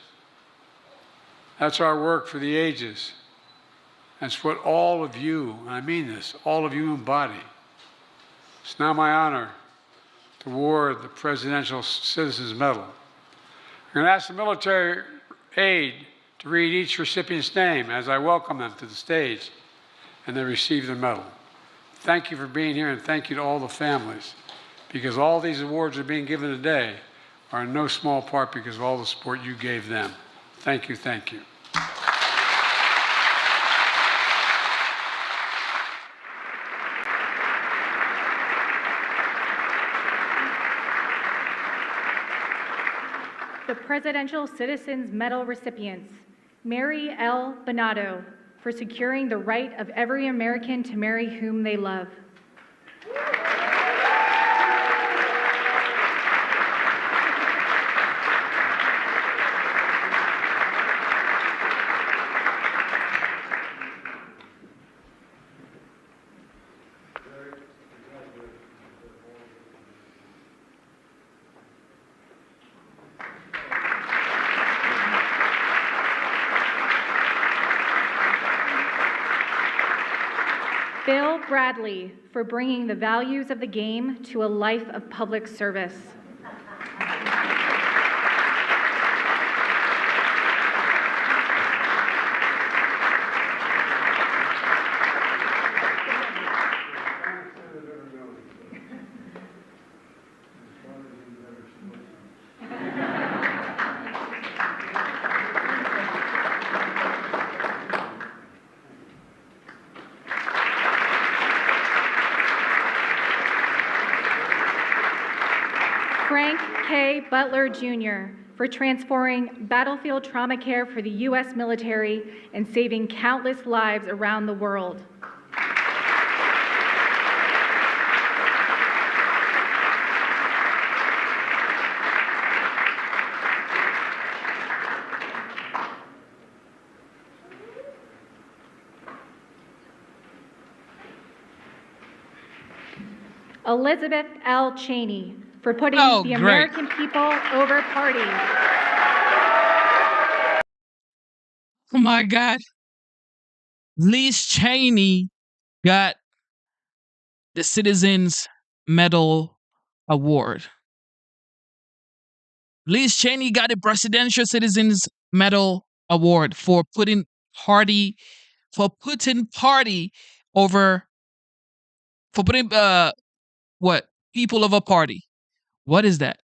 That's our work for the ages. That's what all of you, and I mean this, all of you embody. It's now my honor to award the Presidential Citizens Medal. I'm going to ask the military aide to read each recipient's name as I welcome them to the stage and they receive their medal. Thank you for being here, and thank you to all the families, because all these awards are being given today are in no small part because of all the support you gave them. Thank you, thank you. The Presidential Citizens Medal recipients: Mary L. Bonato, for securing the right of every American to marry whom they love. Bill Bradley, for bringing the values of the game to a life of public service. K. Butler Jr. for transforming battlefield trauma care for the U.S. military and saving countless lives around the world. Elizabeth L. Cheney for putting the American people over party. Oh my God. Liz Cheney got the Citizens Medal Award. Liz Cheney got a Presidential Citizens Medal Award for putting party over people over party. What is that?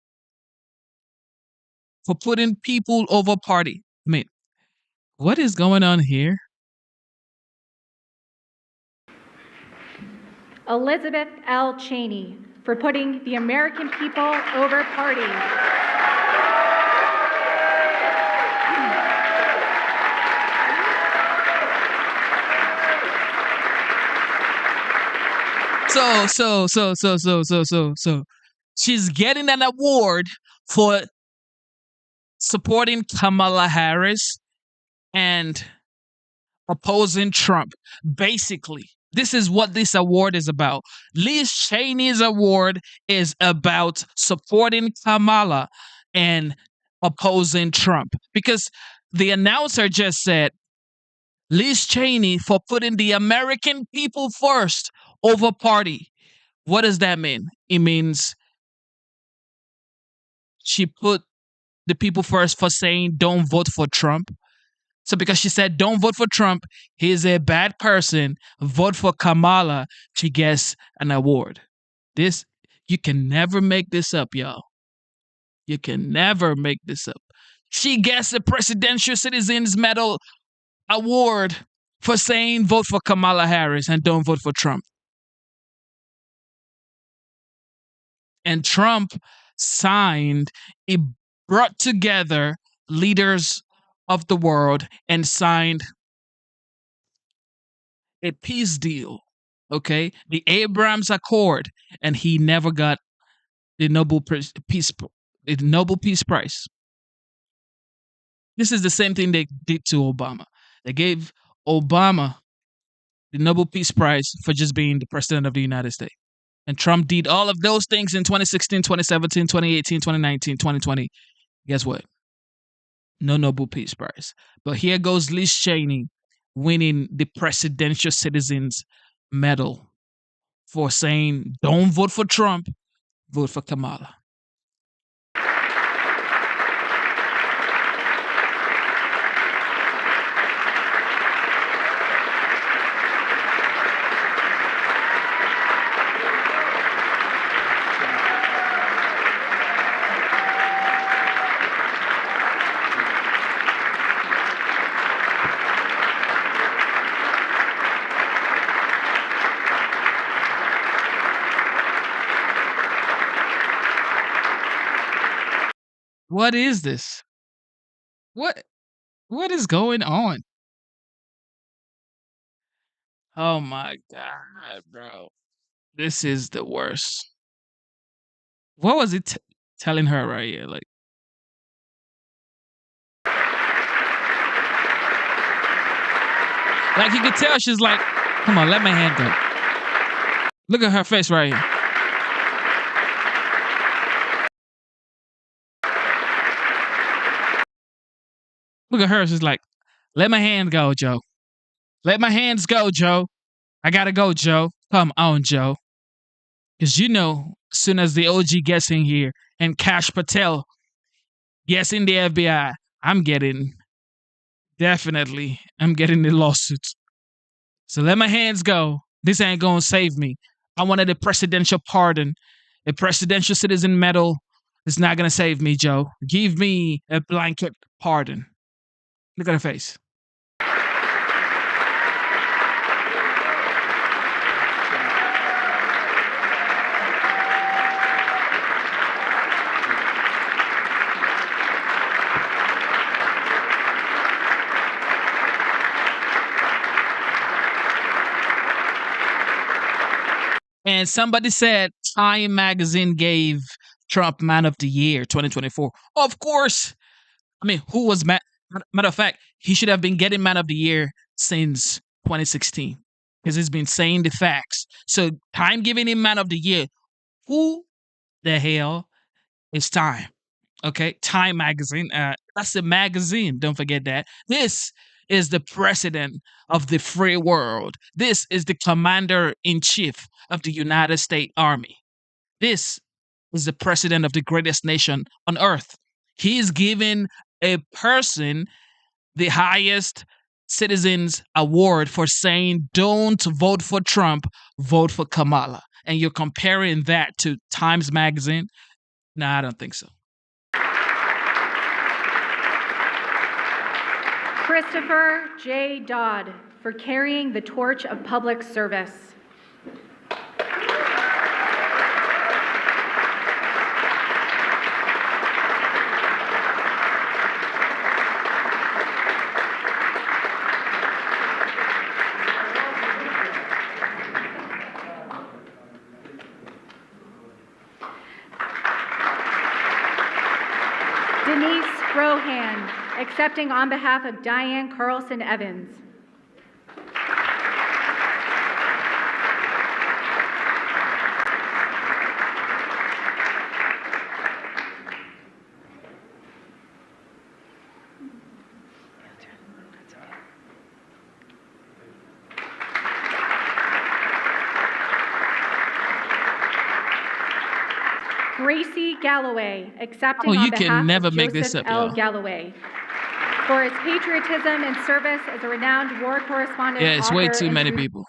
For putting people over party. I mean, what is going on here? Elizabeth L. Cheney for putting the American people over party. So she's getting an award for supporting Kamala Harris and opposing Trump. Basically, this is what this award is about. Liz Cheney's award is about supporting Kamala and opposing Trump. Because the announcer just said, Liz Cheney for putting the American people first over party. What does that mean? It means she put the people first for saying don't vote for Trump. So because she said don't vote for Trump, he's a bad person, vote for Kamala, she gets an award. This, you can never make this up, y'all. You can never make this up. She gets a Presidential Citizens Medal Award for saying vote for Kamala Harris and don't vote for Trump. And Trump signed, it brought together leaders of the world and signed a peace deal, okay? The Abraham Accord, and he never got the Nobel Peace Prize. This is the same thing they did to Obama. They gave Obama the Nobel Peace Prize for just being the president of the United States. And Trump did all of those things in 2016, 2017, 2018, 2019, 2020. Guess what? No Nobel Peace Prize. But here goes Liz Cheney winning the Presidential Citizens Medal for saying, don't vote for Trump, vote for Kamala. What is this? What is going on? Oh my God, bro. This is the worst. What was it telling her right here? Like, you could tell she's like, come on, let my hand go. Look at her face right here. Look at her. She's like, let my hand go, Joe. Let my hands go, Joe. I gotta go, Joe. Come on, Joe. Because you know, as soon as the OG gets in here and Kash Patel gets in the FBI, I'm getting the lawsuits. So let my hands go. This ain't gonna save me. I wanted a presidential pardon. A Presidential Citizen Medal is not gonna save me, Joe. Give me a blanket pardon. Look at her face. And somebody said Time magazine gave Trump Man of the Year 2024. Of course. I mean, who was matter of fact, he should have been getting Man of the Year since 2016 because he's been saying the facts. So Time giving him Man of the Year. Who the hell is Time? Okay, Time magazine. That's the magazine. Don't forget that. This is the president of the free world. This is the commander in chief of the United States Army. This is the president of the greatest nation on earth. He is giving a person the highest citizens award for saying, don't vote for Trump, vote for Kamala. And you're comparing that to Times Magazine? No, I don't think so. Christopher J. Dodd for carrying the torch of public service. Denise Rohan, accepting on behalf of Diane Carlson Evans. Gracie Galloway, accepting on behalf of Joseph L. Galloway, for his patriotism and service as a renowned war correspondent. Yeah, it's way too many people.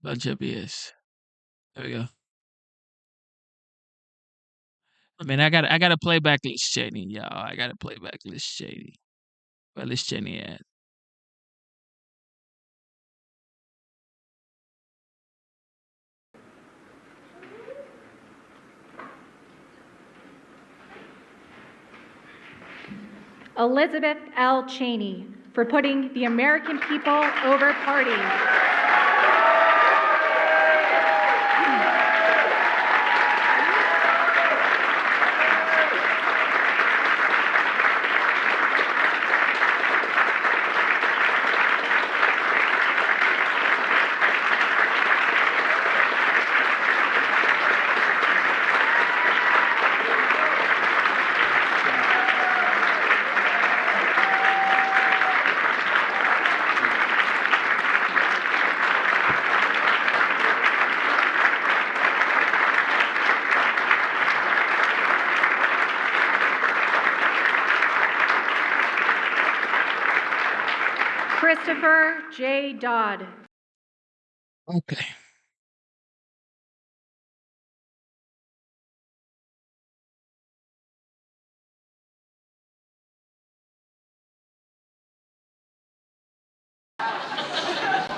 Bunch of BS. There we go. I mean, I gotta play back Liz Cheney, y'all. I gotta play back Liz Cheney. Where Liz Cheney at? Elizabeth L. Cheney, for putting the American people over party. Christopher J. Dodd. Okay.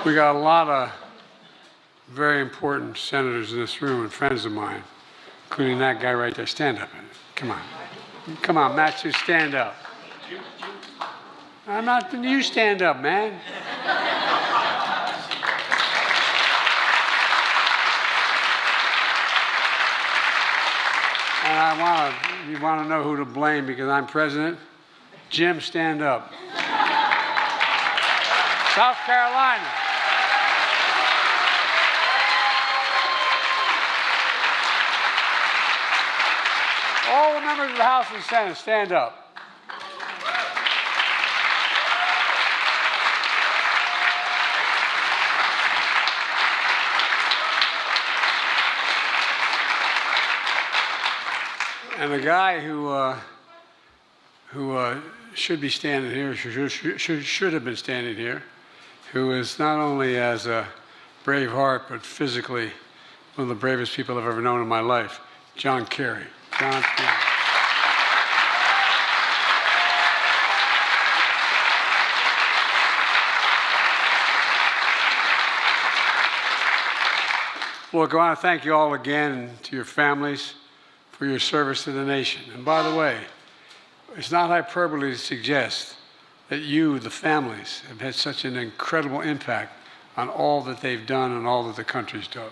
We got a lot of very important senators in this room and friends of mine, including that guy right there. Stand up. Come on. Come on, Matthew, stand up. I'm not, you stand up, man. And you want to know who to blame because I'm president? Jim, stand up. South Carolina. All the members of the House and Senate, stand up. And the guy who should be standing here, should have been standing here, who is not only as a brave heart, but physically one of the bravest people I've ever known in my life, John Kerry. John Kerry. Look, I want to thank you all again and to your families for your service to the nation. And by the way, it's not hyperbole to suggest that you, the families, have had such an incredible impact on all that they've done and all that the country's done.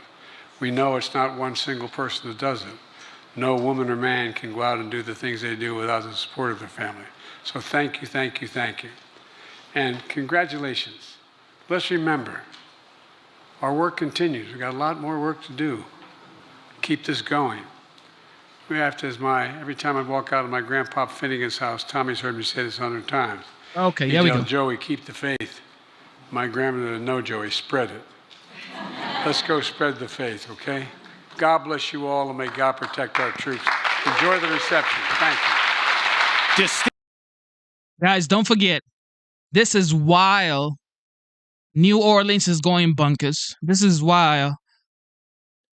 We know it's not one single person that does it. No woman or man can go out and do the things they do without the support of their family. So thank you, thank you, thank you. And congratulations. Let's remember, our work continues. We've got a lot more work to do. Keep this going. We have to, every time I walk out of my Grandpa Finnegan's house, Tommy's heard me say this 100 times. Okay, here we go. Joey, keep the faith. My grandmother, no, Joey, spread it. Let's go spread the faith, okay? God bless you all, and may God protect our troops. Enjoy the reception. Thank you. Guys, don't forget, this is while New Orleans is going bonkers. This is while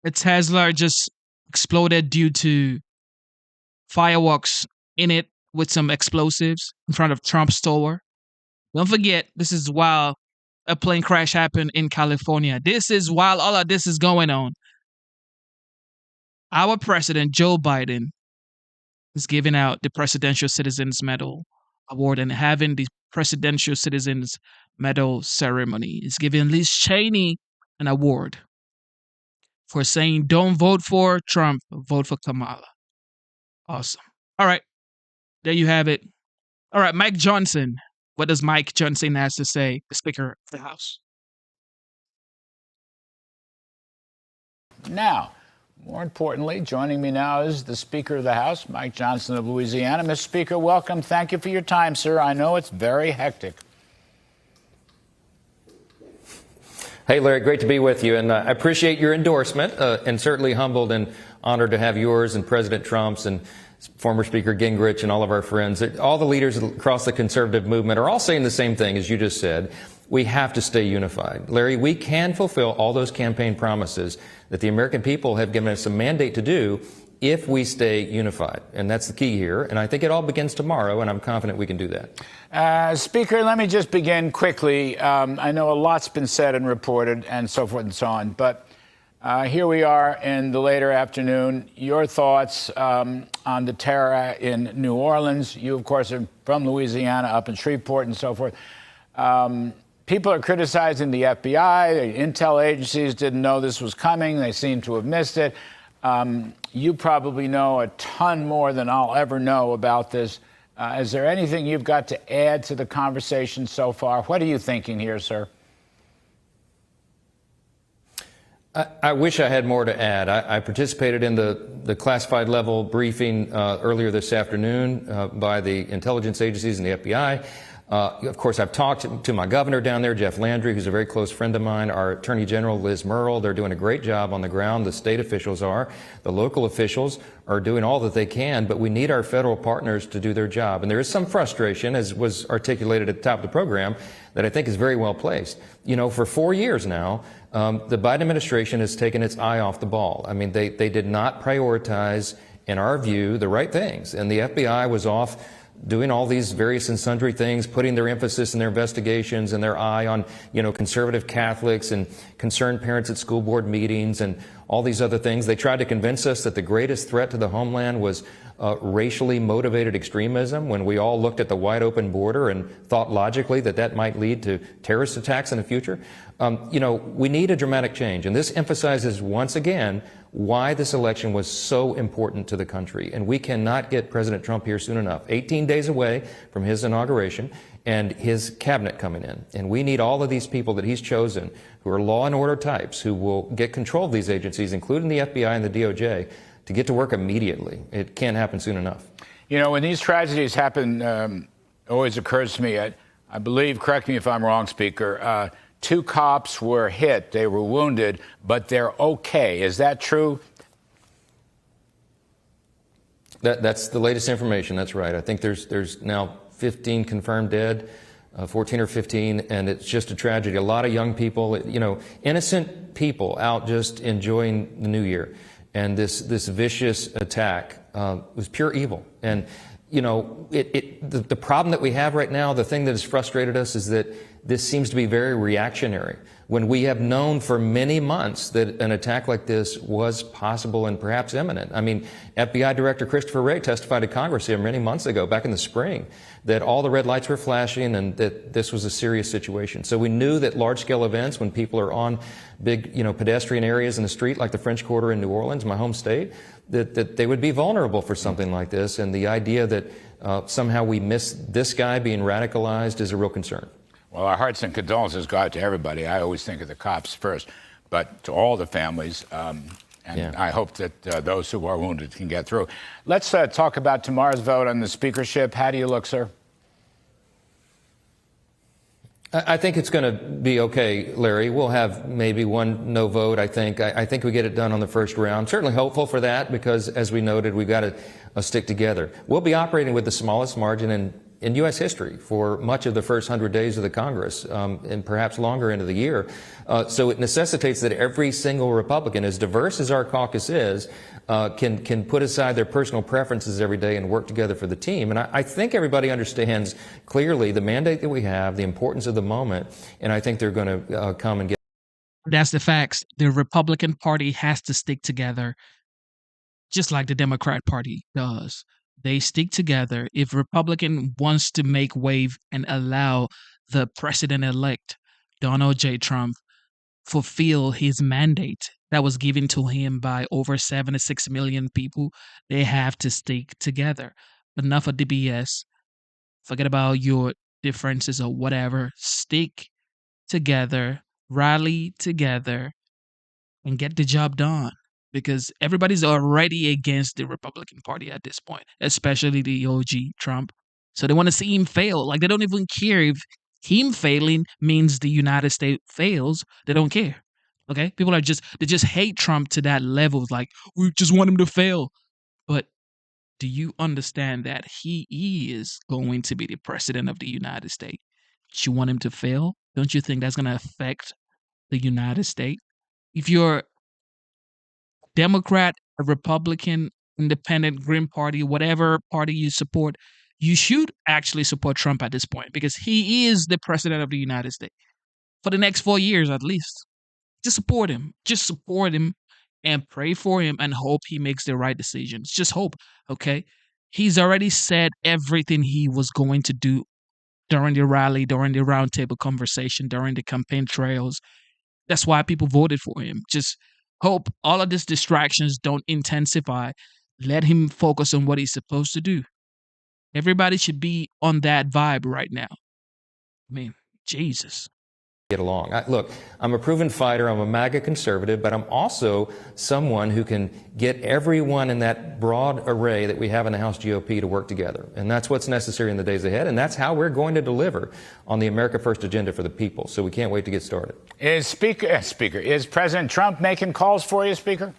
a Tesla just exploded due to fireworks in it with some explosives in front of Trump's tower. Don't forget, this is while a plane crash happened in California. This is while all of this is going on. Our president, Joe Biden, is giving out the Presidential Citizens Medal Award and having the Presidential Citizens Medal ceremony. It's giving Liz Cheney an award for saying, don't vote for Trump, vote for Kamala. Awesome. All right. There you have it. All right, Mike Johnson. What does Mike Johnson have to say, the Speaker of the House? Now, more importantly, joining me now is the Speaker of the House, Mike Johnson of Louisiana. Mr. Speaker, welcome. Thank you for your time, sir. I know it's very hectic. Hey, Larry, great to be with you. And I appreciate your endorsement and certainly humbled and honored to have yours and President Trump's and former Speaker Gingrich and all of our friends. All the leaders across the conservative movement are all saying the same thing, as you just said. We have to stay unified. Larry, we can fulfill all those campaign promises that the American people have given us a mandate to do if we stay unified. And that's the key here. And I think it all begins tomorrow, and I'm confident we can do that. Speaker, let me just begin quickly. I know a lot's been said and reported and so forth and so on, but here we are in the later afternoon. Your thoughts on the terror in New Orleans. You, of course, are from Louisiana, up in Shreveport and so forth. People are criticizing the FBI. The intel agencies didn't know this was coming. They seem to have missed it. You probably know a ton more than I'll ever know about this. Is there anything you've got to add to the conversation so far? What are you thinking here, sir? I wish I had more to add. I participated in the classified level briefing earlier this afternoon by the intelligence agencies and the FBI. Of course, I've talked to my governor down there, Jeff Landry, who's a very close friend of mine, our Attorney General, Liz Murrill. They're doing a great job on the ground. The state officials are. The local officials are doing all that they can, but we need our federal partners to do their job. And there is some frustration, as was articulated at the top of the program, that I think is very well placed. You know, for 4 years now, the Biden administration has taken its eye off the ball. I mean, they did not prioritize, in our view, the right things. And the FBI was off doing all these various and sundry things, putting their emphasis in their investigations and their eye on, you know, conservative Catholics and concerned parents at school board meetings and all these other things. They tried to convince us that the greatest threat to the homeland was racially motivated extremism, when we all looked at the wide open border and thought logically that that might lead to terrorist attacks in the future. You know, we need a dramatic change. And this emphasizes once again why this election was so important to the country. And we cannot get President Trump here soon enough. 18 days away from his inauguration and his cabinet coming in. And we need all of these people that he's chosen, who are law and order types, who will get control of these agencies, including the FBI and the DOJ, to get to work immediately. It can't happen soon enough. You know, when these tragedies happen, it always occurs to me, I believe, correct me if I'm wrong, Speaker, 2 cops were hit, they were wounded, but they're okay. Is that true? That's the latest information. That's right. I think there's now 15 confirmed dead, 14 or 15, and it's just a tragedy. A lot of young people, you know, innocent people out just enjoying the new year. And this vicious attack was pure evil. And you know, the problem that we have right now, the thing that has frustrated us is that this seems to be very reactionary. When we have known for many months that an attack like this was possible and perhaps imminent. I mean, FBI Director Christopher Wray testified to Congress here many months ago, back in the spring, that all the red lights were flashing and that this was a serious situation. So we knew that large-scale events, when people are on big, you know, pedestrian areas in the street, like the French Quarter in New Orleans, my home state, that they would be vulnerable for something like this. And the idea that somehow we miss this guy being radicalized is a real concern. Well, our hearts and condolences go out to everybody. I always think of the cops first, but to all the families. I hope that those who are wounded can get through. Let's talk about tomorrow's vote on the speakership. How do you look, sir? I think it's going to be okay, Larry. We'll have maybe one no vote, I think. I think we get it done on the first round. Certainly hopeful for that because, as we noted, we've got to stick together. We'll be operating with the smallest margin in U.S. history for much of the first 100 days of the Congress, and perhaps longer into the year. So it necessitates that every single Republican, as diverse as our caucus is, can put aside their personal preferences every day and work together for the team. And I think everybody understands clearly the mandate that we have, the importance of the moment, and I think they're going to come and get. That's the facts. The Republican Party has to stick together, just like the Democrat Party does. They stick together. If Republican wants to make wave and allow the president-elect, Donald J. Trump, fulfill his mandate that was given to him by over 76 million people, they have to stick together. Enough of the BS. Forget about your differences or whatever. Stick together, rally together, and get the job done. Because everybody's already against the Republican Party at this point, especially the OG Trump. So they want to see him fail. Like, they don't even care if him failing means the United States fails. They don't care. Okay? People they just hate Trump to that level. Like, we just want him to fail. But do you understand that he is going to be the president of the United States? You want him to fail? Don't you think that's going to affect the United States? If you're Democrat, a Republican, Independent, Green Party, whatever party you support, you should actually support Trump at this point because he is the president of the United States for the next 4 years at least. Just support him. Just support him and pray for him and hope he makes the right decisions. Just hope, okay? He's already said everything he was going to do during the rally, during the roundtable conversation, during the campaign trails. That's why people voted for him. Just hope all of these distractions don't intensify. Let him focus on what he's supposed to do. Everybody should be on that vibe right now. I mean, Jesus. Get along. Look, I'm a proven fighter. I'm a MAGA conservative, but I'm also someone who can get everyone in that broad array that we have in the House GOP to work together. And that's what's necessary in the days ahead. And that's how we're going to deliver on the America First agenda for the people. So we can't wait to get started. Is President Trump making calls for you, Speaker?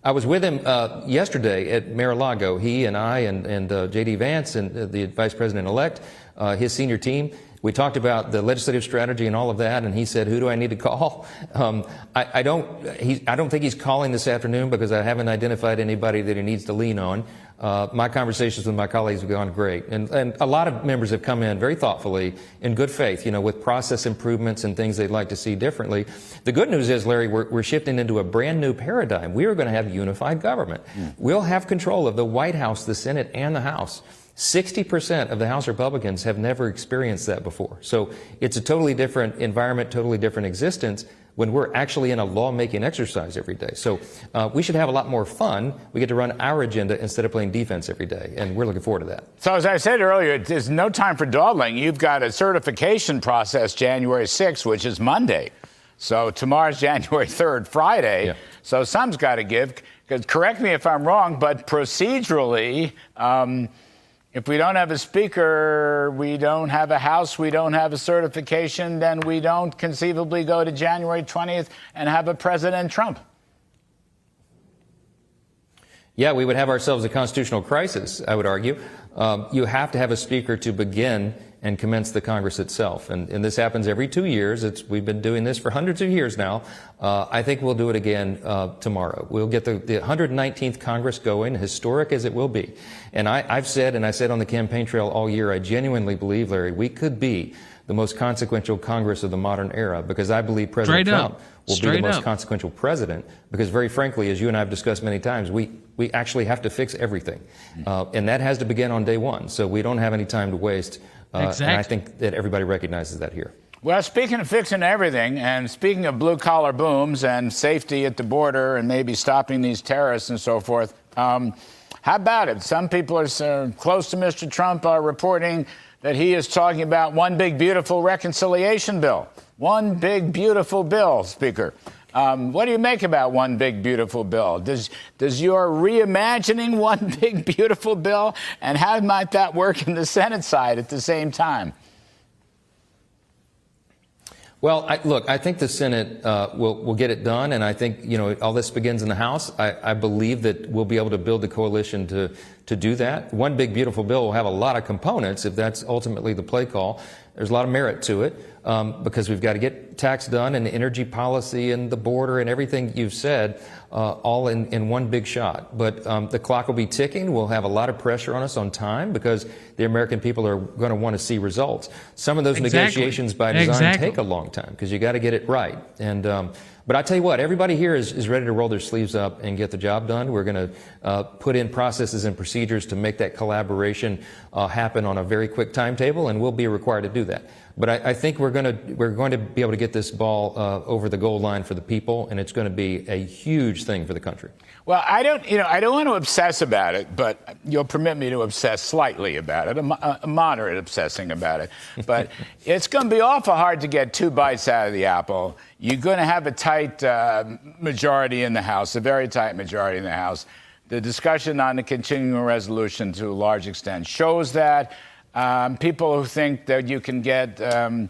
I was with him yesterday at Mar-a-Lago. He and I and J.D. Vance and the Vice President-elect, his senior team. We talked about the legislative strategy and all of that, and he said, "Who do I need to call?" I don't think he's calling this afternoon because I haven't identified anybody that he needs to lean on. My conversations with my colleagues have gone great, and a lot of members have come in very thoughtfully, in good faith, you know, with process improvements and things they'd like to see differently. The good news is, Larry, we're shifting into a brand new paradigm. We are going to have unified government. We'll have control of the White House, the Senate, and the House. 60% of the House Republicans have never experienced that before. So it's a totally different environment, totally different existence when we're actually in a lawmaking exercise every day. So we should have a lot more fun. We get to run our agenda instead of playing defense every day, and we're looking forward to that. So as I said earlier, there's no time for dawdling. You've got a certification process January 6th, which is Monday. So tomorrow's January 3rd, Friday. Yeah. So some's got to give. Correct me if I'm wrong, but procedurally, if we don't have a speaker, we don't have a House, we don't have a certification, then we don't conceivably go to January 20th and have a President Trump. Yeah, we would have ourselves a constitutional crisis, I would argue. You have to have a speaker to begin and commence the Congress itself. And this happens every 2 years. We've been doing this for hundreds of years now. I think we'll do it again tomorrow. We'll get the 119th Congress going, historic as it will be. And I've said, and I said on the campaign trail all year, I genuinely believe, Larry, we could be the most consequential Congress of the modern era, because I believe President Trump will be the most consequential president, because very frankly, as you and I have discussed many times, we actually have to fix everything. And that has to begin on day one. So we don't have any time to waste. Exactly. And I think that everybody recognizes that here. Well, speaking of fixing everything, and speaking of blue-collar booms and safety at the border and maybe stopping these terrorists and so forth, how about it? Some people are close to Mr. Trump are reporting that he is talking about one big, beautiful reconciliation bill. One big, beautiful bill, Speaker. What do you make about one big, beautiful bill? Does your reimagining one big, beautiful bill, and how might that work in the Senate side at the same time? Well, look, I think the Senate will get it done, and I think, all this begins in the House. I believe that we'll be able to build the coalition to do that. One big, beautiful bill will have a lot of components if that's ultimately the play call. There's a lot of merit to it because we've got to get tax done and energy policy and the border and everything you've said all in one big shot. But the clock will be ticking. We'll have a lot of pressure on us on time because the American people are going to want to see results. Some of those negotiations by design take a long time because you got to get it right. And but I tell you what, everybody here is ready to roll their sleeves up and get the job done. We're going to put in processes and procedures to make that collaboration happen on a very quick timetable, and we'll be required to do that. But I think we're going to be able to get this ball over the goal line for the people, and it's going to be a huge thing for the country. Well, I don't want to obsess about it, but you'll permit me to obsess slightly about it, a moderate obsessing about it. But it's going to be awful hard to get 2 bites out of the apple. You're going to have a tight majority in the House, a very tight majority in the House. The discussion on the continuing resolution, to a large extent, shows that. People who think that you can get a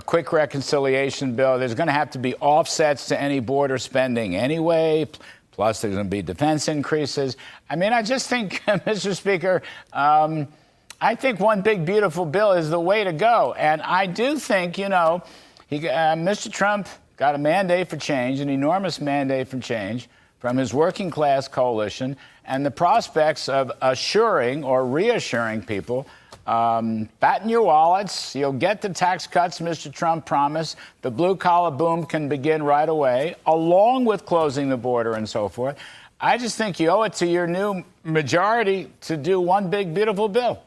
quick reconciliation bill, there's going to have to be offsets to any border spending anyway. Plus, there's going to be defense increases. I mean, I just think, Mr. Speaker, I think one big, beautiful bill is the way to go. And I do think, Mr. Trump got a mandate for change, an enormous mandate for change from his working class coalition, and the prospects of assuring or reassuring people, batten your wallets, you'll get the tax cuts Mr. Trump promised, the blue-collar boom can begin right away, along with closing the border and so forth. I just think you owe it to your new majority to do one big, beautiful bill.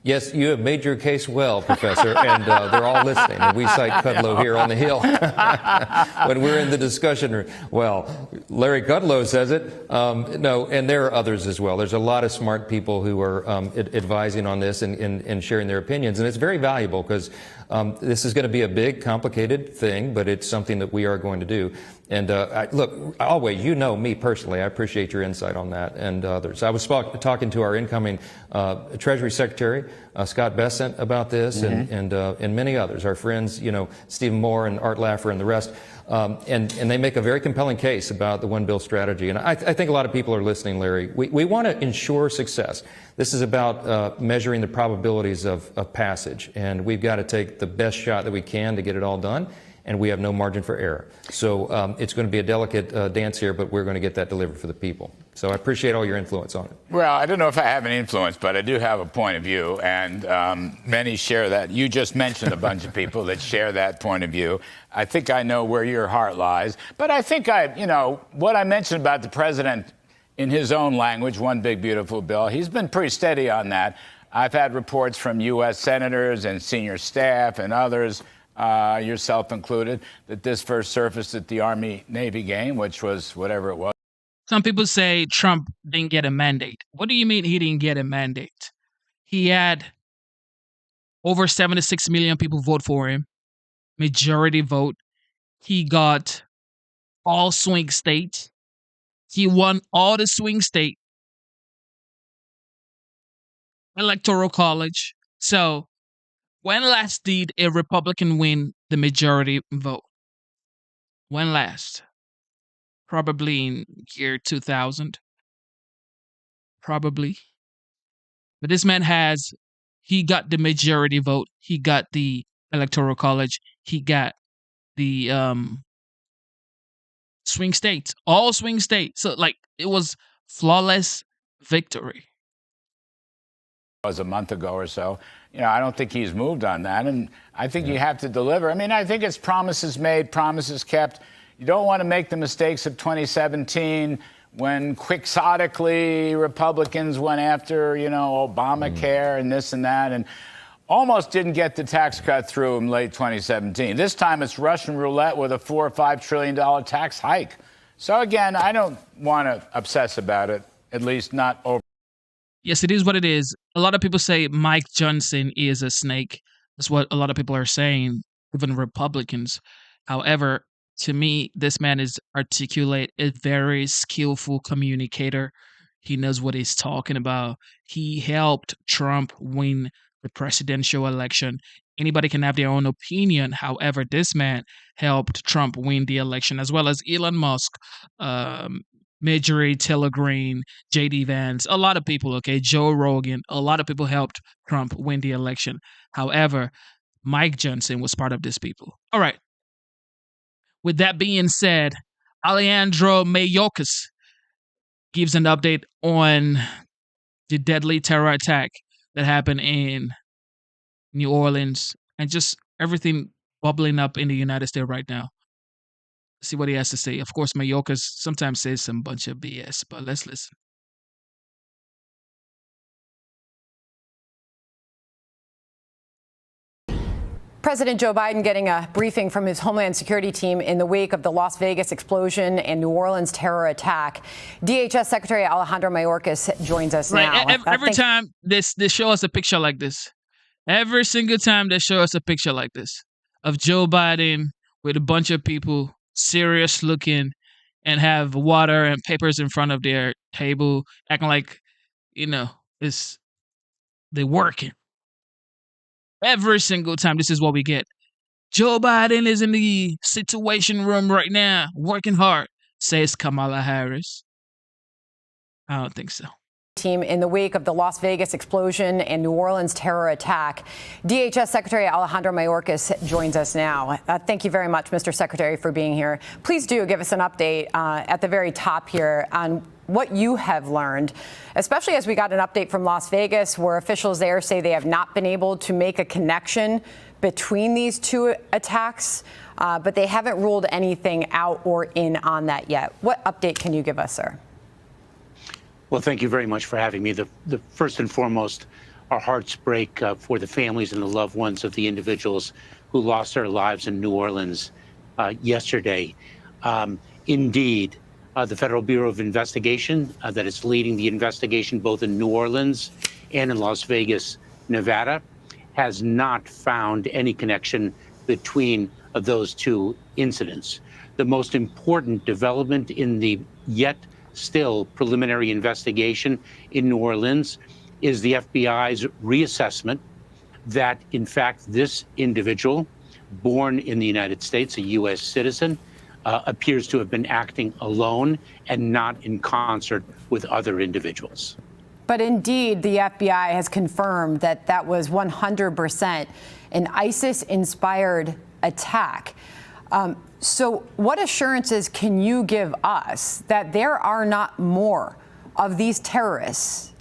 Yes, you have made your case well, Professor, and they're all listening. And we cite Kudlow here on the Hill when we're in the discussion room. Well, Larry Kudlow says it. No, and there are others as well. There's a lot of smart people who are advising on this and sharing their opinions, and it's very valuable because this is going to be a big, complicated thing, but it's something that we are going to do. And look, always, me personally, I appreciate your insight on that and others. I was talking to our incoming Treasury Secretary, Scott Bessent, about this, and many others, our friends, Stephen Moore and Art Laffer and the rest. And they make a very compelling case about the one bill strategy. And I think a lot of people are listening, Larry. We want to ensure success. This is about measuring the probabilities of passage. And we've got to take the best shot that we can to get it all done. And we have no margin for error. So it's going to be a delicate dance here, but we're going to get that delivered for the people. So I appreciate all your influence on it. Well, I don't know if I have any influence, but I do have a point of view, and many share that. You just mentioned a bunch of people that share that point of view. I think I know where your heart lies. But I think what I mentioned about the president in his own language, one big, beautiful bill, he's been pretty steady on that. I've had reports from U.S. senators and senior staff and others, yourself included, that this first surfaced at the Army-Navy game, which was whatever it was. Some people say Trump didn't get a mandate. What do you mean he didn't get a mandate? He had over 76 million people vote for him, majority vote. He got all swing states. He won all the swing state electoral college. So when last did a Republican win the majority vote? When last? Probably in year 2000. Probably. But this man he got the majority vote. He got the electoral college. He got the swing states, all swing states. So like it was flawless victory. Was a month ago or so. I don't think he's moved on that. And I think you have to deliver. I mean, I think it's promises made, promises kept. You don't want to make the mistakes of 2017 when quixotically Republicans went after, Obamacare and this and that, and almost didn't get the tax cut through in late 2017. This time it's Russian roulette with a $4 or $5 trillion tax hike. So again, I don't want to obsess about it, at least not over. Yes, it is what it is. A lot of people say Mike Johnson is a snake. That's what a lot of people are saying, even Republicans. However, to me, this man is articulate, a very skillful communicator. He knows what he's talking about. He helped Trump win the presidential election. Anybody can have their own opinion. However, this man helped Trump win the election, as well as Elon Musk, Marjorie Taylor Greene, J.D. Vance, a lot of people, okay, Joe Rogan, a lot of people helped Trump win the election. However, Mike Johnson was part of these people. All right. With that being said, Alejandro Mayorkas gives an update on the deadly terror attack that happened in New Orleans and just everything bubbling up in the United States right now. See what he has to say. Of course, Mayorkas sometimes says some bunch of BS, but let's listen. President Joe Biden getting a briefing from his Homeland Security team in the wake of the Las Vegas explosion and New Orleans terror attack. DHS Secretary Alejandro Mayorkas joins us now. Every time they show us a picture like this, every single time they show us a picture like this of Joe Biden with a bunch of people, serious looking, and have water and papers in front of their table, acting like, they're working. Every single time, this is what we get. Joe Biden is in the situation room right now, working hard, says Kamala Harris. I don't think so. Team in the wake of the Las Vegas explosion and New Orleans terror attack. DHS Secretary Alejandro Mayorkas joins us now. Thank you very much, Mr. Secretary, for being here. Please do give us an update at the very top here on what you have learned, especially as we got an update from Las Vegas where officials there say they have not been able to make a connection between these two attacks, but they haven't ruled anything out or in on that yet. What update can you give us, sir? Well, thank you very much for having me. The first and foremost, our hearts break for the families and the loved ones of the individuals who lost their lives in New Orleans yesterday. Indeed, the Federal Bureau of Investigation that is leading the investigation both in New Orleans and in Las Vegas, Nevada, has not found any connection between those two incidents. The most important development in the yet still preliminary investigation in New Orleans is the FBI's reassessment that, in fact, this individual, born in the United States, a U.S. citizen, appears to have been acting alone and not in concert with other individuals. But indeed, the FBI has confirmed that that was 100% an ISIS-inspired attack. So what assurances can you give us that there are not more of these terrorists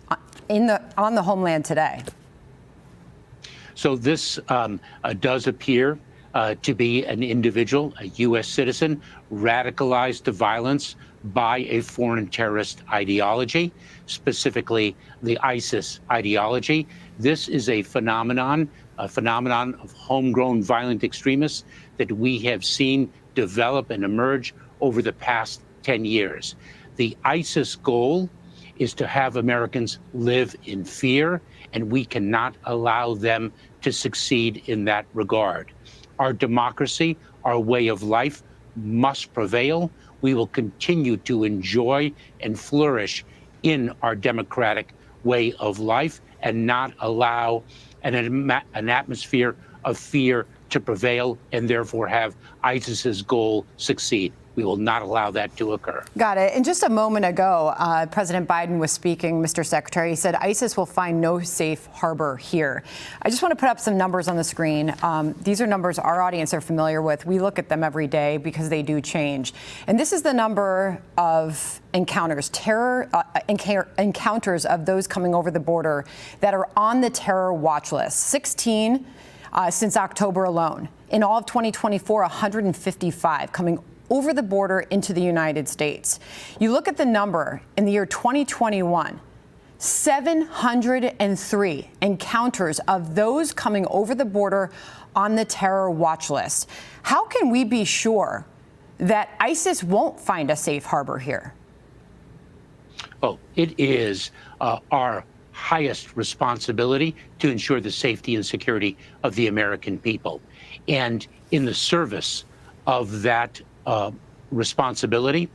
on the homeland today? So this does appear to be an individual, a U.S. citizen, radicalized to violence by a foreign terrorist ideology, specifically the ISIS ideology. This is a phenomenon of homegrown violent extremists that we have seen develop and emerge over the past 10 years. The ISIS goal is to have Americans live in fear, and we cannot allow them to succeed in that regard. Our democracy, our way of life must prevail. We will continue to enjoy and flourish in our democratic way of life and not allow an atmosphere of fear to prevail and therefore have ISIS's goal succeed. We will not allow that to occur. Got it. And just a moment ago, President Biden was speaking, Mr. Secretary. He said ISIS will find no safe harbor here. I just want to put up some numbers on the screen. These are numbers our audience are familiar with. We look at them every day because they do change. And this is the number of encounters, encounters of those coming over the border that are on the terror watch list. 16 since October alone. In all of 2024, 155 coming over the border into the United States. You look at the number in the year 2021, 703 encounters of those coming over the border on the terror watch list. How can we be sure that ISIS won't find a safe harbor here? Oh, it is our highest responsibility to ensure the safety and security of the American people. And in the service of that responsibility,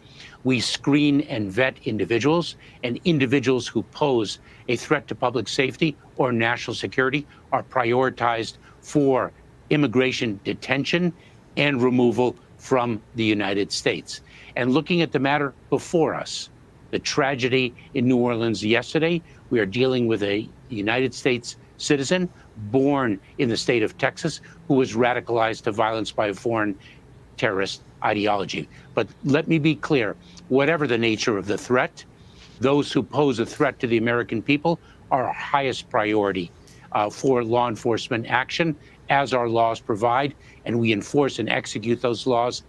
we screen and vet individuals, and individuals who pose a threat to public safety or national security are prioritized for immigration detention and removal from the United States. And looking at the matter before us, the tragedy in New Orleans yesterday, we are dealing with a United States citizen born in the state of Texas who was radicalized to violence by a foreign terrorist ideology. But let me be clear, whatever the nature of the threat, those who pose a threat to the American people are our highest priority for law enforcement action, as our laws provide, and we enforce and execute those laws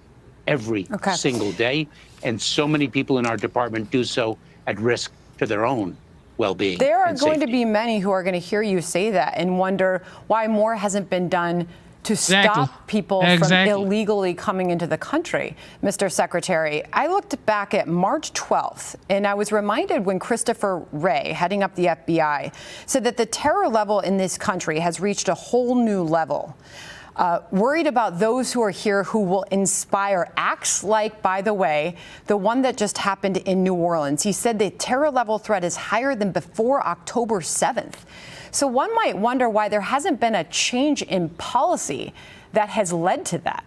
every single day. And so many people in our department do so at risk to their own well-being. There are and going safety. to be many who are going to hear you say that and wonder why more hasn't been done to stop people from illegally coming into the country. Mr. Secretary, I looked back at March 12th, and I was reminded when Christopher Wray, heading up the FBI, said that the terror level in this country has reached a whole new level. Worried about those who are here who will inspire acts like, by the way, the one that just happened in New Orleans. He said the terror level threat is higher than before October 7th. So one might wonder why there hasn't been a change in policy that has led to that.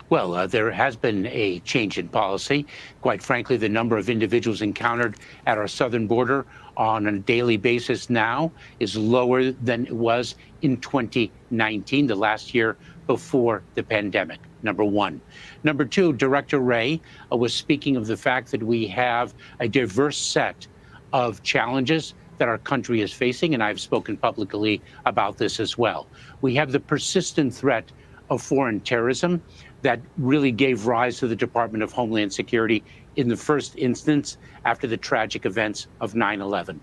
Well, there has been a change in policy. Quite frankly, the number of individuals encountered at our southern border on a daily basis now is lower than it was in 2019, the last year before the pandemic, number one. Number two, Director Wray was speaking of the fact that we have a diverse set of challenges that our country is facing, and I've spoken publicly about this as well. We have the persistent threat of foreign terrorism that really gave rise to the Department of Homeland Security in the first instance after the tragic events of 9/11.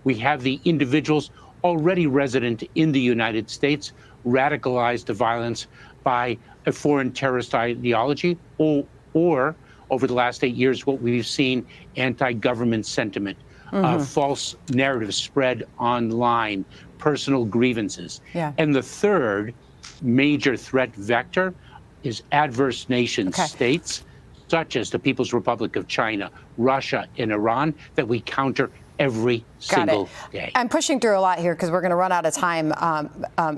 We have the individuals already resident in the United States radicalized to violence by a foreign terrorist ideology, or over the last 8 years, what we've seen, anti-government sentiment, false narratives spread online, personal grievances. And the third major threat vector is adverse nation states, such as the People's Republic of China, Russia, and Iran, that we counter every single day. I'm pushing through a lot here because we're going to run out of time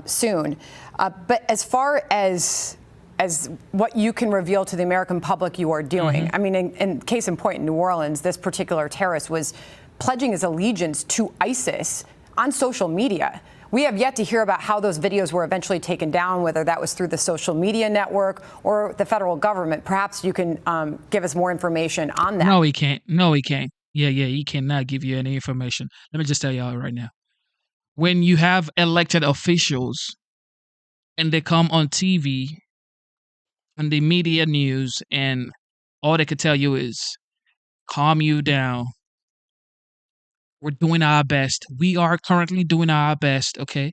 soon. But as far as what you can reveal to the American public you are doing, I mean, in case in point, in New Orleans, this particular terrorist was pledging his allegiance to ISIS on social media. We have yet to hear about how those videos were eventually taken down, whether that was through the social media network or the federal government. Perhaps you can give us more information on that. No, he can't. No, he can't. Yeah, he cannot give you any information. Let me just tell y'all right now. When you have elected officials and they come on TV and the media news and all they could tell you is calm you down. We're doing our best. We are currently doing our best, okay?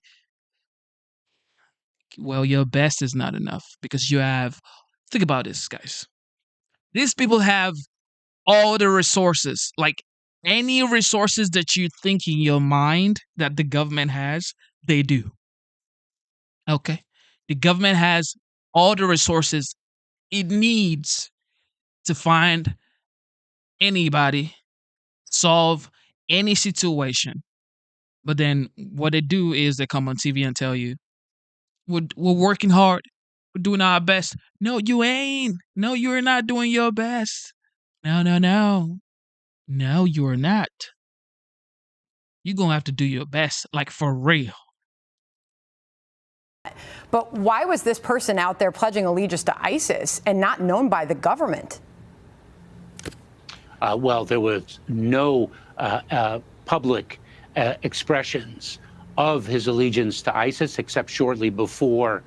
Well, your best is not enough because you have, think about this, guys. These people have all the resources, like any resources that you think in your mind that the government has, they do. Okay? The government has all the resources it needs to find anybody, solve any situation. But then what they do is they come on TV and tell you, we're working hard. We're doing our best. No, you ain't. No, you're not doing your best. No, no, no. No, you're not. You're going to have to do your best, like for real. But why was this person out there pledging allegiance to ISIS and not known by the government? Well, there was no public expressions of his allegiance to ISIS except shortly before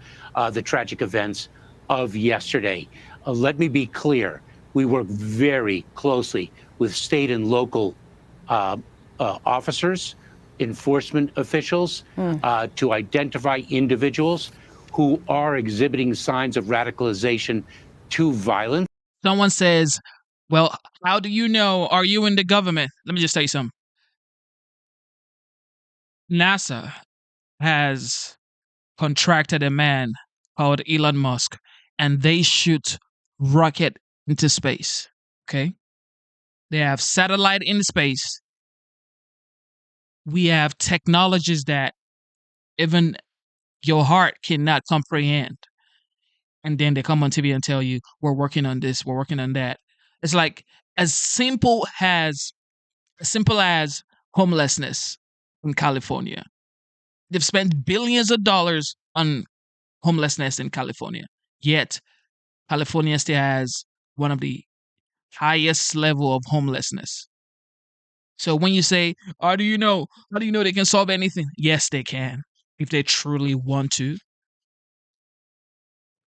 the tragic events of yesterday. Let me be clear. We work very closely with state and local officers, enforcement officials, to identify individuals who are exhibiting signs of radicalization to violence. Someone says, well, how do you know? Are you in the government? Let me just tell you something. NASA has contracted a man called Elon Musk, and they shoot rocket into space. Okay? They have satellite in space. We have technologies that even your heart cannot comprehend. And then they come on TV and tell you, we're working on this, we're working on that. It's like as simple as homelessness in California. They've spent billions of dollars on homelessness in California. Yet, California still has one of the highest level of homelessness. So when you say, how do you know they can solve anything? Yes, they can, if they truly want to.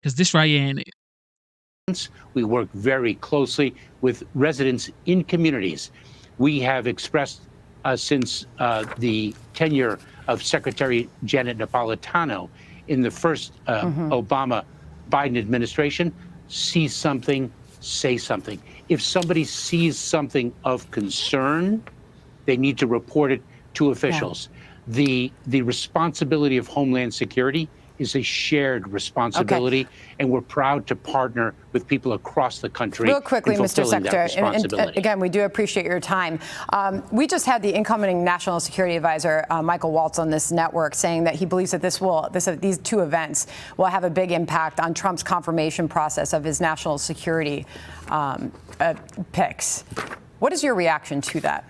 Because this right here ain't it. We work very closely with residents in communities. We have expressed since the tenure of Secretary Janet Napolitano in the first Obama-Biden administration, see something, say something. If somebody sees something of concern, they need to report it to officials. Yeah. The responsibility of Homeland Security is a shared responsibility, and we're proud to partner with people across the country. Real quickly, Mr. Secretary, and again, we do appreciate your time. We just had the incoming National Security Advisor, Michael Waltz, on this network saying that he believes that these two events will have a big impact on Trump's confirmation process of his national security picks. What is your reaction to that?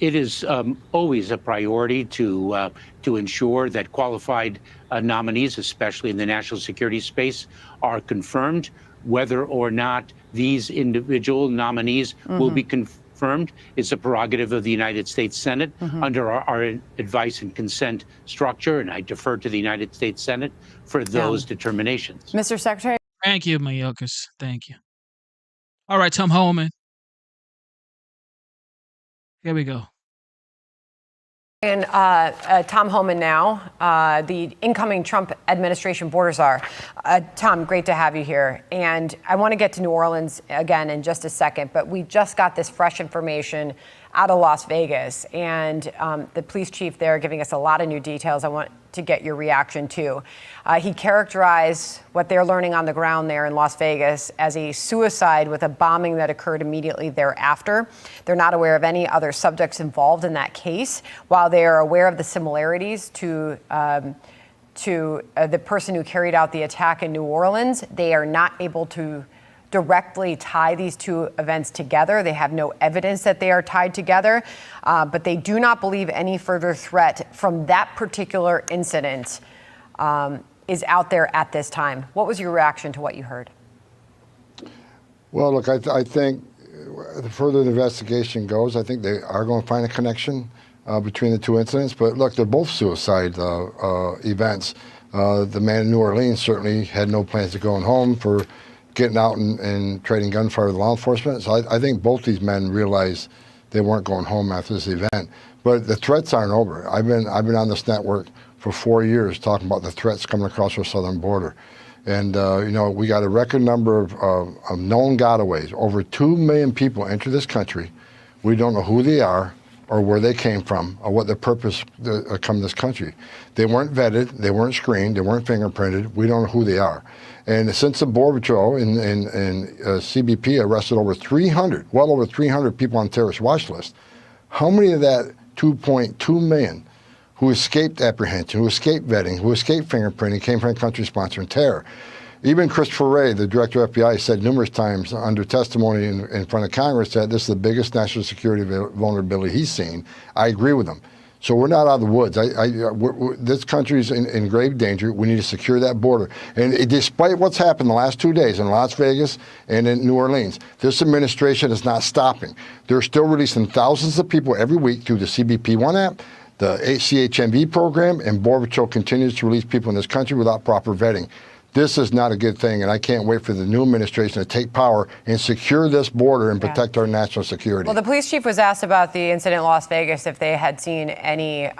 It is always a priority to ensure that qualified nominees, especially in the national security space, are confirmed. Whether or not these individual nominees will be confirmed is a prerogative of the United States Senate under our advice and consent structure, and I defer to the United States Senate for those determinations. Mr. Secretary. Thank you, Mayorkas. Thank you. All right, Tom Homan. Here we go. And Tom Homan now, the incoming Trump administration border czar. Tom, great to have you here. And I want to get to New Orleans again in just a second, but we just got this fresh information out of Las Vegas, and the police chief there giving us a lot of new details. I want to get your reaction to. He characterized what they're learning on the ground there in Las Vegas as a suicide with a bombing that occurred immediately thereafter. They're not aware of any other subjects involved in that case. While they are aware of the similarities to the person who carried out the attack in New Orleans, they are not able to directly tie these two events together. They have no evidence that they are tied together, but they do not believe any further threat from that particular incident is out there at this time. What was your reaction to what you heard? Well, look, I think the further the investigation goes, I think they are going to find a connection between the two incidents. But look, they're both suicide events. The man in New Orleans certainly had no plans of going home for getting out and trading gunfire with law enforcement. So I think both these men realized they weren't going home after this event. But the threats aren't over. I've been on this network for 4 years talking about the threats coming across our southern border. And, we got a record number of known gotaways. Over 2 million people enter this country. We don't know who they are or where they came from or what their purpose to come to this country. They weren't vetted. They weren't screened. They weren't fingerprinted. We don't know who they are. And since the Border Patrol and CBP arrested well over 300 people on terrorist watch list, how many of that 2.2 million who escaped apprehension, who escaped vetting, who escaped fingerprinting, came from a country sponsoring terror. Even Christopher Wray, the director of FBI, said numerous times under testimony in front of Congress that this is the biggest national security vulnerability he's seen. I agree with him. So we're not out of the woods. This country is in grave danger. We need to secure that border. And despite what's happened the last 2 days in Las Vegas and in New Orleans, this administration is not stopping. They're still releasing thousands of people every week through the CBP-1 app, the CHMV program, and Border Patrol continues to release people in this country without proper vetting. This is not a good thing, and I can't wait for the new administration to take power and secure this border and protect our national security. Well, the police chief was asked about the incident in Las Vegas, if they had seen any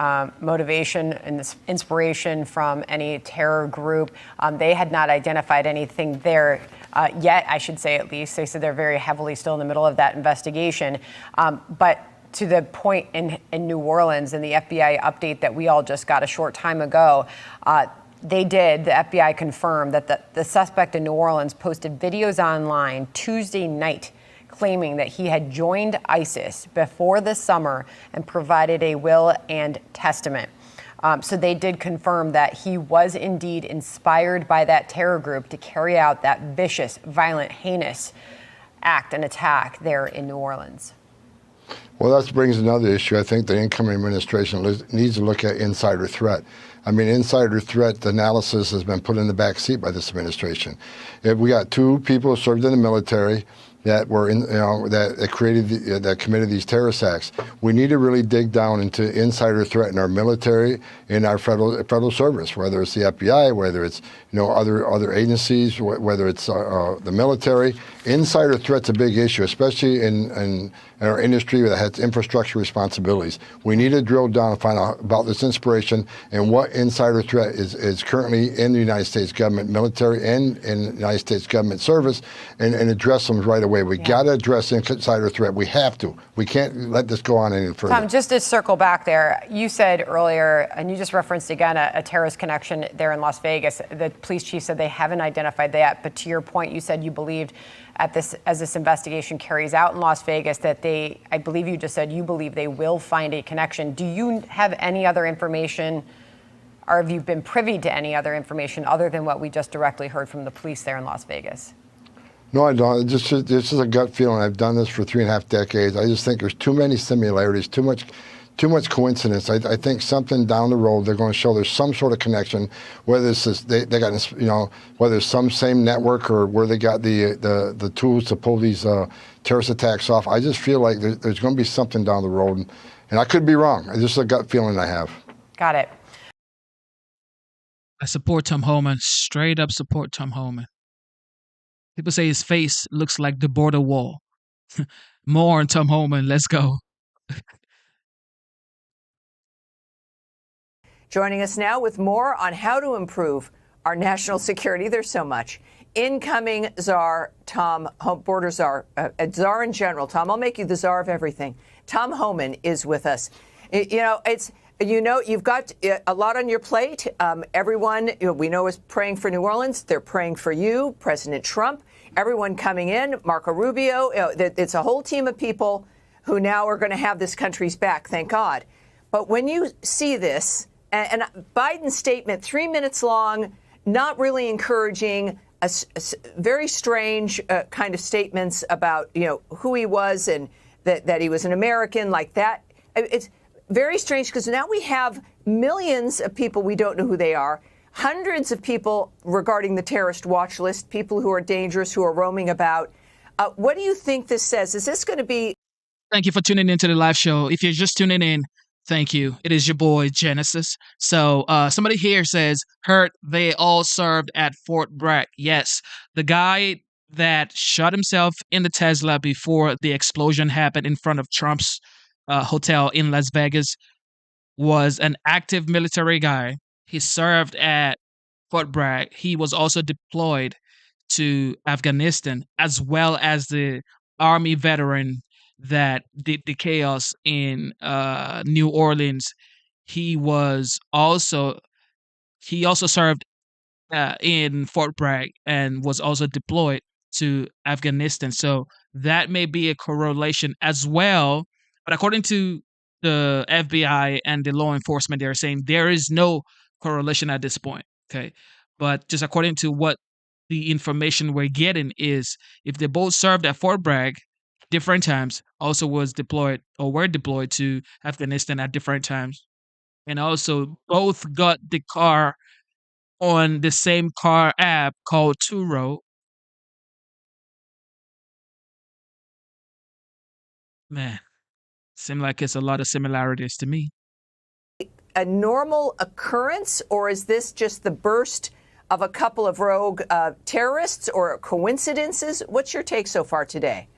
motivation and inspiration from any terror group. They had not identified anything there yet, I should say, at least. They said they're very heavily still in the middle of that investigation. But to the point in New Orleans and the FBI update that we all just got a short time ago, the FBI confirmed that the suspect in New Orleans posted videos online Tuesday night claiming that he had joined ISIS before the summer and provided a will and testament. So they did confirm that he was indeed inspired by that terror group to carry out that vicious, violent, heinous act and attack there in New Orleans. Well, that brings another issue. I think the incoming administration needs to look at insider threat. I mean, insider threat analysis has been put in the back seat by this administration. If we got 2 people who served in the military that were that committed these terrorist acts. We need to really dig down into insider threat in our military, in our federal service, whether it's the FBI, whether it's other agencies, whether it's the military. Insider threat's a big issue, especially in our industry that has infrastructure responsibilities. We need to drill down and find out about this inspiration and what insider threat is currently in the United States government, military, and in the United States government service, and address them right away. We got to address insider threat. We have to. We can't let this go on any further. Tom, just to circle back there, you said earlier, and you just referenced again a terrorist connection there in Las Vegas. The police chief said they haven't identified that, but to your point, you said you believed as this investigation carries out in Las Vegas that I believe you just said you believe they will find a connection. Do you have any other information, or have you been privy to any other information other than what we just directly heard from the police there in Las Vegas? No, I don't. This is a gut feeling. I've done this for 3.5 decades. I just think there's too many similarities, too much coincidence. I think something down the road they're going to show there's some sort of connection, whether it's they got whether it's some same network or where they got the tools to pull these terrorist attacks off. I just feel like there's going to be something down the road, and I could be wrong. It's just a gut feeling I have. Got it. I support Tom Homan. Straight up support Tom Homan. People say his face looks like the border wall. More on Tom Homan. Let's go. Joining us now with more on how to improve our national security. There's so much. Incoming Czar Tom, border czar, czar in general. Tom, I'll make you the czar of everything. Tom Homan is with us. You've got a lot on your plate. Everyone we know is praying for New Orleans. They're praying for you, President Trump, everyone coming in, Marco Rubio. It's a whole team of people who now are going to have this country's back, thank God. But when you see this, and Biden's statement, 3 minutes long, not really encouraging, very strange kind of statements about who he was and that he was an American, like that. It's very strange because now we have millions of people, we don't know who they are, hundreds of people regarding the terrorist watch list, people who are dangerous, who are roaming about. What do you think this says? Is this going to be... Thank you for tuning into the live show. If you're just tuning in, thank you. It is your boy, Genesis. So somebody here says, heard they all served at Fort Bragg. Yes, the guy that shot himself in the Tesla before the explosion happened in front of Trump's hotel in Las Vegas was an active military guy. He served at Fort Bragg. He was also deployed to Afghanistan, as well as the Army veteran that did the chaos in New Orleans. He also served in Fort Bragg and was also deployed to Afghanistan. So that may be a correlation as well. But according to the FBI and the law enforcement, they're saying there is no correlation at this point. Okay. But just according to what the information we're getting is, if they both served at Fort Bragg different times, also was deployed or were deployed to Afghanistan at different times, and also both got the car on the same car app called Turo. Man, seem like it's a lot of similarities to me. A normal occurrence, or is this just the burst of a couple of rogue terrorists or coincidences? What's your take so far today?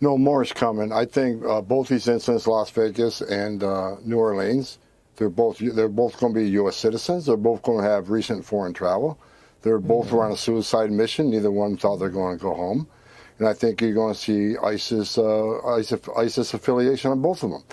No, more is coming. I think both these incidents, Las Vegas and New Orleans, they're both going to be U.S. citizens. They're both going to have recent foreign travel. They're both on a suicide mission. Neither one thought they're going to go home. And I think you're going to see ISIS affiliation on both of them.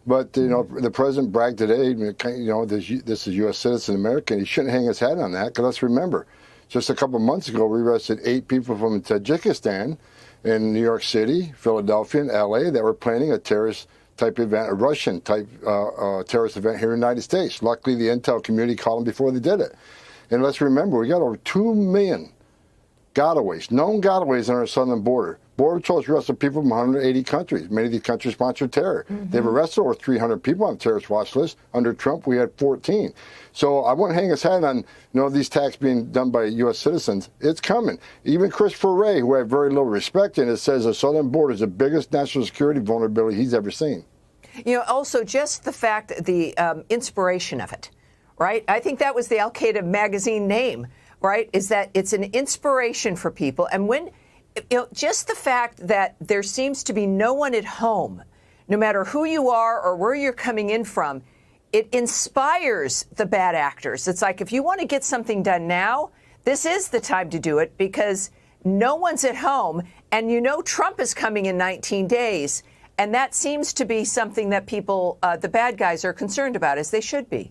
But, the president bragged today, this is U.S. citizen American. He shouldn't hang his hat on that, because let's remember, just a couple months ago, we arrested 8 people from Tajikistan in New York City, Philadelphia, and L.A. that were planning a terrorist-type event, a Russian-type terrorist event here in the United States. Luckily, the intel community called them before they did it. And let's remember, we got over 2 million gotaways, known gotaways on our southern border. Border Patrol's arrested people from 180 countries. Many of these countries sponsor terror. They've arrested over 300 people on the terrorist watch list. Under Trump, we had 14. So I wouldn't hang his hat on these attacks being done by U.S. citizens. It's coming. Even Christopher Wray, who I have very little respect in, it says the southern border is the biggest national security vulnerability he's ever seen. Also just the fact, the inspiration of it, right? I think that was the Al-Qaeda magazine name, right? Is that it's an inspiration for people. And when just the fact that there seems to be no one at home, no matter who you are or where you're coming in from, it inspires the bad actors. It's like, if you want to get something done now, this is the time to do it, because no one's at home. And Trump is coming in 19 days. And that seems to be something that people, the bad guys, are concerned about, as they should be.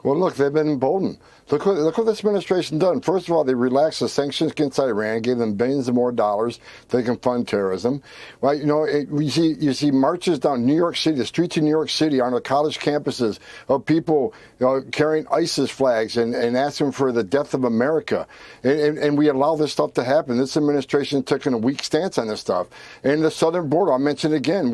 Well, look, they've been emboldened. Look what this administration done. First of all, they relaxed the sanctions against Iran, gave them billions of more dollars so they can fund terrorism. Right? You see marches down New York City, the streets of New York City, on the college campuses of people carrying ISIS flags and asking for the death of America. And we allow this stuff to happen. This administration took a weak stance on this stuff. And the southern border, I'll mention it again,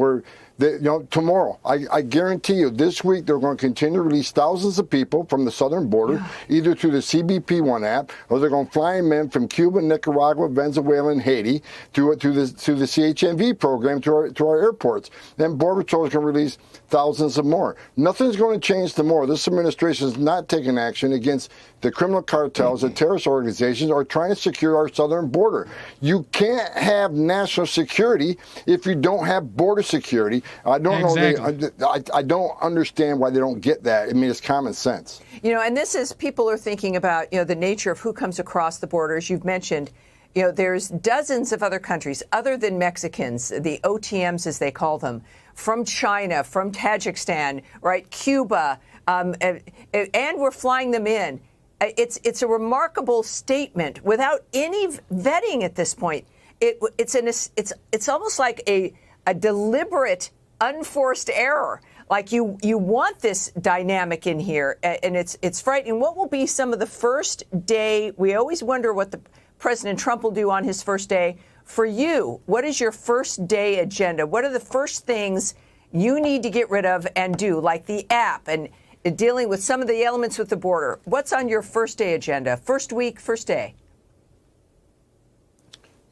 tomorrow, I guarantee you, this week they're going to continue to release thousands of people from the southern border, either through the CBP-1 app, or they're going to fly them in from Cuba, Nicaragua, Venezuela, and Haiti through the CHMV program to our airports. Then Border Patrol is going to release thousands of more. Nothing's going to change tomorrow. This administration is not taking action against the criminal cartels, the terrorist organizations, or trying to secure our southern border. You can't have national security if you don't have border security. I don't know. I don't understand why they don't get that. I mean, it's common sense. And this is, people are thinking about, the nature of who comes across the borders. You've mentioned, there's dozens of other countries other than Mexicans, the OTMs as they call them, from China, from Tajikistan, right, Cuba, and we're flying them in. It's a remarkable statement without any vetting at this point. It's almost like a deliberate, unforced error. Like you want this dynamic in here, and it's frightening. What will be some of the first day? We always wonder what the President Trump will do on his first day. For you, what is your first day agenda? What are the first things you need to get rid of and do, like the app and dealing with some of the elements with the border? What's on your first day agenda? First week, first day?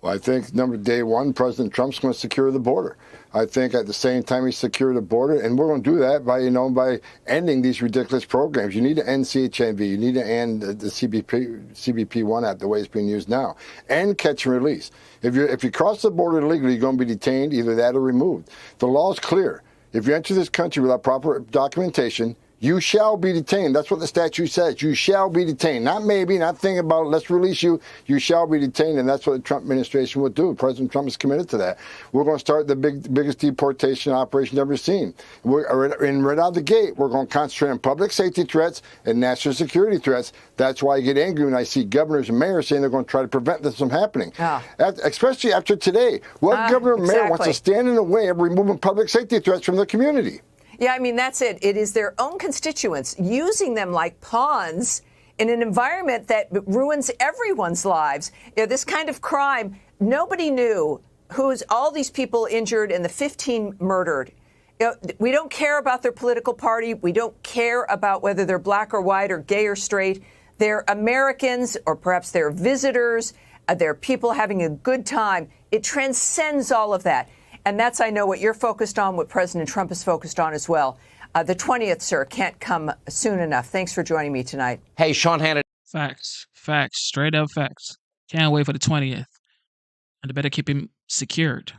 Well, I think day one, President Trump's going to secure the border. I think at the same time he secured the border, and we're going to do that by ending these ridiculous programs. You need to end CHMV. You need to end the CBP-1 app the way it's being used now, and catch and release. If you cross the border illegally, you're going to be detained, either that or removed. The law is clear. If you enter this country without proper documentation, You shall be detained. That's what the statute says. You shall be detained. Not maybe, not thinking about it, let's release you. You shall be detained, and that's what the Trump administration would do. President Trump is committed to that. We're going to start the biggest deportation operation ever seen. Right out of the gate, we're going to concentrate on public safety threats and national security threats. That's why I get angry when I see governors and mayors saying they're going to try to prevent this from happening. Especially after today. What governor and mayor wants to stand in the way of removing public safety threats from the community? Yeah, I mean, that's it. It is their own constituents using them like pawns in an environment that ruins everyone's lives. You know, this kind of crime, nobody knew who's all these people injured and the 15 murdered. You know, we don't care about their political party. We don't care about whether they're black or white or gay or straight. They're Americans, or perhaps they're visitors. They're people having a good time. It transcends all of that. And that's, I know, what you're focused on, what President Trump is focused on as well. The 20th, sir, can't come soon enough. Thanks for joining me tonight. Hey, Sean Hannity. Facts. Straight up facts. Can't wait for the 20th. And they better keep him secured.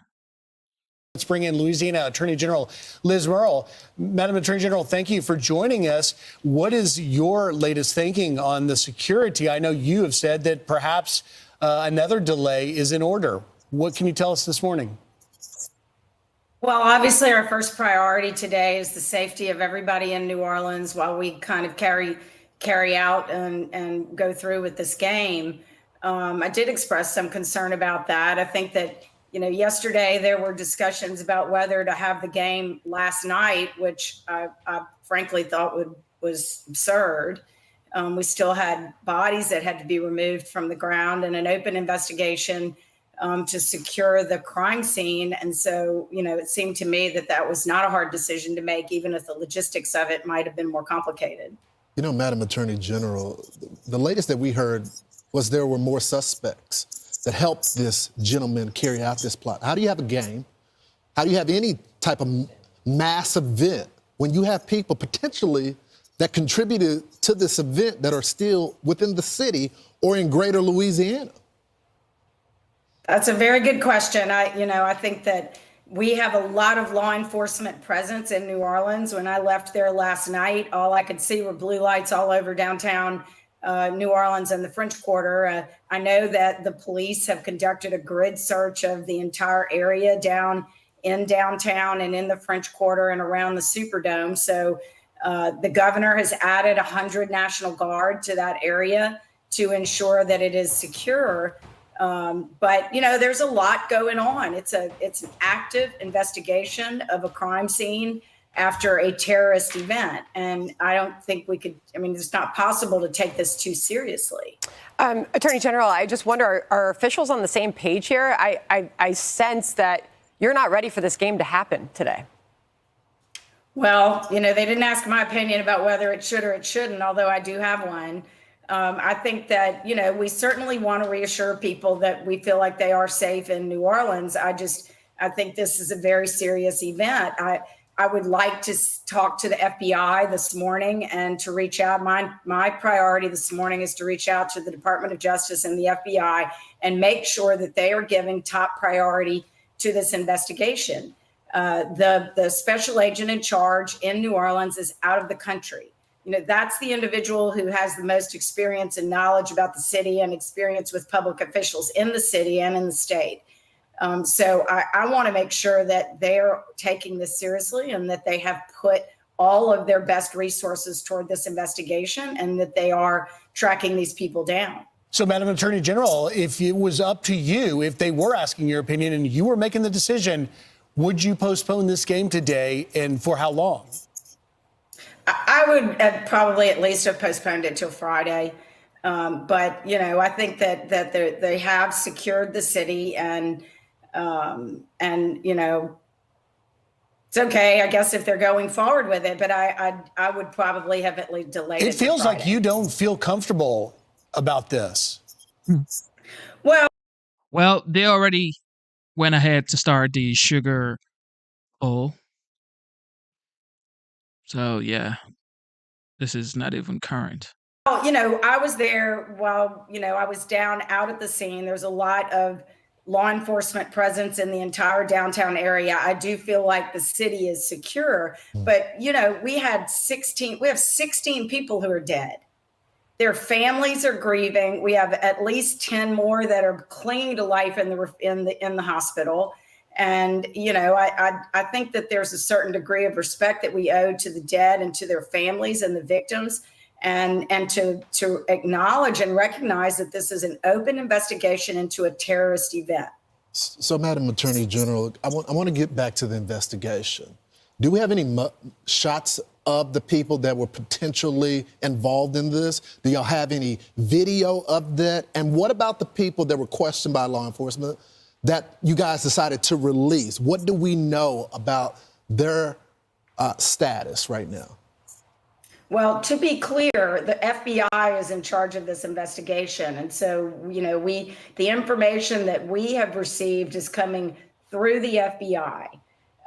Let's bring in Louisiana Attorney General Liz Murrill. Madam Attorney General, thank you for joining us. What is your latest thinking on the security? I know you have said that perhaps another delay is in order. What can you tell us this morning? Well, obviously, our first priority today is the safety of everybody in New Orleans while we kind of carry out and go through with this game. I did express some concern about that. I think that, you know, yesterday there were discussions about whether to have the game last night, which I frankly thought was absurd. We still had bodies that had to be removed from the ground and an open investigation to secure the crime scene. And so, you know, it seemed to me that that was not a hard decision to make, even if the logistics of it might have been more complicated. You know, Madam Attorney General, the latest that we heard was there were more suspects that helped this gentleman carry out this plot. How do you have a game? How do you have any type of mass event when you have people potentially that contributed to this event that are still within the city or in greater Louisiana? That's a very good question. I think that we have a lot of law enforcement presence in New Orleans. When I left there last night, all I could see were blue lights all over downtown New Orleans and the French Quarter. I know that the police have conducted a grid search of the entire area down in downtown and in the French Quarter and around the Superdome. So the governor has added 100 National Guard to that area to ensure that it is secure. But, you know, there's a lot going on. It's an active investigation of a crime scene after a terrorist event. And I don't think it's not possible to take this too seriously. Attorney General, I just wonder, are officials on the same page here? I sense that you're not ready for this game to happen today. Well, you know, they didn't ask my opinion about whether it should or it shouldn't, although I do have one. I think that, you know, we certainly want to reassure people that we feel like they are safe in New Orleans. I think this is a very serious event. I would like to talk to the FBI this morning and to reach out. My priority this morning is to reach out to the Department of Justice and the FBI and make sure that they are giving top priority to this investigation. The special agent in charge in New Orleans is out of the country. You know, that's the individual who has the most experience and knowledge about the city and experience with public officials in the city and in the state. So I want to make sure that they're taking this seriously and that they have put all of their best resources toward this investigation and that they are tracking these people down. So, Madam Attorney General, if it was up to you, if they were asking your opinion and you were making the decision, would you postpone this game today, and for how long? I would probably at least have postponed it till Friday. But, you know, I think that they have secured the city and, you know, it's okay, I guess, if they're going forward with it. But I would probably have at least delayed it. It feels like you don't feel comfortable about this. Well, they already went ahead to start the sugar bowl. So, yeah, this is not even current. Well, you know, I was there while, you know, I was down out at the scene. There's a lot of law enforcement presence in the entire downtown area. I do feel like the city is secure, but we have 16 people who are dead. Their families are grieving. We have at least 10 more that are clinging to life in the hospital. And, I think that there's a certain degree of respect that we owe to the dead and to their families and the victims, and to acknowledge and recognize that this is an open investigation into a terrorist event. So, Madam Attorney General, I want to get back to the investigation. Do we have any shots of the people that were potentially involved in this? Do y'all have any video of that? And what about the people that were questioned by law enforcement that you guys decided to release? What do we know about their status right now? Well, to be clear, the FBI is in charge of this investigation. And so, the information that we have received is coming through the FBI.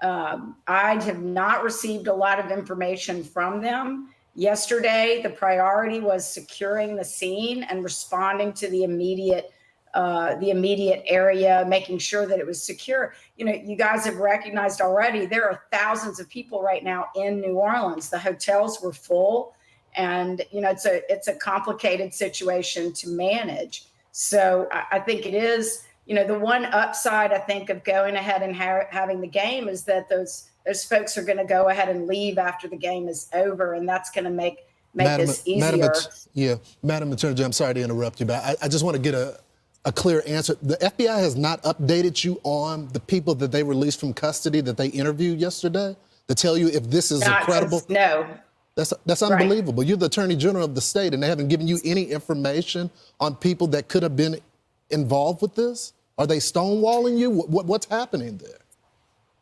I have not received a lot of information from them. Yesterday, the priority was securing the scene and responding to the immediate area, making sure that it was secure. You guys have recognized already there are thousands of people right now in New Orleans. The hotels were full, and it's a complicated situation to manage. So I think it is. The one upside, I think, of going ahead and having the game is that those folks are going to go ahead and leave after the game is over, and that's going to make this easier. Madam Attorney General, I'm sorry to interrupt you, but I just want to get a clear answer. The FBI has not updated you on the people that they released from custody that they interviewed yesterday to tell you if this is credible? No. That's unbelievable. Right. You're the Attorney General of the state, and they haven't given you any information on people that could have been involved with this? Are they stonewalling you? What's happening there?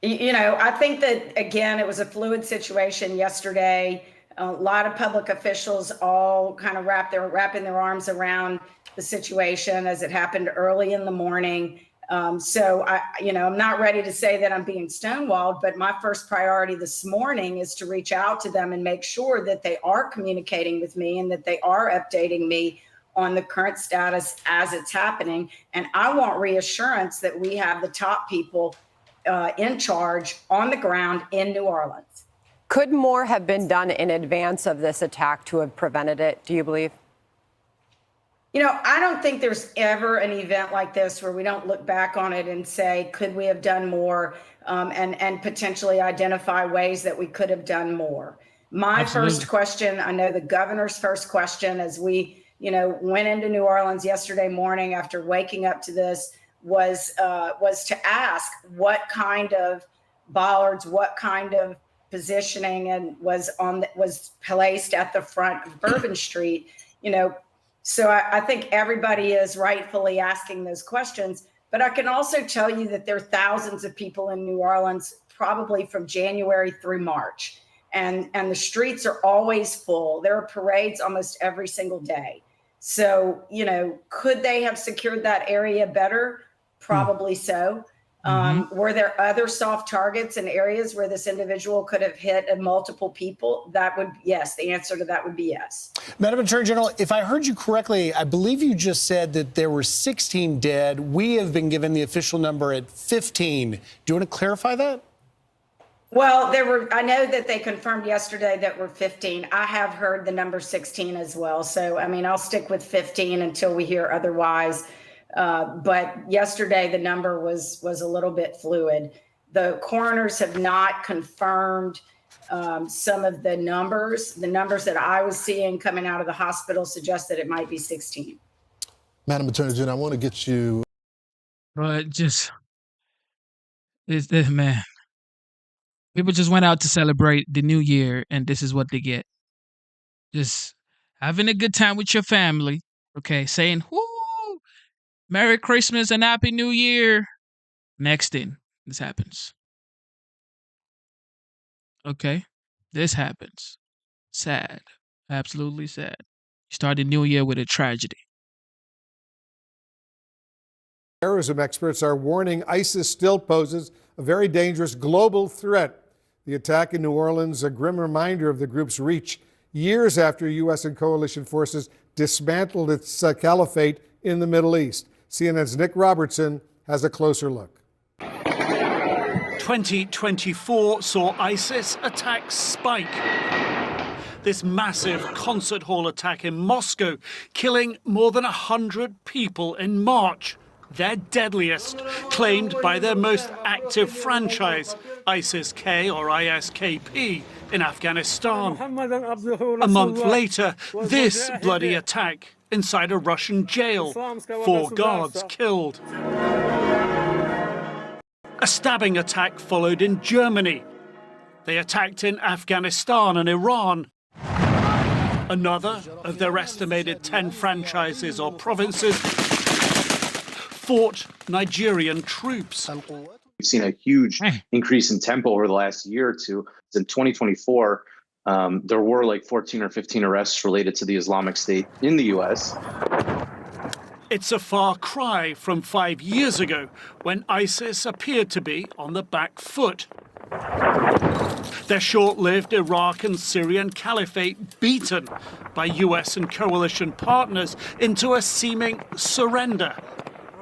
I think that, again, it was a fluid situation yesterday. A lot of public officials all kind of wrapping their arms around the situation as it happened early in the morning. So I'm not ready to say that I'm being stonewalled, but my first priority this morning is to reach out to them and make sure that they are communicating with me and that they are updating me on the current status as it's happening. And I want reassurance that we have the top people in charge on the ground in New Orleans. Could more have been done in advance of this attack to have prevented it, do you believe? I don't think there's ever an event like this where we don't look back on it and say, could we have done more, and potentially identify ways that we could have done more. My first question, I know the governor's first question as we went into New Orleans yesterday morning after waking up to this was to ask what kind of bollards, what kind of positioning and was placed at the front of Bourbon Street. So I think everybody is rightfully asking those questions. But I can also tell you that there are thousands of people in New Orleans, probably from January through March. And the streets are always full. There are parades almost every single day. So, could they have secured that area better? Probably so. Were there other soft targets in areas where this individual could have hit multiple people? Yes. The answer to that would be yes. Madam Attorney General, if I heard you correctly, I believe you just said that there were 16 dead. We have been given the official number at 15. Do you want to clarify that? Well, I know that they confirmed yesterday that we're 15. I have heard the number 16 as well. So, I'll stick with 15 until we hear otherwise. But yesterday, the number was a little bit fluid. The coroners have not confirmed some of the numbers. The numbers that I was seeing coming out of the hospital suggest that it might be 16. Madam Attorney General, I want to get you. But man. People just went out to celebrate the new year, and this is what they get. Just having a good time with your family, okay? Saying, whoo, Merry Christmas and Happy New Year. Next thing, this happens. Okay? This happens. Sad. Absolutely sad. You start the new year with a tragedy. Terrorism experts are warning ISIS still poses a very dangerous global threat. The attack in New Orleans, a grim reminder of the group's reach years after U.S. and coalition forces dismantled its caliphate in the Middle East. CNN's Nick Robertson has a closer look. 2024 saw ISIS attack Spike. This massive concert hall attack in Moscow, killing more than 100 people in March. Their deadliest, claimed by their most active franchise, ISIS-K or ISKP, in Afghanistan. A month later, this bloody attack inside a Russian jail. 4 guards killed. A stabbing attack followed in Germany. They attacked in Afghanistan and Iran. Another of their estimated 10 franchises or provinces fought Nigerian troops. We've seen a huge increase in tempo over the last year or two. In 2024, there were like 14 or 15 arrests related to the Islamic State in the U.S. It's a far cry from 5 years ago, when ISIS appeared to be on the back foot. Their short-lived Iraq and Syrian caliphate beaten by US and coalition partners into a seeming surrender.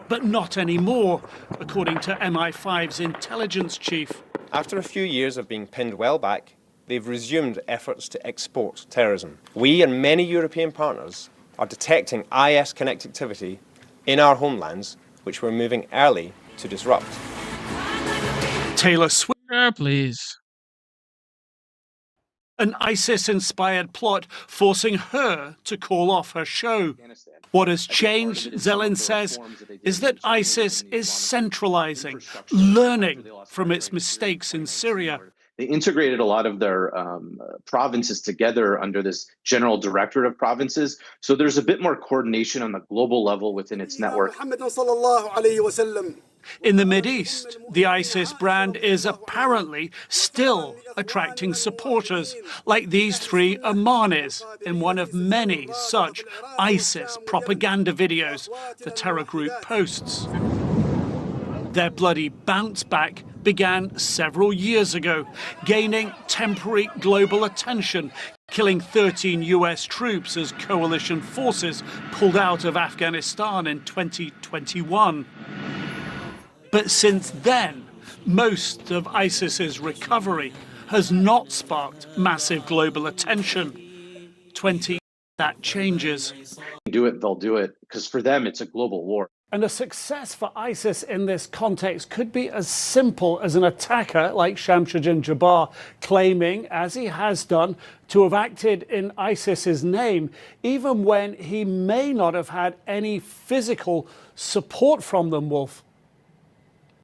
But not anymore, according to MI5's intelligence chief. After a few years of being pinned well back, they've resumed efforts to export terrorism. We and many European partners are detecting IS-connected activity in our homelands, which we're moving early to disrupt. Taylor Swift. Please. An ISIS-inspired plot forcing her to call off her show. What has changed, Zelin says, is that ISIS is centralizing, learning from its mistakes in Syria. They integrated a lot of their provinces together under this general directorate of provinces. So there's a bit more coordination on the global level within its network. In the Mideast, the ISIS brand is apparently still attracting supporters, like these 3 Omanis in one of many such ISIS propaganda videos the terror group posts. Their bloody bounce back began several years ago, gaining temporary global attention, killing 13 US troops as coalition forces pulled out of Afghanistan in 2021. But since then, most of ISIS's recovery has not sparked massive global attention. That changes. Do it, they'll do it, because for them it's a global war. And a success for ISIS in this context could be as simple as an attacker like Shamsuddin Jabbar claiming, as he has done, to have acted in ISIS's name, even when he may not have had any physical support from them, Wolf.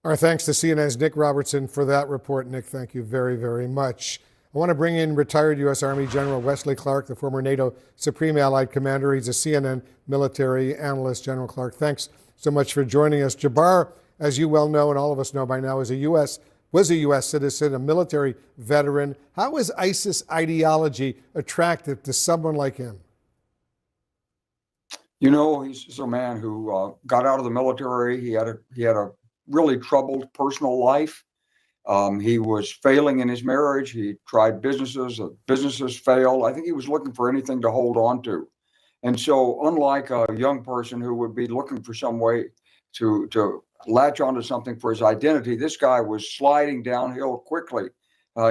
Our thanks to CNN's Nick Robertson for that report. Nick, thank you very, very much. I want to bring in retired U.S. Army General Wesley Clark, the former NATO Supreme Allied Commander. He's a CNN military analyst. General Clark, thanks so much for joining us. Jabbar, as you well know, and all of us know by now, was a U.S. citizen, a military veteran. How is ISIS ideology attractive to someone like him? You know, he's a man who got out of the military. He had a really troubled personal life. He was failing in his marriage. He tried businesses. Businesses failed. I think he was looking for anything to hold on to. And so unlike a young person who would be looking for some way to latch onto something for his identity, this guy was sliding downhill quickly.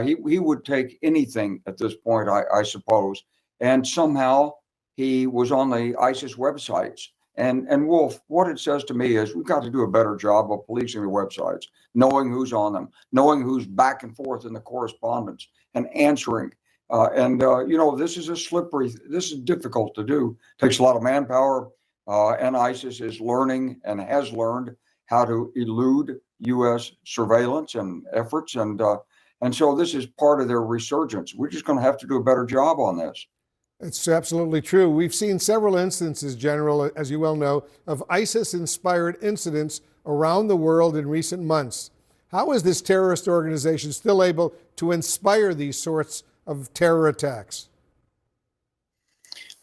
He would take anything at this point, I suppose. And somehow he was on the ISIS websites. And Wolf, what it says to me is we've got to do a better job of policing the websites, knowing who's on them, knowing who's back and forth in the correspondence and answering. This is difficult to do. It takes a lot of manpower, and ISIS is learning and has learned how to elude U.S. surveillance and efforts. And so this is part of their resurgence. We're just going to have to do a better job on this. It's absolutely true. We've seen several instances, General, as you well know, of ISIS-inspired incidents around the world in recent months. How is this terrorist organization still able to inspire these sorts of terror attacks?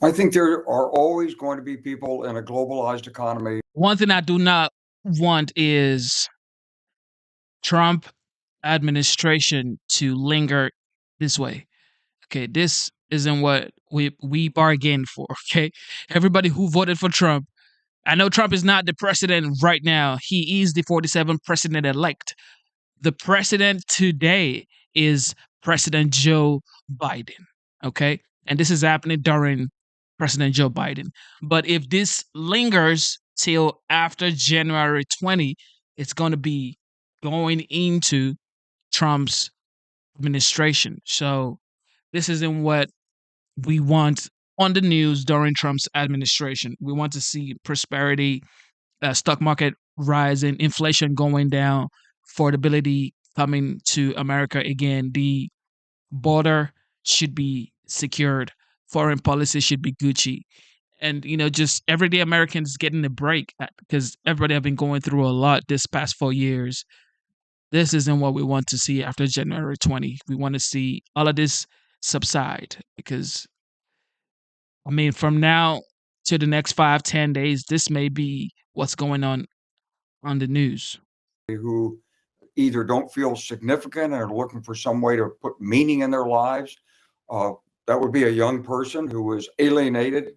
I think there are always going to be people in a globalized economy. One thing I do not want is Trump administration to linger this way. Okay, this isn't what we bargained for, okay? Everybody who voted for Trump I know Trump is not the president right now. He is the 47th president-elect. The president today is President Joe Biden, okay? And this is happening during President Joe Biden. But if this lingers till after January 20, it's going to be going into Trump's administration. So this isn't what we want on the news during Trump's administration. We want to see prosperity, stock market rising, inflation going down, affordability coming to America again. The border should be secured. Foreign policy should be Gucci. And, just everyday Americans getting a break because everybody have been going through a lot this past 4 years. This isn't what we want to see after January 20. We want to see all of this subside because, from now to the next 5-10 days, this may be what's going on the news. Who either don't feel significant and are looking for some way to put meaning in their lives. That would be a young person who was alienated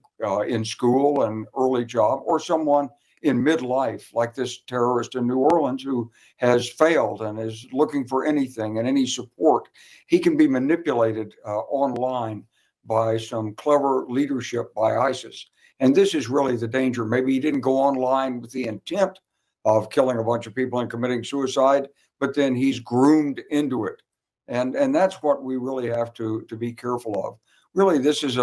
in school and early job, or someone in midlife, like this terrorist in New Orleans who has failed and is looking for anything and any support. He can be manipulated online by some clever leadership by ISIS. And this is really the danger. Maybe he didn't go online with the intent of killing a bunch of people and committing suicide, but then he's groomed into it. And that's what we really have to be careful of. Really, this is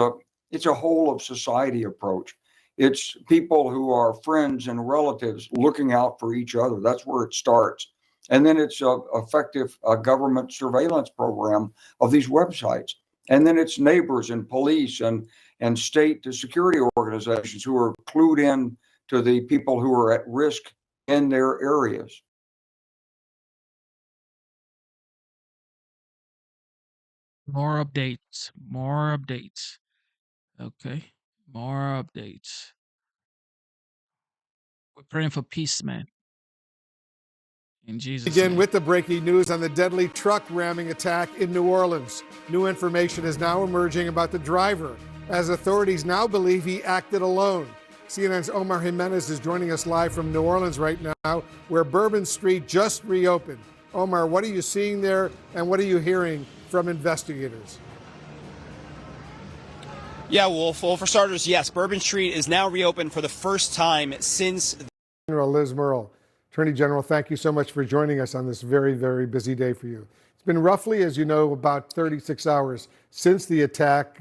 it's a whole of society approach. It's people who are friends and relatives looking out for each other. That's where it starts. And then it's an effective government surveillance program of these websites. And then it's neighbors and police and state security organizations who are clued in to the people who are at risk in their areas. More updates. Okay. More updates. We're praying for peace, man. In Jesus' Begin name. with the breaking news on the deadly truck ramming attack in New Orleans. New information is now emerging about the driver, as authorities now believe he acted alone. CNN's Omar Jimenez is joining us live from New Orleans right now, where Bourbon Street just reopened. Omar, what are you seeing there, and what are you hearing from investigators? Yeah, Wolf. Well, for starters, yes, Bourbon Street is now reopened for the first time since. General Liz Murrell. Attorney General, thank you so much for joining us on this very, very busy day for you. It's been roughly, as you know, about 36 hours since the attack.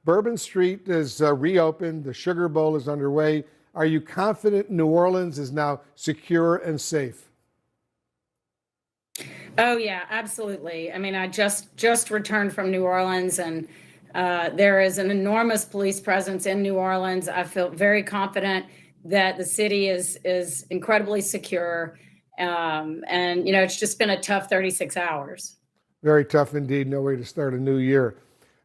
Bourbon Street is reopened. The Sugar Bowl is underway. Are you confident New Orleans is now secure and safe? Oh, yeah, absolutely. I mean, I just returned from New Orleans, and there is an enormous police presence in New Orleans. I feel very confident that the city is incredibly secure. And, it's just been a tough 36 hours. Very tough indeed. No way to start a new year.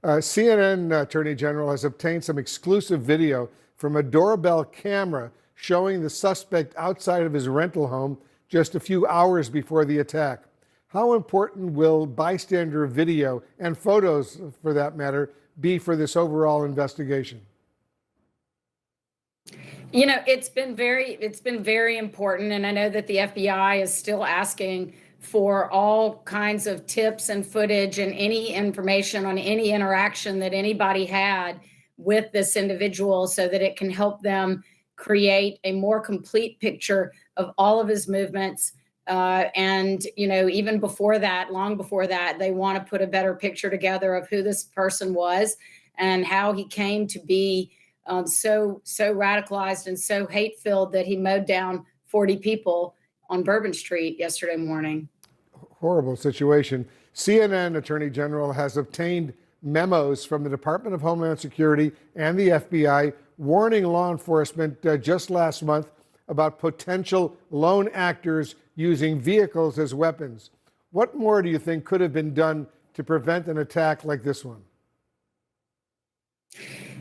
CNN Attorney General has obtained some exclusive video from a doorbell camera showing the suspect outside of his rental home just a few hours before the attack. How important will bystander video and photos, for that matter, be for this overall investigation? It's been very important, and I know that the FBI is still asking for all kinds of tips and footage and any information on any interaction that anybody had with this individual so that it can help them create a more complete picture of all of his movements. And, even before that, long before that, they want to put a better picture together of who this person was and how he came to be so radicalized and so hate-filled that he mowed down 40 people on Bourbon Street yesterday morning. Horrible situation. CNN Attorney General has obtained memos from the Department of Homeland Security and the FBI warning law enforcement just last month about potential lone actors using vehicles as weapons. What more do you think could have been done to prevent an attack like this one?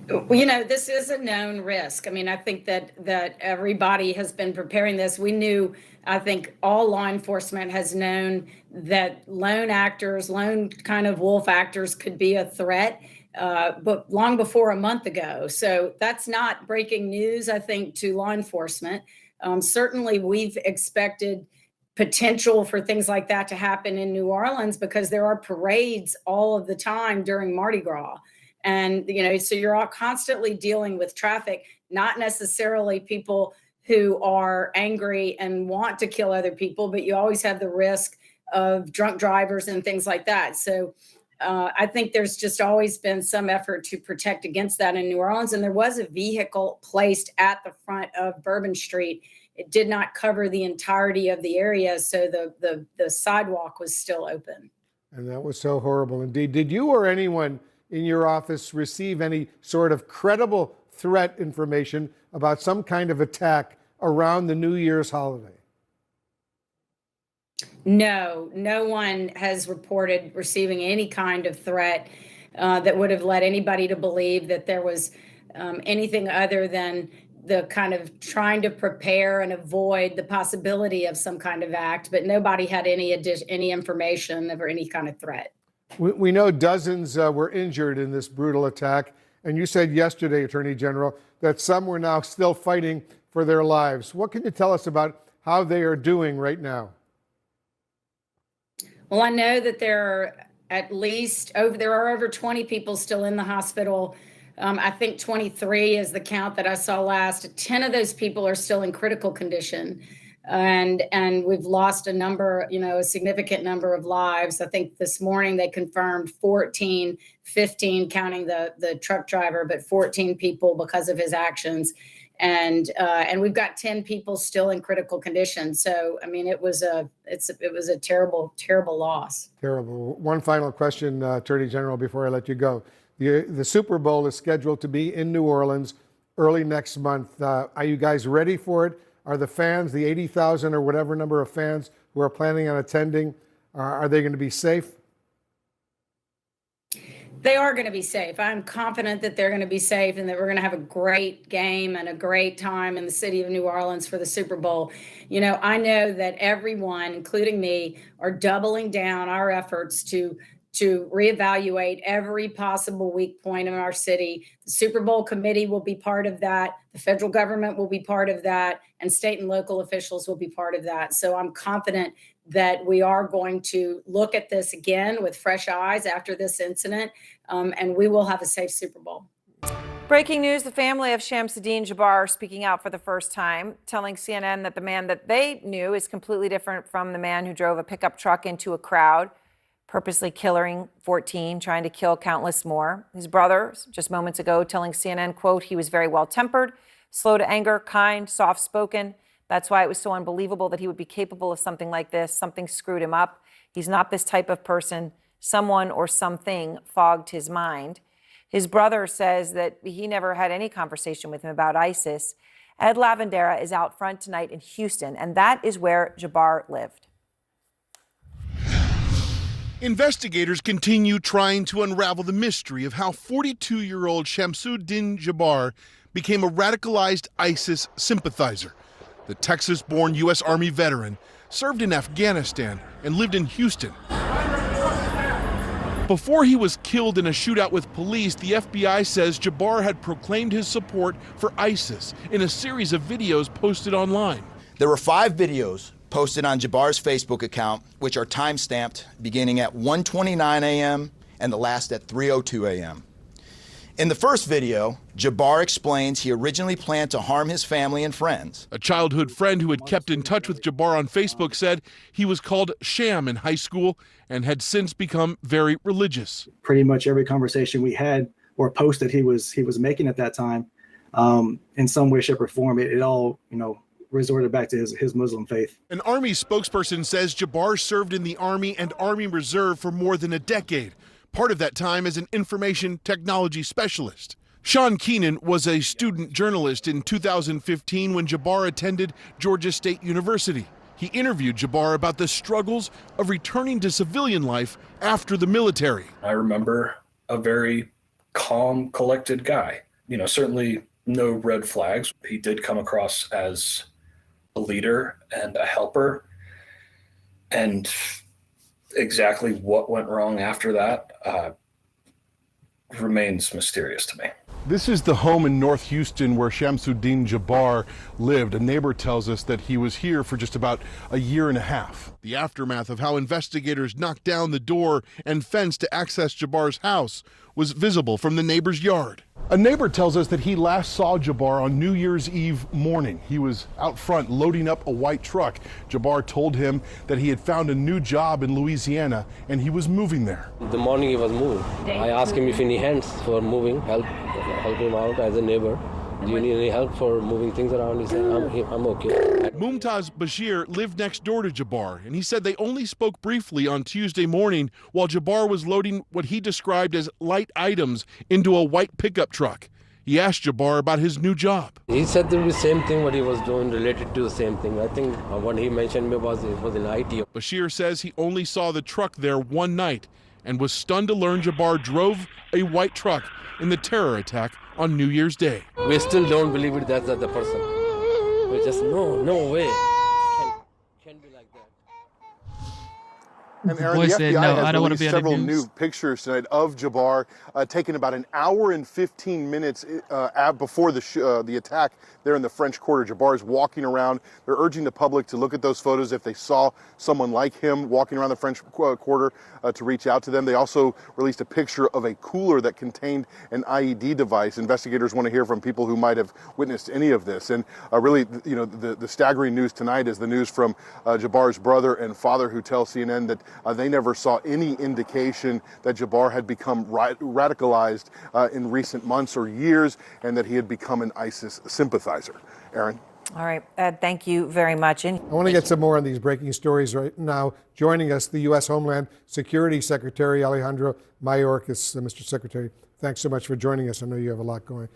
This is a known risk. I mean, I think that everybody has been preparing this. We knew, I think all law enforcement has known that lone actors, lone kind of wolf actors could be a threat. but long before a month ago. So that's not breaking news, I think, to law enforcement. Certainly, we've expected potential for things like that to happen in New Orleans because there are parades all of the time during Mardi Gras. And, so you're all constantly dealing with traffic, not necessarily people who are angry and want to kill other people, but you always have the risk of drunk drivers and things like that. So I think there's just always been some effort to protect against that in New Orleans. And there was a vehicle placed at the front of Bourbon Street. It did not cover the entirety of the area, so the sidewalk was still open. And that was so horrible indeed. Did you or anyone in your office receive any sort of credible threat information about some kind of attack around the New Year's holiday? No one has reported receiving any kind of threat that would have led anybody to believe that there was anything other than the kind of trying to prepare and avoid the possibility of some kind of act, but nobody had any information of any kind of threat. We know dozens were injured in this brutal attack, and you said yesterday, Attorney General, that some were now still fighting for their lives. What can you tell us about how they are doing right now? Well, I know that there are over 20 people still in the hospital. I think 23 is the count that I saw last. 10 of those people are still in critical condition. And we've lost a significant number of lives. I think this morning they confirmed 14, 15 counting the truck driver, but 14 people because of his actions. And we've got 10 people still in critical condition. So, I mean, it was a terrible, terrible loss. Terrible. One final question, Attorney General, before I let you go. The Super Bowl is scheduled to be in New Orleans early next month. Are you guys ready for it? Are the fans, the 80,000 or whatever number of fans who are planning on attending, are they going to be safe? They are going to be safe. I'm confident that they're going to be safe and that we're going to have a great game and a great time in the city of New Orleans for the Super Bowl. I know that everyone, including me, are doubling down our efforts to reevaluate every possible weak point in our city. The Super Bowl committee will be part of that. The federal government will be part of that, and state and local officials will be part of that. So I'm confident that we are going to look at this again with fresh eyes after this incident, and we will have a safe Super Bowl. Breaking news, the family of Shamsuddin Jabbar speaking out for the first time, telling CNN that the man that they knew is completely different from the man who drove a pickup truck into a crowd, purposely killing 14, trying to kill countless more. His brother, just moments ago, telling CNN, quote, he was very well-tempered, slow to anger, kind, soft-spoken. That's why it was so unbelievable that he would be capable of something like this. Something screwed him up. He's not this type of person. Someone or something fogged his mind. His brother says that he never had any conversation with him about ISIS. Ed Lavandera is out front tonight in Houston, and that is where Jabbar lived. Investigators continue trying to unravel the mystery of how 42-year-old Shamsuddin Jabbar became a radicalized ISIS sympathizer. The Texas-born U.S. Army veteran served in Afghanistan and lived in Houston. Before he was killed in a shootout with police, the FBI says Jabbar had proclaimed his support for ISIS in a series of videos posted online. There were 5 videos posted on Jabbar's Facebook account, which are time-stamped beginning at 1:29 a.m. and the last at 3:02 a.m. In the first video, Jabbar explains he originally planned to harm his family and friends. A childhood friend who had kept in touch with Jabbar on Facebook said he was called Sham in high school and had since become very religious. Pretty much every conversation we had or post that he was making at that time, in some way, shape, or form, it all, resorted back to his Muslim faith. An Army spokesperson says Jabbar served in the Army and Army Reserve for more than a decade, part of that time as an information technology specialist. Sean Keenan was a student journalist in 2015 when Jabbar attended Georgia State University. He interviewed Jabbar about the struggles of returning to civilian life after the military. I remember a very calm, collected guy. Certainly no red flags. He did come across as a leader and a helper. And exactly what went wrong after that, remains mysterious to me. This is the home in North Houston where Shamsuddin Jabbar lived. A neighbor tells us that he was here for just about a year and a half. The aftermath of how investigators knocked down the door and fence to access Jabbar's house was visible from the neighbor's yard. A neighbor tells us that he last saw Jabbar on New Year's Eve morning. He was out front loading up a white truck. Jabbar told him that he had found a new job in Louisiana and he was moving there. The morning he was moving. I asked him if he need hands for moving, help him out as a neighbor. Do you need any help for moving things around? He said, I'm okay. Mumtaz Bashir lived next door to Jabbar, and he said they only spoke briefly on Tuesday morning while Jabbar was loading what he described as light items into a white pickup truck. He asked Jabbar about his new job. He said the same thing what he was doing related to the same thing. I think what he mentioned me was it was in IT. Bashir says he only saw the truck there one night and was stunned to learn Jabbar drove a white truck in the terror attack on New Year's Day. We still don't believe it that's the person. We just, no way. Can't be like that. And Aaron, Boy the said, FBI no, has I don't want to released be on the several news. new pictures tonight of Jabbar, taken about an hour and 15 minutes before the attack there in the French Quarter. Jabbar is walking around. They're urging the public to look at those photos if they saw someone like him walking around the French Quarter to reach out to them. They also released a picture of a cooler that contained an IED device. Investigators want to hear from people who might have witnessed any of this. And really, the staggering news tonight is the news from Jabbar's brother and father, who tell CNN that they never saw any indication that Jabbar had become radicalized in recent months or years, and that he had become an ISIS sympathizer. Aaron? All right, Ed, thank you very much. I want to get some more on these breaking stories right now. Joining us, the U.S. Homeland Security Secretary Alejandro Mayorkas. Mr. Secretary, thanks so much for joining us. I know you have a lot going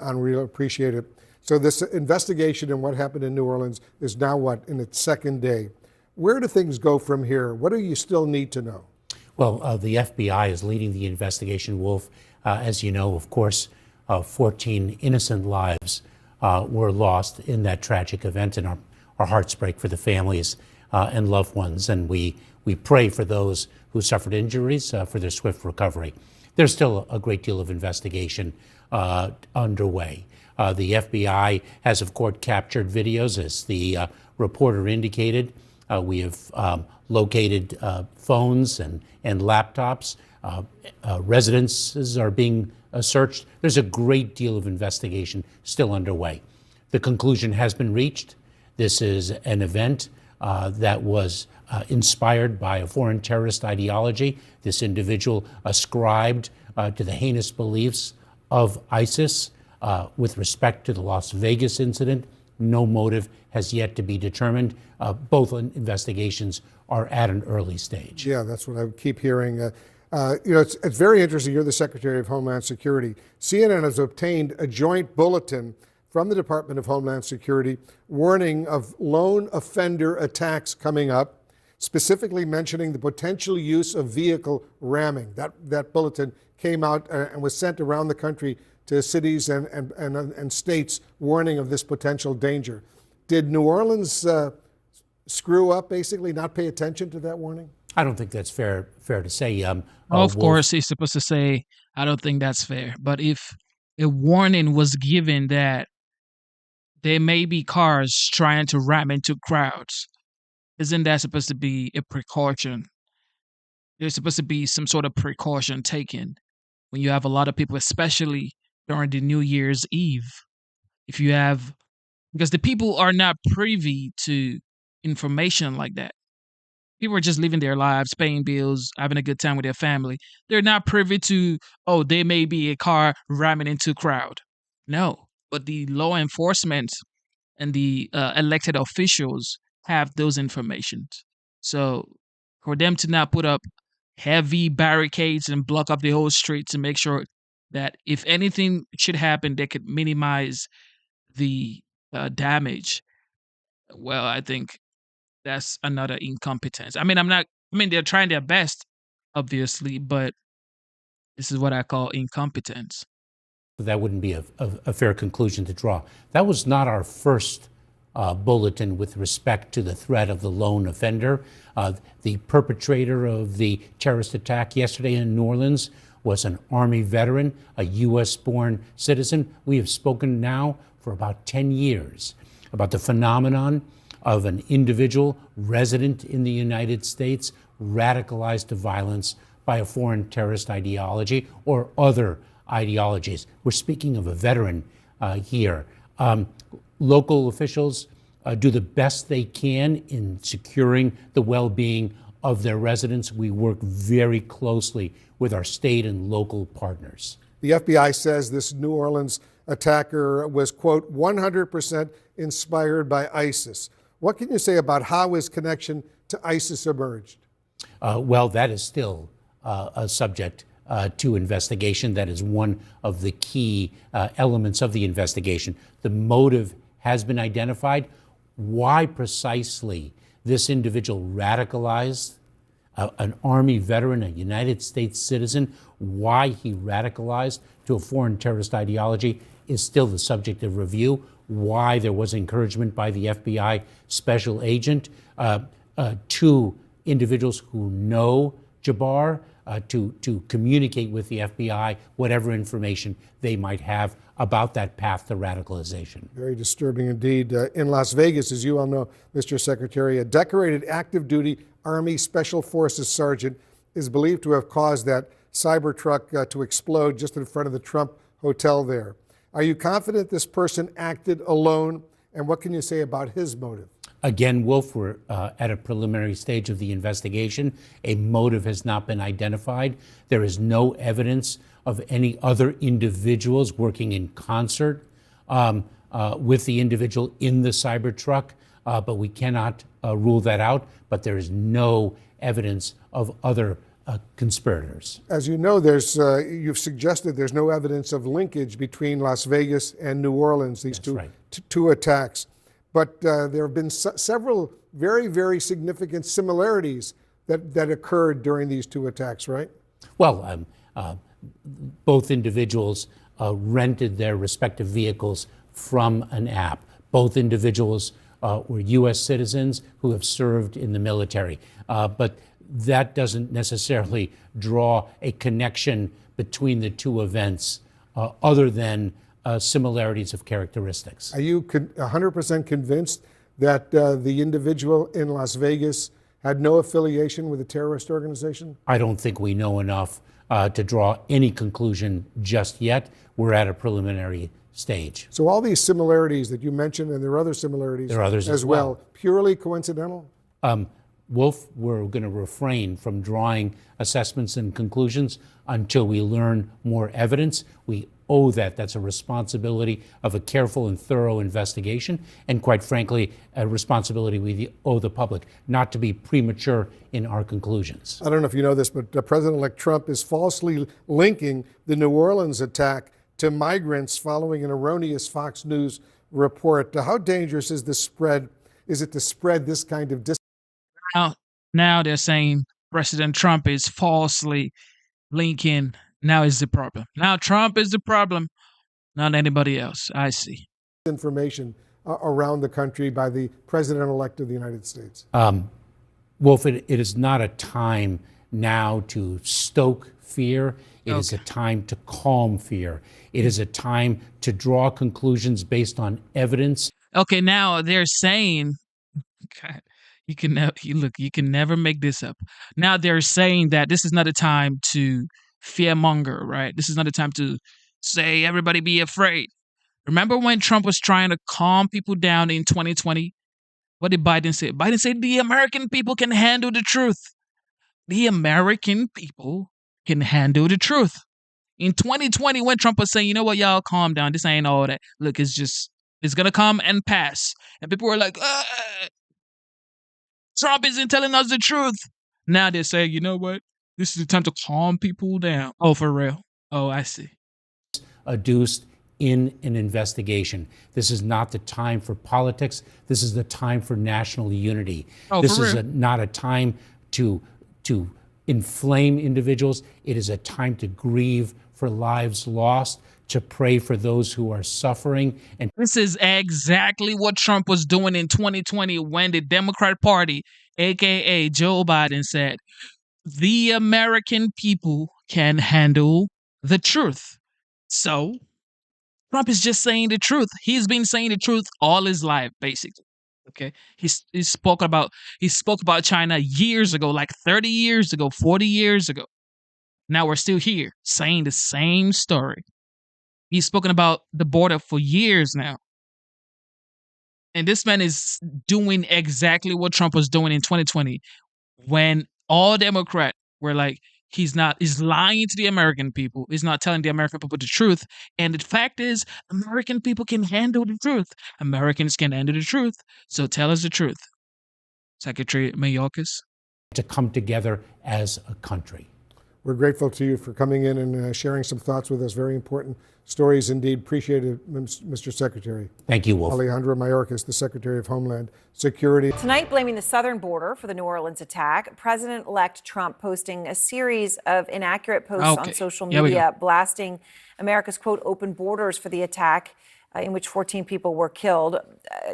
on. We really appreciate it. So this investigation and what happened in New Orleans is now in its second day. Where do things go from here? What do you still need to know? Well, the FBI is leading the investigation, Wolf. As you know, of course, 14 innocent lives were lost in that tragic event, and our hearts break for the families and loved ones. And we pray for those who suffered injuries for their swift recovery. There's still a great deal of investigation underway. The FBI has, of course, captured videos, as the reporter indicated. We have located phones and laptops. Residences are being searched. There's a great deal of investigation still underway. The conclusion has been reached. This is an event that was inspired by a foreign terrorist ideology. This individual ascribed to the heinous beliefs of ISIS. With respect to the Las Vegas incident, no motive has yet to be determined. Both investigations are at an early stage. Yeah, that's what I keep hearing. It's very interesting. You're the Secretary of Homeland Security. CNN has obtained a joint bulletin from the Department of Homeland Security warning of lone offender attacks coming up, specifically mentioning the potential use of vehicle ramming. That bulletin came out and was sent around the country to cities and states, warning of this potential danger. Did New Orleans screw up, basically, not pay attention to that warning? I don't think that's fair to say. Of course, he's supposed to say, I don't think that's fair. But if a warning was given that there may be cars trying to ram into crowds, isn't that supposed to be a precaution? There's supposed to be some sort of precaution taken when you have a lot of people, especially during the New Year's Eve. Because the people are not privy to information like that. People are just living their lives, paying bills, having a good time with their family. They're not privy to, there may be a car ramming into a crowd. No, but the law enforcement and the elected officials have those informations. So for them to not put up heavy barricades and block up the whole street to make sure that if anything should happen, they could minimize the damage. Well, I think that's another incompetence. They're trying their best, obviously, but this is what I call incompetence. That wouldn't be a fair conclusion to draw. That was not our first bulletin with respect to the threat of the lone offender. The perpetrator of the terrorist attack yesterday in New Orleans was an Army veteran, a U.S.-born citizen. We have spoken now for about 10 years about the phenomenon of an individual resident in the United States radicalized to violence by a foreign terrorist ideology or other ideologies. We're speaking of a veteran here. Local officials do the best they can in securing the well-being of their residents. We work very closely with our state and local partners. The FBI says this New Orleans attacker was, quote, 100% inspired by ISIS. What can you say about how his connection to ISIS emerged? Well, that is still a subject to investigation. That is one of the key elements of the investigation. The motive has been identified. Why precisely this individual radicalized an Army veteran, a United States citizen, why he radicalized to a foreign terrorist ideology is still the subject of review. Why there was encouragement by the FBI special agent to individuals who know Jabbar to communicate with the FBI whatever information they might have about that path to radicalization. Very disturbing indeed. In Las Vegas, as you all know, Mr. Secretary, a decorated active duty Army Special Forces sergeant is believed to have caused that Cybertruck to explode just in front of the Trump Hotel there. Are you confident this person acted alone? And what can you say about his motive? Again, Wolf, we're at a preliminary stage of the investigation. A motive has not been identified. There is no evidence of any other individuals working in concert with the individual in the Cybertruck, but we cannot rule that out. But there is no evidence of other conspirators. As you know, you've suggested there's no evidence of linkage between Las Vegas and New Orleans, these two attacks. But there have been several very, very significant similarities that occurred during these two attacks, right? Well, both individuals rented their respective vehicles from an app. Both individuals were U.S. citizens who have served in the military. But that doesn't necessarily draw a connection between the two events other than similarities of characteristics. Are you 100% convinced that the individual in Las Vegas had no affiliation with a terrorist organization? I don't think we know enough to draw any conclusion just yet. We're at a preliminary stage. So all these similarities that you mentioned, and there are other similarities there are others as well, purely coincidental? Wolf, we're going to refrain from drawing assessments and conclusions until we learn more evidence. We owe that. That's a responsibility of a careful and thorough investigation, and quite frankly, a responsibility we owe the public, not to be premature in our conclusions. I don't know if you know this, but President-elect Trump is falsely linking the New Orleans attack to migrants following an erroneous Fox News report. How dangerous is this spread? Is it to spread this kind of Now they're saying President Trump is falsely linking. Now is the problem. Now Trump is the problem, not anybody else. I see. Information around the country by the President-elect of the United States? Wolf, it is not a time now to stoke fear. It is a time to calm fear. It is a time to draw conclusions based on evidence. Okay, now they're saying, God, you can never make this up. Now they're saying that this is not a time to fearmonger, right? This is not a time to say everybody be afraid. Remember when Trump was trying to calm people down in 2020? What did Biden say? Biden said the American people can handle the truth. The American people can handle the truth. In 2020, when Trump was saying, you know what, y'all calm down. This ain't all that. Look, it's going to come and pass. And people were like, Trump isn't telling us the truth. Now they're saying, you know what? This is the time to calm people down. Oh, for real? Oh, I see. Adduced in an investigation. This is not the time for politics. This is the time for national unity. Oh, this for is real? not a time to inflame individuals. It is a time to grieve for lives lost, to pray for those who are suffering. And this is exactly what Trump was doing in 2020 when the Democrat Party, aka Joe Biden, said, the American people can handle the truth. So Trump is just saying the truth. He's been saying the truth all his life, basically. Okay, he spoke about China years ago, like 30 years ago, 40 years ago. Now we're still here saying the same story. He's spoken about the border for years now. And this man is doing exactly what Trump was doing in 2020 when all Democrats were like, he's lying to the American people. He's not telling the American people the truth. And the fact is, American people can handle the truth. Americans can handle the truth. So tell us the truth. Secretary Mayorkas. To come together as a country. We're grateful to you for coming in and sharing some thoughts with us. Very important stories indeed. Appreciate it, Mr. Secretary. Thank you, Wolf. Alejandro Mayorkas, the Secretary of Homeland Security. Tonight, blaming the southern border for the New Orleans attack, President-elect Trump posting a series of inaccurate posts on social media, blasting America's, quote, open borders for the attack in which 14 people were killed.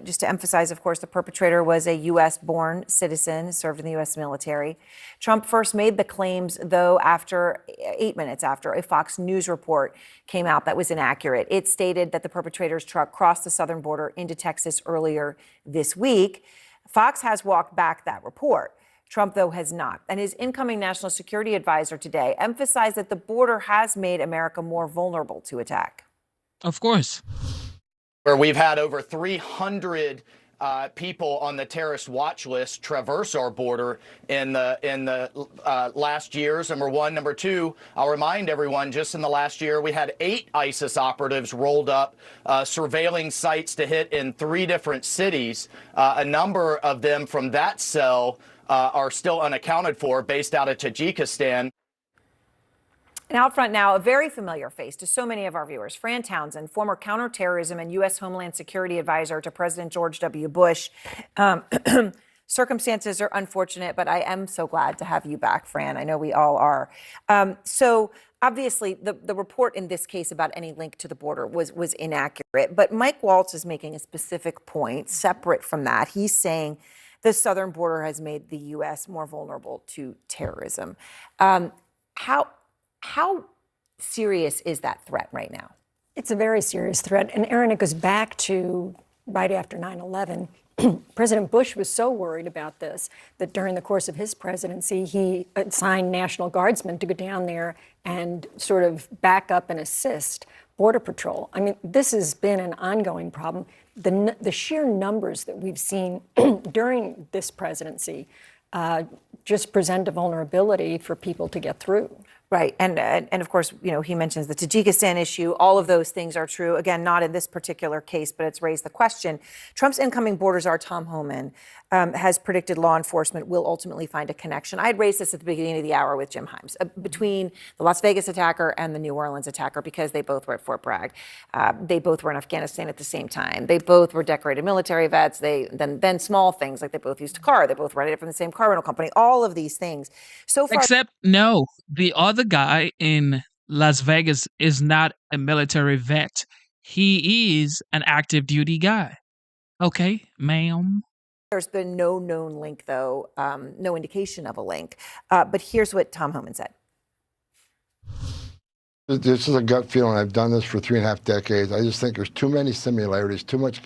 Just to emphasize, of course, the perpetrator was a U.S.-born citizen, served in the U.S. military. Trump first made the claims, though, 8 minutes after a Fox News report came out that was inaccurate. It stated that the perpetrator's truck crossed the southern border into Texas earlier this week. Fox has walked back that report. Trump, though, has not. And his incoming national security advisor today emphasized that the border has made America more vulnerable to attack. Of course. Where we've had over 300 people on the terrorist watch list traverse our border in the last years, number one. Number two, I'll remind everyone, just in the last year, we had 8 ISIS operatives rolled up, surveilling sites to hit in 3 different cities. A number of them from that cell are still unaccounted for, based out of Tajikistan. And out front now, a very familiar face to so many of our viewers, Fran Townsend, former counterterrorism and U.S. Homeland Security advisor to President George W. Bush. Circumstances are unfortunate, but I am so glad to have you back, Fran. I know we all are. So obviously, the report in this case about any link to the border was inaccurate. But Mike Waltz is making a specific point separate from that. He's saying the southern border has made the U.S. more vulnerable to terrorism. How serious is that threat right now? It's a very serious threat. And Aaron, it goes back to right after 9/11. President Bush was so worried about this that during the course of his presidency, he assigned National Guardsmen to go down there and sort of back up and assist Border Patrol. I mean, this has been an ongoing problem. The sheer numbers that we've seen during this presidency just present a vulnerability for people to get through. Right. And of course, you know, he mentions the Tajikistan issue. All of those things are true. Again, not in this particular case, but it's raised the question. Trump's incoming border czar, Tom Homan, has predicted law enforcement will ultimately find a connection. I had raised this at the beginning of the hour with Jim Himes between the Las Vegas attacker and the New Orleans attacker, because they both were at Fort Bragg. They both were in Afghanistan at the same time. They both were decorated military vets. Then small things like they both used a car. They both rented it from the same car rental company. All of these things. So far, except no, the other guy in Las Vegas is not a military vet. He is an active duty guy. Okay, ma'am. There's been no known link, though, no indication of a link. But here's what Tom Homan said. This is a gut feeling. I've done this for 3.5 decades. I just think there's too many similarities, too much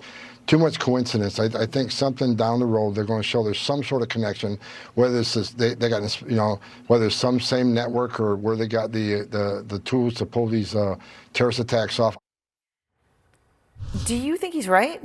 coincidence. I think something down the road they're going to show there's some sort of connection, whether it's this, they got this, you know, whether it's some same network or where they got the tools to pull these terrorist attacks off. Do you think he's right?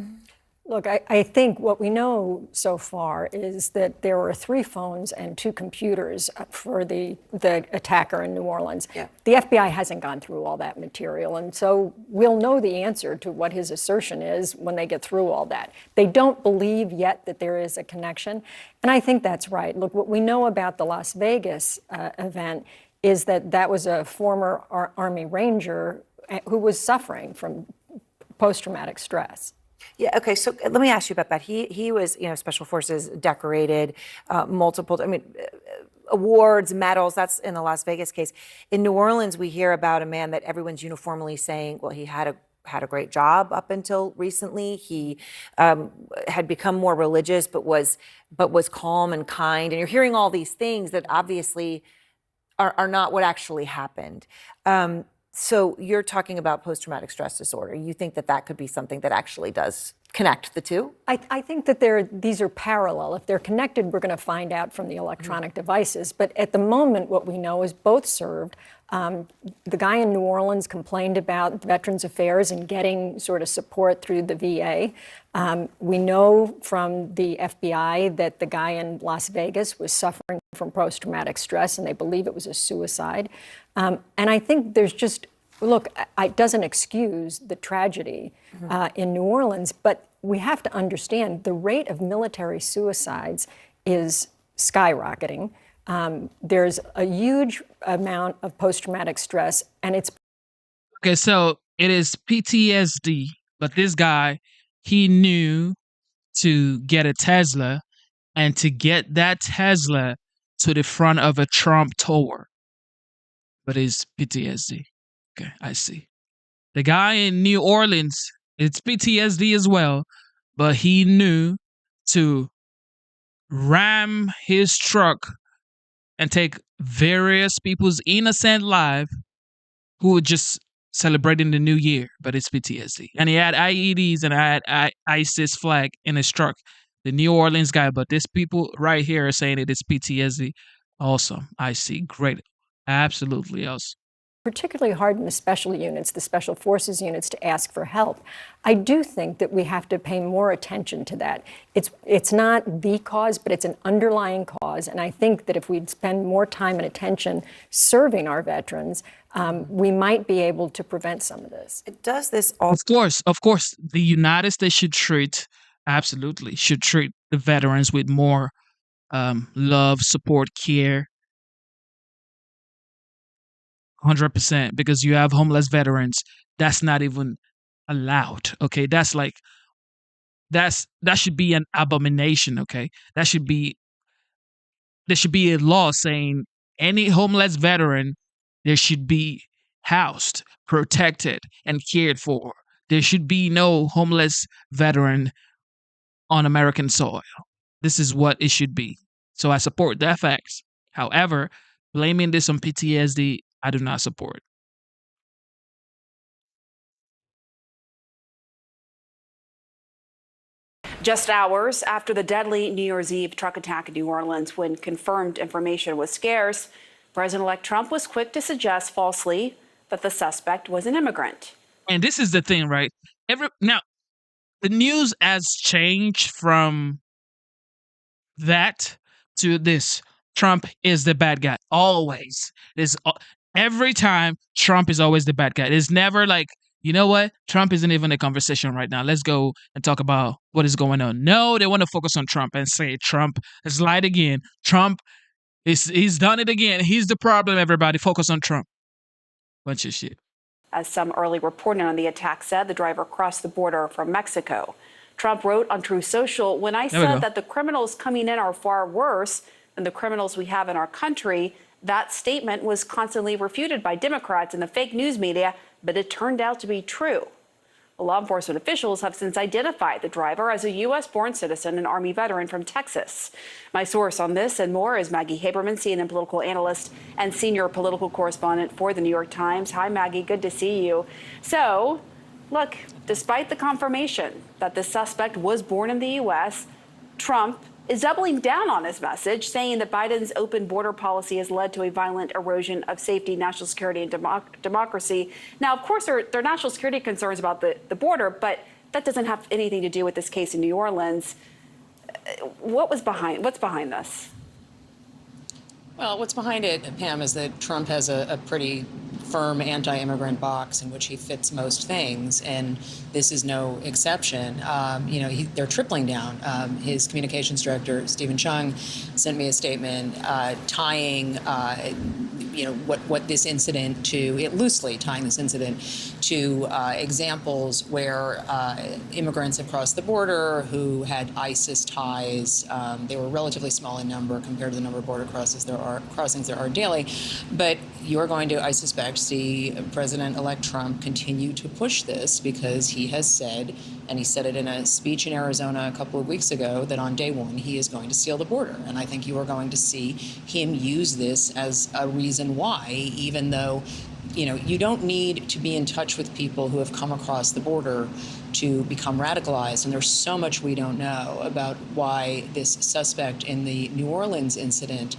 Look, I think what we know so far is that there were 3 phones and 2 computers for the attacker in New Orleans. Yeah. The FBI hasn't gone through all that material, and so we'll know the answer to what his assertion is when they get through all that. They don't believe yet that there is a connection, and I think that's right. Look, what we know about the Las Vegas event is that was a former Army Ranger who was suffering from post-traumatic stress. Yeah. Okay. So let me ask you about that. He was, you know, Special Forces decorated, multiple, awards, medals. That's in the Las Vegas case. In New Orleans, we hear about a man that everyone's uniformly saying, well, he had had a great job up until recently. He had become more religious, but was calm and kind. And you're hearing all these things that obviously are not what actually happened. So you're talking about post-traumatic stress disorder. You think that could be something that actually does connect the two? I think that these are parallel. If they're connected, we're going to find out from the electronic devices. But at the moment, what we know is both served. The guy in New Orleans complained about Veterans Affairs and getting sort of support through the VA. We know from the FBI that the guy in Las Vegas was suffering from post-traumatic stress, and they believe it was a suicide. And I think there's just, look, it doesn't excuse the tragedy in New Orleans, but we have to understand the rate of military suicides is skyrocketing. There's a huge amount of post-traumatic stress, and it's... Okay, so it is PTSD, but this guy, he knew to get a Tesla and to get that Tesla to the front of a Trump tower. But it's PTSD. Okay, I see. The guy in New Orleans, it's PTSD as well, but he knew to ram his truck and take various people's innocent life who were just celebrating the new year, but it's PTSD. And he had IEDs and I had ISIS flag in his truck. The New Orleans guy, but these people right here are saying it is PTSD. Awesome. I see. Great. Absolutely awesome. Particularly hard in the special units, the special forces units, to ask for help. I do think that we have to pay more attention to that. It's not the cause, but it's an underlying cause. And I think that if we'd spend more time and attention serving our veterans, we might be able to prevent some of this. It does this all. Of course, the United States should treat the veterans with more love, support, care. 100%, because you have homeless veterans. That's not even allowed. Okay, that should be an abomination. Okay, there should be a law saying any homeless veteran, there should be housed, protected, and cared for. There should be no homeless veteran on American soil. This is what it should be. So I support that fact. However, blaming this on PTSD, I do not support. Just hours after the deadly New Year's Eve truck attack in New Orleans, when confirmed information was scarce, President-elect Trump was quick to suggest falsely that the suspect was an immigrant. And this is the thing, right? Now, the news has changed from that to this. Trump is the bad guy. Always. Every time, Trump is always the bad guy. It's never like, you know what? Trump isn't even a conversation right now. Let's go and talk about what is going on. No, they want to focus on Trump and say Trump has lied again. Trump, he's done it again. He's the problem, everybody. Focus on Trump. Bunch of shit. As some early reporting on the attack said, the driver crossed the border from Mexico. Trump wrote on Truth Social, "When I said that the criminals coming in are far worse than the criminals we have in our country, that statement was constantly refuted by Democrats and the fake news media, but it turned out to be true." Well, law enforcement officials have since identified the driver as a U.S.-born citizen and Army veteran from Texas. My source on this and more is Maggie Haberman, CNN political analyst and senior political correspondent for the New York Times. Hi, Maggie. Good to see you. So, look, despite the confirmation that the suspect was born in the U.S., Trump is doubling down on his message, saying that Biden's open border policy has led to a violent erosion of safety, national security, and democracy. Now, of course, there are national security concerns about the border, but that doesn't have anything to do with this case in New Orleans. What's behind this? Well, what's behind it, Pam, is that Trump has a pretty firm anti-immigrant box in which he fits most things, and this is no exception. They're tripling down. His communications director, Stephen Chung, sent me a statement tying what this incident to, loosely tying this incident to examples where immigrants have crossed the border who had ISIS ties. They were relatively small in number compared to the number of border crossings there are daily. But you're going to, I suspect, see President-elect Trump continue to push this because he has said, and he said it in a speech in Arizona a couple of weeks ago, that on day one he is going to seal the border. And I think you are going to see him use this as a reason why, even though, you don't need to be in touch with people who have come across the border to become radicalized. And there's so much we don't know about why this suspect in the New Orleans incident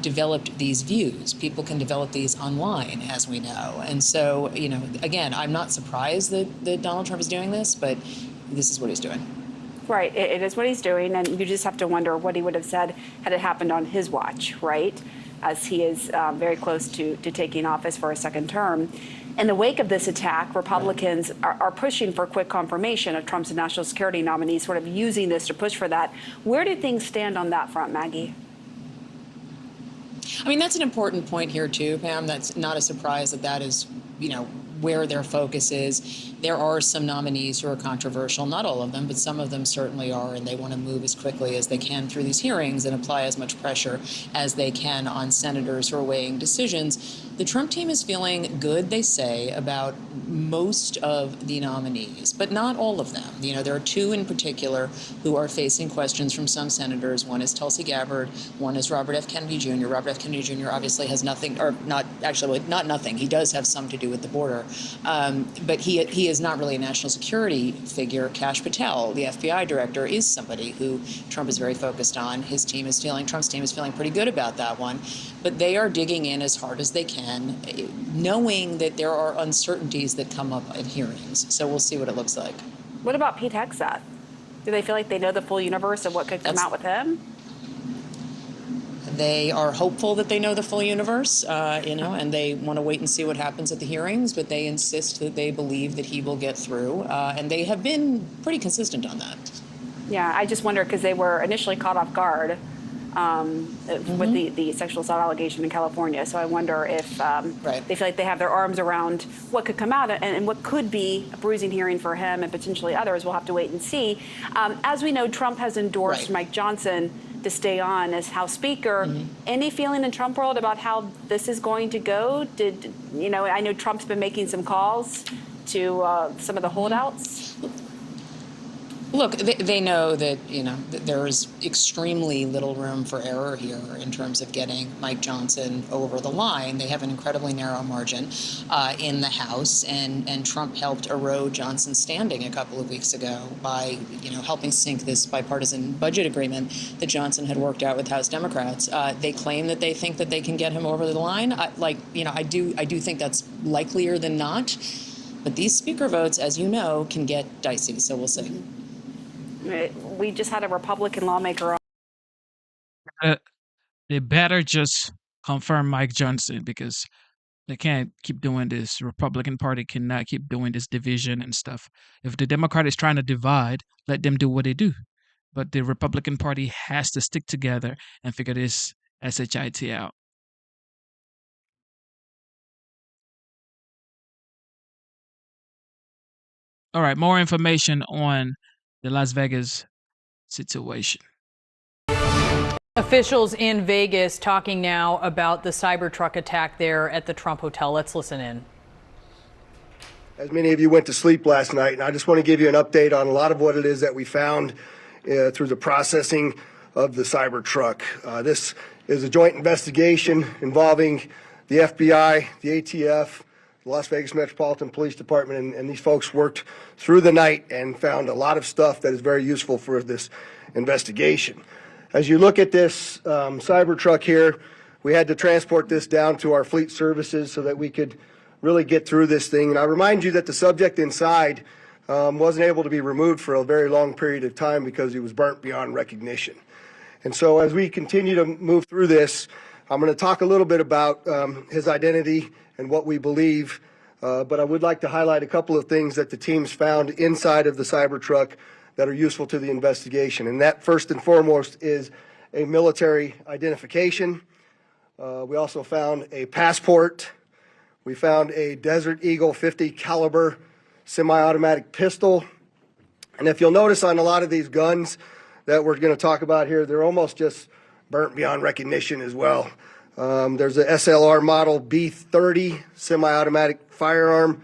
developed these views. People can develop these online, as we know. And so, again, I'm not surprised that Donald Trump is doing this, but this is what he's doing. Right, it is what he's doing, and you just have to wonder what he would have said had it happened on his watch, right? As he is very close to taking office for a second term. In the wake of this attack, Republicans are pushing for quick confirmation of Trump's national security nominees, sort of using this to push for that. Where do things stand on that front, Maggie? I mean, that's an important point here, too, Pam. That's not a surprise that is, where their focus is. There are some nominees who are controversial, not all of them, but some of them certainly are, and they want to move as quickly as they can through these hearings and apply as much pressure as they can on senators who are weighing decisions. The Trump team is feeling good, they say, about most of the nominees, but not all of them. There are two in particular who are facing questions from some senators. One is Tulsi Gabbard, one is Robert F. Kennedy Jr. Robert F. Kennedy Jr. obviously has nothing, or not nothing. He does have some to do with the border, but he is not really a national security figure. Kash Patel, the FBI director, is somebody who Trump is very focused on. Trump's team is feeling pretty good about that one, but they are digging in as hard as they can, knowing that there are uncertainties that come up at hearings. So we'll see what it looks like. What about Pete Hegseth? Do they feel like they know the full universe of what could come out with him? They are hopeful that they know the full universe, and they want to wait and see what happens at the hearings, but they insist that they believe that he will get through, and they have been pretty consistent on that. Yeah, I just wonder, because they were initially caught off guard with the sexual assault allegation in California. So I wonder if they feel like they have their arms around what could come out and what could be a bruising hearing for him and potentially others. We'll have to wait and see. As we know, Trump has endorsed Mike Johnson to stay on as House Speaker. Any feeling in Trump world about how this is going to go? I know Trump's been making some calls to some of the holdouts. Look, they know that, that there is extremely little room for error here in terms of getting Mike Johnson over the line. They have an incredibly narrow margin in the House, and Trump helped erode Johnson's standing a couple of weeks ago by, helping sink this bipartisan budget agreement that Johnson had worked out with House Democrats. They claim that they think that they can get him over the line. I do think that's likelier than not. But these speaker votes, as you know, can get dicey. So we'll see. We just had a Republican lawmaker on. They better just confirm Mike Johnson, because they can't keep doing this. The Republican Party cannot keep doing this division and stuff. If the Democrat is trying to divide, let them do what they do. But the Republican Party has to stick together and figure this SHIT out. All right, more information on the Las Vegas situation. Officials in Vegas talking now about the Cybertruck attack there at the Trump Hotel. Let's listen in. As many of you went to sleep last night, and I just want to give you an update on a lot of what it is that we found through the processing of the Cybertruck. This is a joint investigation involving the FBI, the ATF, the Las Vegas Metropolitan Police Department, and these folks worked through the night and found a lot of stuff that is very useful for this investigation. As you look at this Cybertruck here, we had to transport this down to our fleet services so that we could really get through this thing. And I remind you that the subject inside wasn't able to be removed for a very long period of time because he was burnt beyond recognition. And so as we continue to move through this, I'm going to talk a little bit about his identity and what we believe, but I would like to highlight a couple of things that the teams found inside of the Cybertruck that are useful to the investigation. And that, first and foremost, is a military identification. We also found a passport. We found a Desert Eagle 50 caliber semi-automatic pistol. And if you'll notice on a lot of these guns that we're going to talk about here, they're almost just burnt beyond recognition as well. There's a SLR model B30 semi-automatic firearm,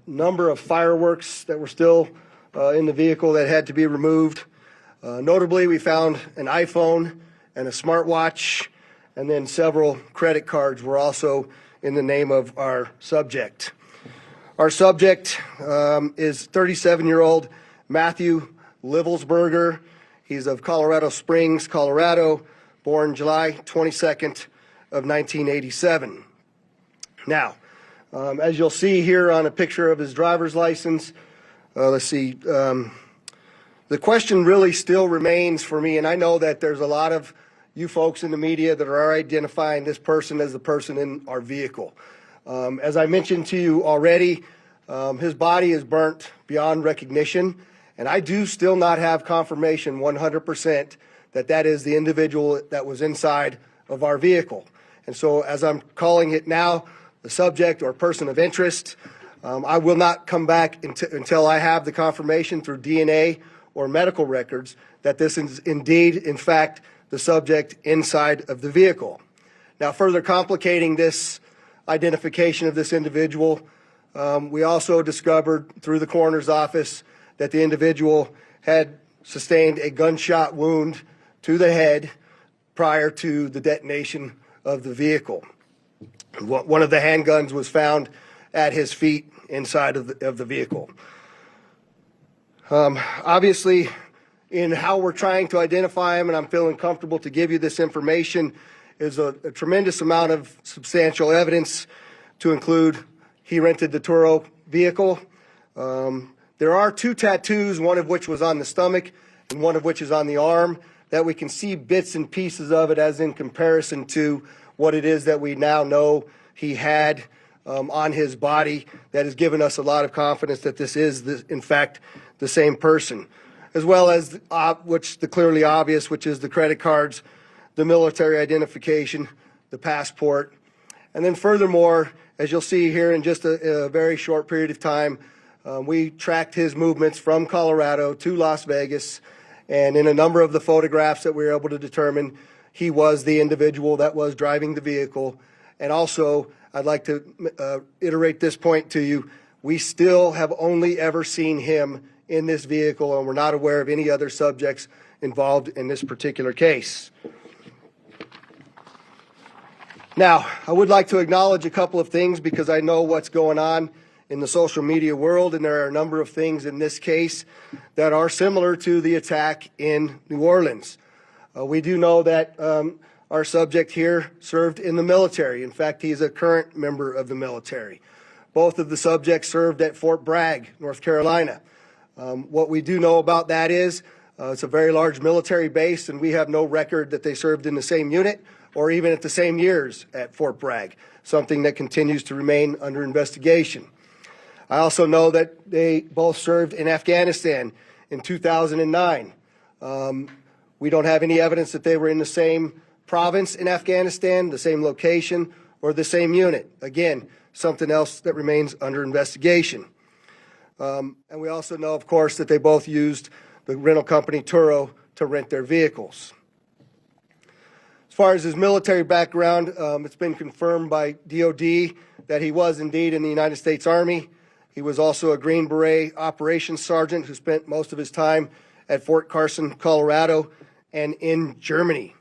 number of fireworks that were still in the vehicle that had to be removed. Notably, we found an iPhone and a smartwatch, and then several credit cards were also in the name of our subject. Our subject is 37-year-old Matthew Livelsberger. He's of Colorado Springs, Colorado, born July 22nd of 1987. Now, as you'll see here on a picture of his driver's license, let's see, the question really still remains for me, and I know that there's a lot of you folks in the media that are identifying this person as the person in our vehicle. As I mentioned to you already, his body is burnt beyond recognition, and I do still not have confirmation 100% that that is the individual that was inside of our vehicle. And so as I'm calling it now, the subject or person of interest, I will not come back until I have the confirmation through DNA or medical records that this is indeed, in fact, the subject inside of the vehicle. Now, further complicating this identification of this individual, we also discovered through the coroner's office that the individual had sustained a gunshot wound to the head prior to the detonation of the vehicle. One of the handguns was found at his feet inside of the vehicle. Obviously, in how we're trying to identify him, and I'm feeling comfortable to give you this information, is a tremendous amount of substantial evidence to include he rented the Turo vehicle. There are 2 tattoos, one of which was on the stomach and one of which is on the arm, that we can see bits and pieces of it as in comparison to what it is that we now know he had on his body. That has given us a lot of confidence that this is, in fact, the same person, as well as the clearly obvious, which is the credit cards, the military identification, the passport. And then furthermore, as you'll see here in just a very short period of time, we tracked his movements from Colorado to Las Vegas, and in a number of the photographs that we were able to determine, he was the individual that was driving the vehicle. And also, I'd like to iterate this point to you. We still have only ever seen him in this vehicle, and we're not aware of any other subjects involved in this particular case. Now, I would like to acknowledge a couple of things because I know what's going on in the social media world, and there are a number of things in this case that are similar to the attack in New Orleans. We do know that our subject here served in the military. In fact, he's a current member of the military. Both of the subjects served at Fort Bragg, North Carolina. What we do know about that is it's a very large military base, and we have no record that they served in the same unit or even at the same years at Fort Bragg, something that continues to remain under investigation. I also know that they both served in Afghanistan in 2009. We don't have any evidence that they were in the same province in Afghanistan, the same location, or the same unit. Again, something else that remains under investigation. And we also know, of course, that they both used the rental company Turo to rent their vehicles. As far as his military background, it's been confirmed by DOD that he was indeed in the United States Army. He was also a Green Beret operations sergeant who spent most of his time at Fort Carson, Colorado, and in Germany.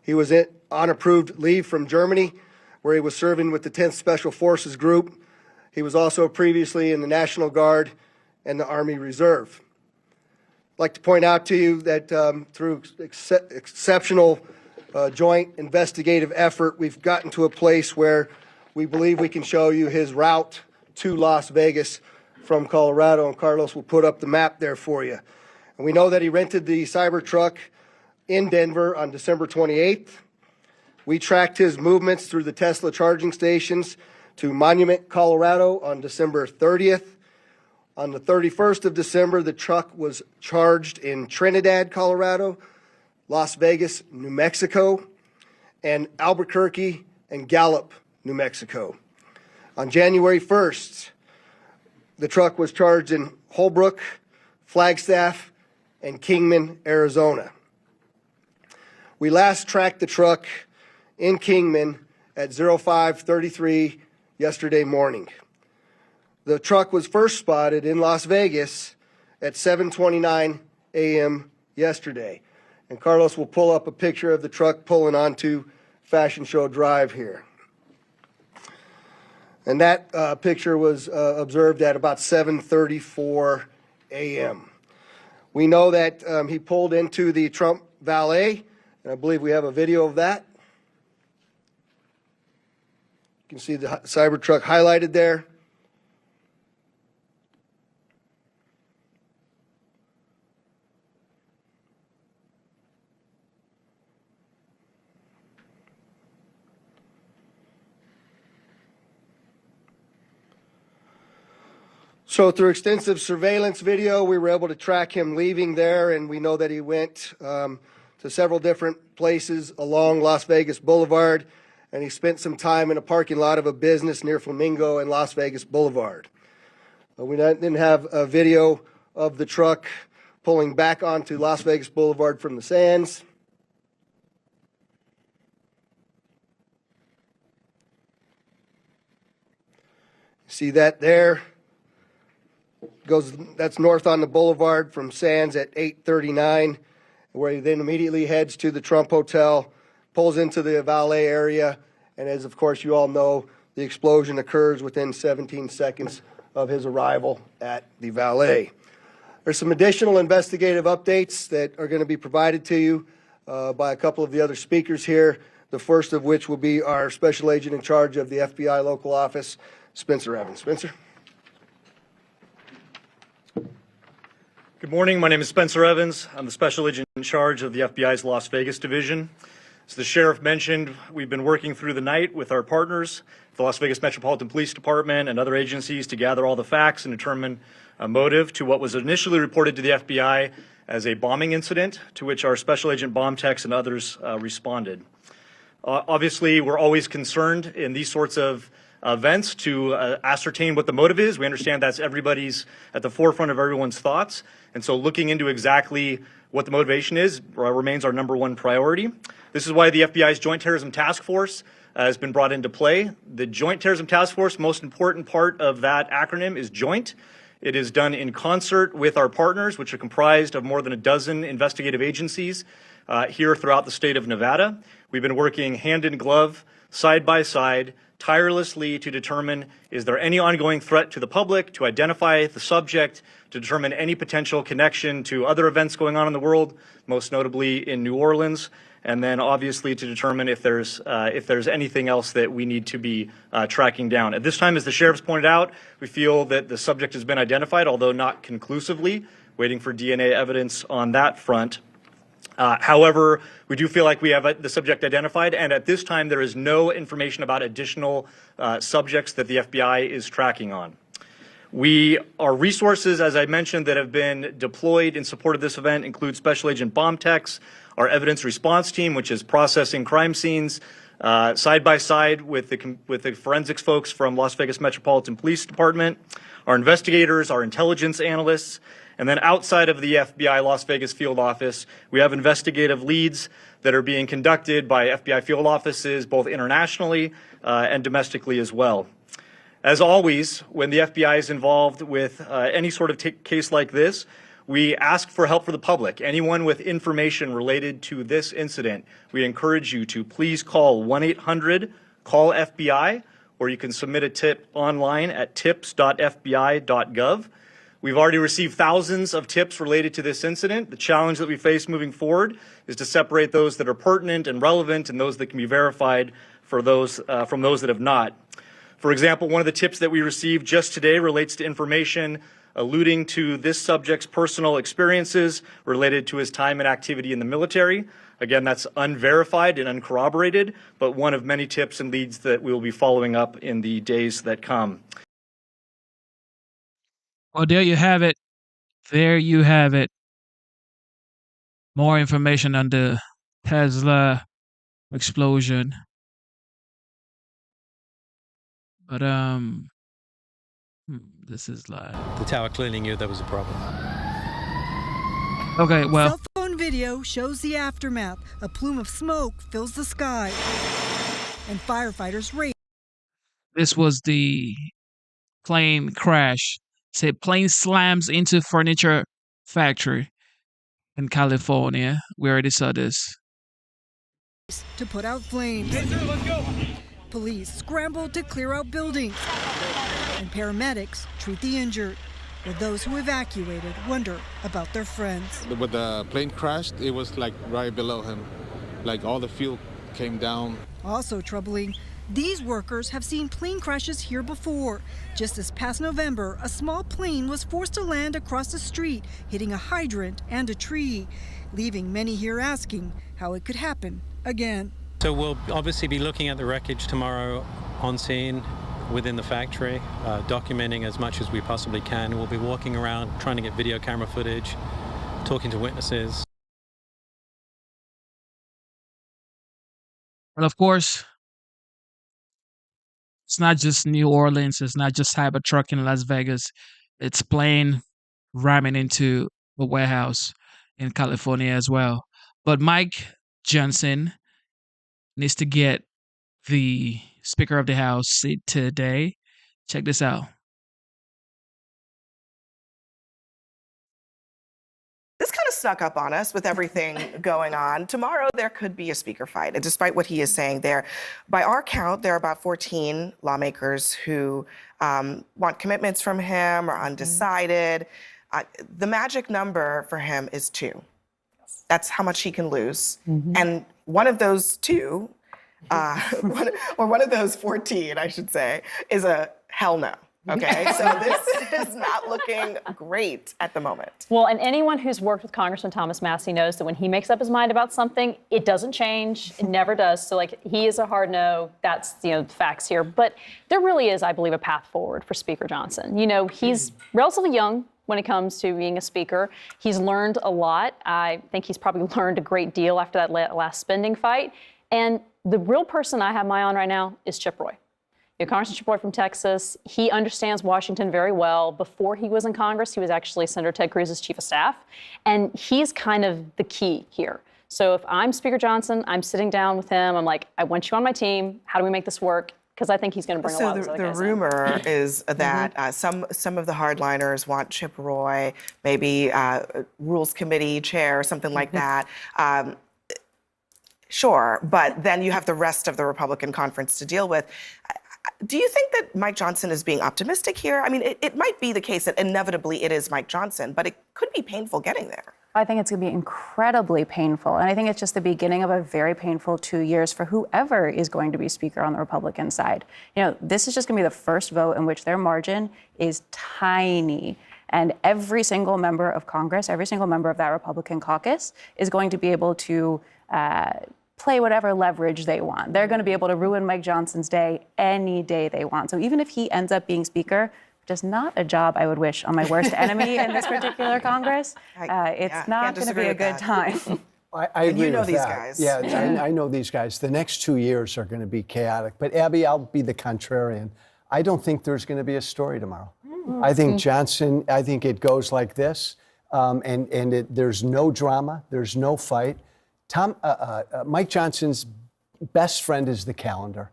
He was on approved leave from Germany, where he was serving with the 10th Special Forces Group. He was also previously in the National Guard and the Army Reserve. I'd like to point out to you that through exceptional joint investigative effort, we've gotten to a place where we believe we can show you his route to Las Vegas from Colorado, and Carlos will put up the map there for you. And we know that he rented the Cybertruck in Denver on December 28th. We tracked his movements through the Tesla charging stations to Monument, Colorado on December 30th. On the 31st of December, the truck was charged in Trinidad, Colorado, Las Vegas, New Mexico, and Albuquerque and Gallup, New Mexico. On January 1st, the truck was charged in Holbrook, Flagstaff, and Kingman, Arizona. We last tracked the truck in Kingman at 05:33 yesterday morning. The truck was first spotted in Las Vegas at 7:29 a.m. yesterday. And Carlos will pull up a picture of the truck pulling onto Fashion Show Drive here. And that picture was observed at about 7:34 a.m. We know that he pulled into the Trump valet, and I believe we have a video of that. You can see the Cybertruck highlighted there. So through extensive surveillance video, we were able to track him leaving there, and we know that he went to several different places along Las Vegas Boulevard, and he spent some time in a parking lot of a business near Flamingo and Las Vegas Boulevard. We didn't have a video of the truck pulling back onto Las Vegas Boulevard from the Sands. See that there? That's north on the boulevard from Sands at 8:39, where he then immediately heads to the Trump Hotel, pulls into the valet area, and as of course you all know, the explosion occurs within 17 seconds of his arrival at the valet. There's some additional investigative updates that are going to be provided to you by a couple of the other speakers here, the first of which will be our special agent in charge of the FBI local office, Spencer Evans. Spencer? Good morning. My name is Spencer Evans. I'm the special agent in charge of the FBI's Las Vegas division. As the sheriff mentioned, we've been working through the night with our partners, the Las Vegas Metropolitan Police Department and other agencies, to gather all the facts and determine a motive to what was initially reported to the FBI as a bombing incident, to which our special agent bomb techs and others responded. Obviously, we're always concerned in these sorts of events to ascertain what the motive is. We understand that's everybody's at the forefront of everyone's thoughts. And so looking into exactly what the motivation is remains our number one priority. This is why the FBI's Joint Terrorism Task Force has been brought into play. The Joint Terrorism Task Force, most important part of that acronym is joint. It is done in concert with our partners, which are comprised of more than a dozen investigative agencies here throughout the state of Nevada. We've been working hand in glove, side by side, tirelessly to determine, is there any ongoing threat to the public, to identify the subject, to determine any potential connection to other events going on in the world, most notably in New Orleans, and then obviously to determine if there's anything else that we need to be tracking down. At this time, as the sheriff's pointed out, we feel that the subject has been identified, although not conclusively, waiting for DNA evidence on that front. However, we do feel like we have the subject identified, and at this time there is no information about additional subjects that the FBI is tracking on. Our resources, as I mentioned, that have been deployed in support of this event include Special Agent Bomb Techs, our evidence response team, which is processing crime scenes, side by side with the forensics folks from Las Vegas Metropolitan Police Department, our investigators, our intelligence analysts, and then outside of the FBI Las Vegas field office, we have investigative leads that are being conducted by FBI field offices, both internationally and domestically as well. As always, when the FBI is involved with any sort of case like this, we ask for help for the public. Anyone with information related to this incident, we encourage you to please call 1-800-CALL-FBI, or you can submit a tip online at tips.fbi.gov. We've already received thousands of tips related to this incident. The challenge that we face moving forward is to separate those that are pertinent and relevant and those that can be verified from those that have not. For example, one of the tips that we received just today relates to information alluding to this subject's personal experiences related to his time and activity in the military. Again, that's unverified and uncorroborated, but one of many tips and leads that we will be following up in the days that come. Well, there you have it. There you have it. More information on the Tesla explosion. But this is like The tower clearly knew there was a problem. okay. Well, Cell phone video shows the aftermath. A plume of smoke fills the sky, and firefighters race. this was the plane crash. Said plane slams into furniture factory in California. We already saw this. To put out flames. Let's go. Police scramble to clear out buildings, and paramedics treat the injured, while those who evacuated wonder about their friends. When the plane crashed, it was like right below him. Like all the fuel came down. Also troubling, these workers have seen plane crashes here before. Just this past November, a small plane was forced to land across the street, hitting a hydrant and a tree, leaving many here asking how it could happen again. So we'll obviously be looking at the wreckage tomorrow on scene within the factory, documenting as much as we possibly can. We'll be walking around trying to get video camera footage, talking to witnesses. Well, of course, it's not just New Orleans. It's not just Cybertruck in Las Vegas. It's plane ramming into a warehouse in California as well. But Mike Johnson needs to get the Speaker of the House seat today. Check this out. This kind of snuck up on us with everything going on. Tomorrow, there could be a speaker fight. And despite what he is saying there, by our count, there are about 14 lawmakers who want commitments from him or undecided. The magic number for him is 2. That's how much he can lose. And one of those 2, one of those 14, I should say, is a hell no. Okay, so this is not looking great at the moment. Well, and anyone who's worked with Congressman Thomas Massie knows that when he makes up his mind about something, it doesn't change. It never does. So, like, he is a hard no. That's, facts here. But there really is, I believe, a path forward for Speaker Johnson. He's relatively young when it comes to being a speaker. He's learned a lot. I think he's probably learned a great deal after that last spending fight. And the real person I have my eye on right now is Chip Roy. Congressman Chip Roy from Texas, he understands Washington very well. Before he was in Congress, he was actually Senator Ted Cruz's chief of staff. And he's kind of the key here. So if I'm Speaker Johnson, I'm sitting down with him. I'm like, I want you on my team. How do we make this work? Because I think he's going to bring a lot of those other guys in. The rumor is that some of the hardliners want Chip Roy, maybe Rules Committee chair, something like that. Sure, but then you have the rest of the Republican conference to deal with. Do you think that Mike Johnson is being optimistic here? I mean, it might be the case that inevitably it is Mike Johnson, but it could be painful getting there. I think it's going to be incredibly painful. And I think it's just the beginning of a very painful 2 years for whoever is going to be Speaker on the Republican side. This is just going to be the first vote in which their margin is tiny. And every single member of Congress, every single member of that Republican caucus is going to be able to play whatever leverage they want. They're going to be able to ruin Mike Johnson's day any day they want. So even if he ends up being Speaker, which is not a job I would wish on my worst enemy in this particular Congress, it's not going to be a good time. I agree with these that. guys. Yeah, I know these guys. The next 2 years are going to be chaotic. But Abby, I'll be the contrarian. I don't think there's going to be a story tomorrow. I think Johnson, I think it goes like this, there's no drama, there's no fight. Mike Johnson's best friend is the calendar.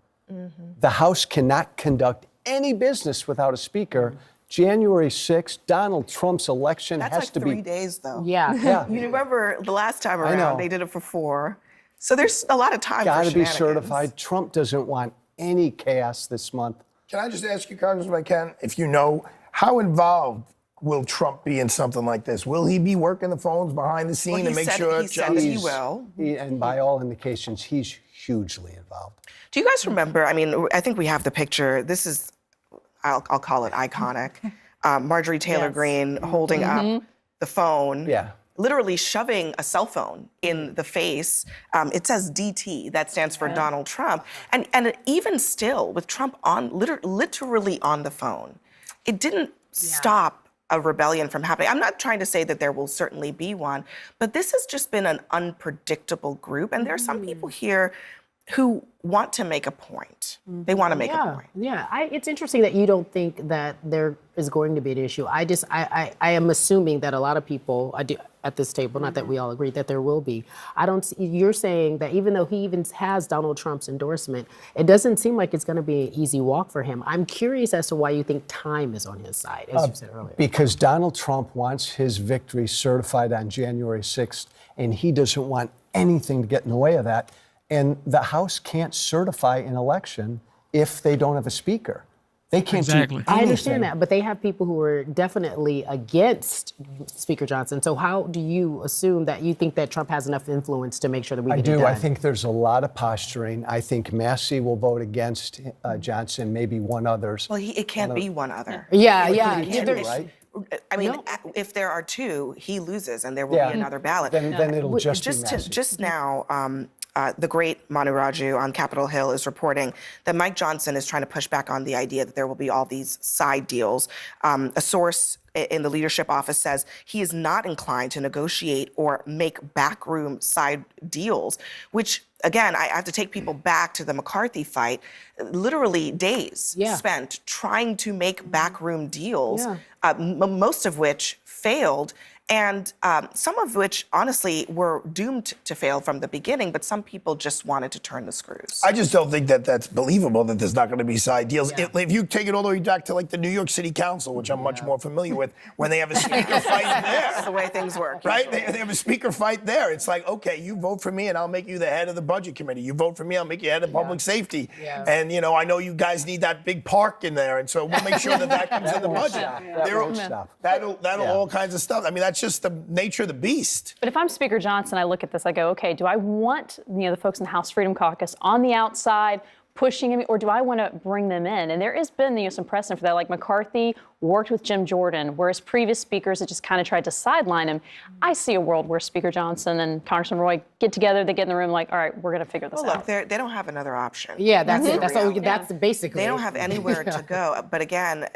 The House cannot conduct any business without a speaker. January 6th, Donald Trump's election has to be... That's like 3 days, though. Yeah. You remember the last time around, they did it for 4. So there's a lot of time for Got to be shenanigans. certified. Trump doesn't want any chaos this month. Can I just ask you, Congressman, if I can, if you know, how involved will Trump be in something like this? Will he be working the phones behind the scene to make sure? He said that he will. And by all indications, he's hugely involved. Do you guys remember? I mean, I think we have the picture. This is, I'll call it iconic. Marjorie Taylor Greene holding up the phone. Literally shoving a cell phone in the face. It says DT, that stands for Donald Trump. And even still, with Trump on literally on the phone, it didn't stop a rebellion from happening. I'm not trying to say that there will certainly be one, but this has just been an unpredictable group. And there are some people here who want to make a point. They want to make a point. Yeah, it's interesting that you don't think that there is going to be an issue. I am assuming that a lot of people at this table, not that we all agree that there will be. You're saying that even though he even has Donald Trump's endorsement, it doesn't seem like it's going to be an easy walk for him. I'm curious as to why you think time is on his side, as you said earlier. Because Donald Trump wants his victory certified on January 6th, and he doesn't want anything to get in the way of that. And the House can't certify an election if they don't have a speaker. They can't do anything. I understand that, but they have people who are definitely against Speaker Johnson. So how do you assume that you think that Trump has enough influence to make sure that we get it done? I think there's a lot of posturing. I think Massey will vote against Johnson, maybe one others. Well, it can't be one other. Yeah. Right? I mean, if there are two, he loses, and there will be another ballot. Then it'll just be Massey. Just now, the great Manu Raju on Capitol Hill is reporting that Mike Johnson is trying to push back on the idea that there will be all these side deals. A source in the leadership office says he is not inclined to negotiate or make backroom side deals, which, again, I have to take people back to the McCarthy fight. Literally days spent trying to make backroom deals, most of which failed. And some of which, honestly, were doomed to fail from the beginning, but some people just wanted to turn the screws. I just don't think that that's believable, that there's not going to be side deals. If you take it all the way back to like the New York City Council, which I'm much more familiar with, when they have a speaker fight there. That's the way things work. Right? They have a speaker fight there. It's like, okay, you vote for me and I'll make you the head of the budget committee. You vote for me, I'll make you head of public safety. And, you know, I know you guys need that big park in there, and so we'll make sure that comes in the budget. That'll all kinds of stuff. I mean, that's just the nature of the beast. But if I'm Speaker Johnson, I look at this, I go, okay, do I want the folks in the House Freedom Caucus on the outside pushing him, or do I want to bring them in? And there has been some precedent for that. Like McCarthy worked with Jim Jordan, whereas previous speakers had just kind of tried to sideline him. I see a world where Speaker Johnson and Congressman Roy get together, they get in the room like, all right, we're going to figure this out. Look, they don't have another option. Yeah, that's it. That's basically. They don't have anywhere to go. But again,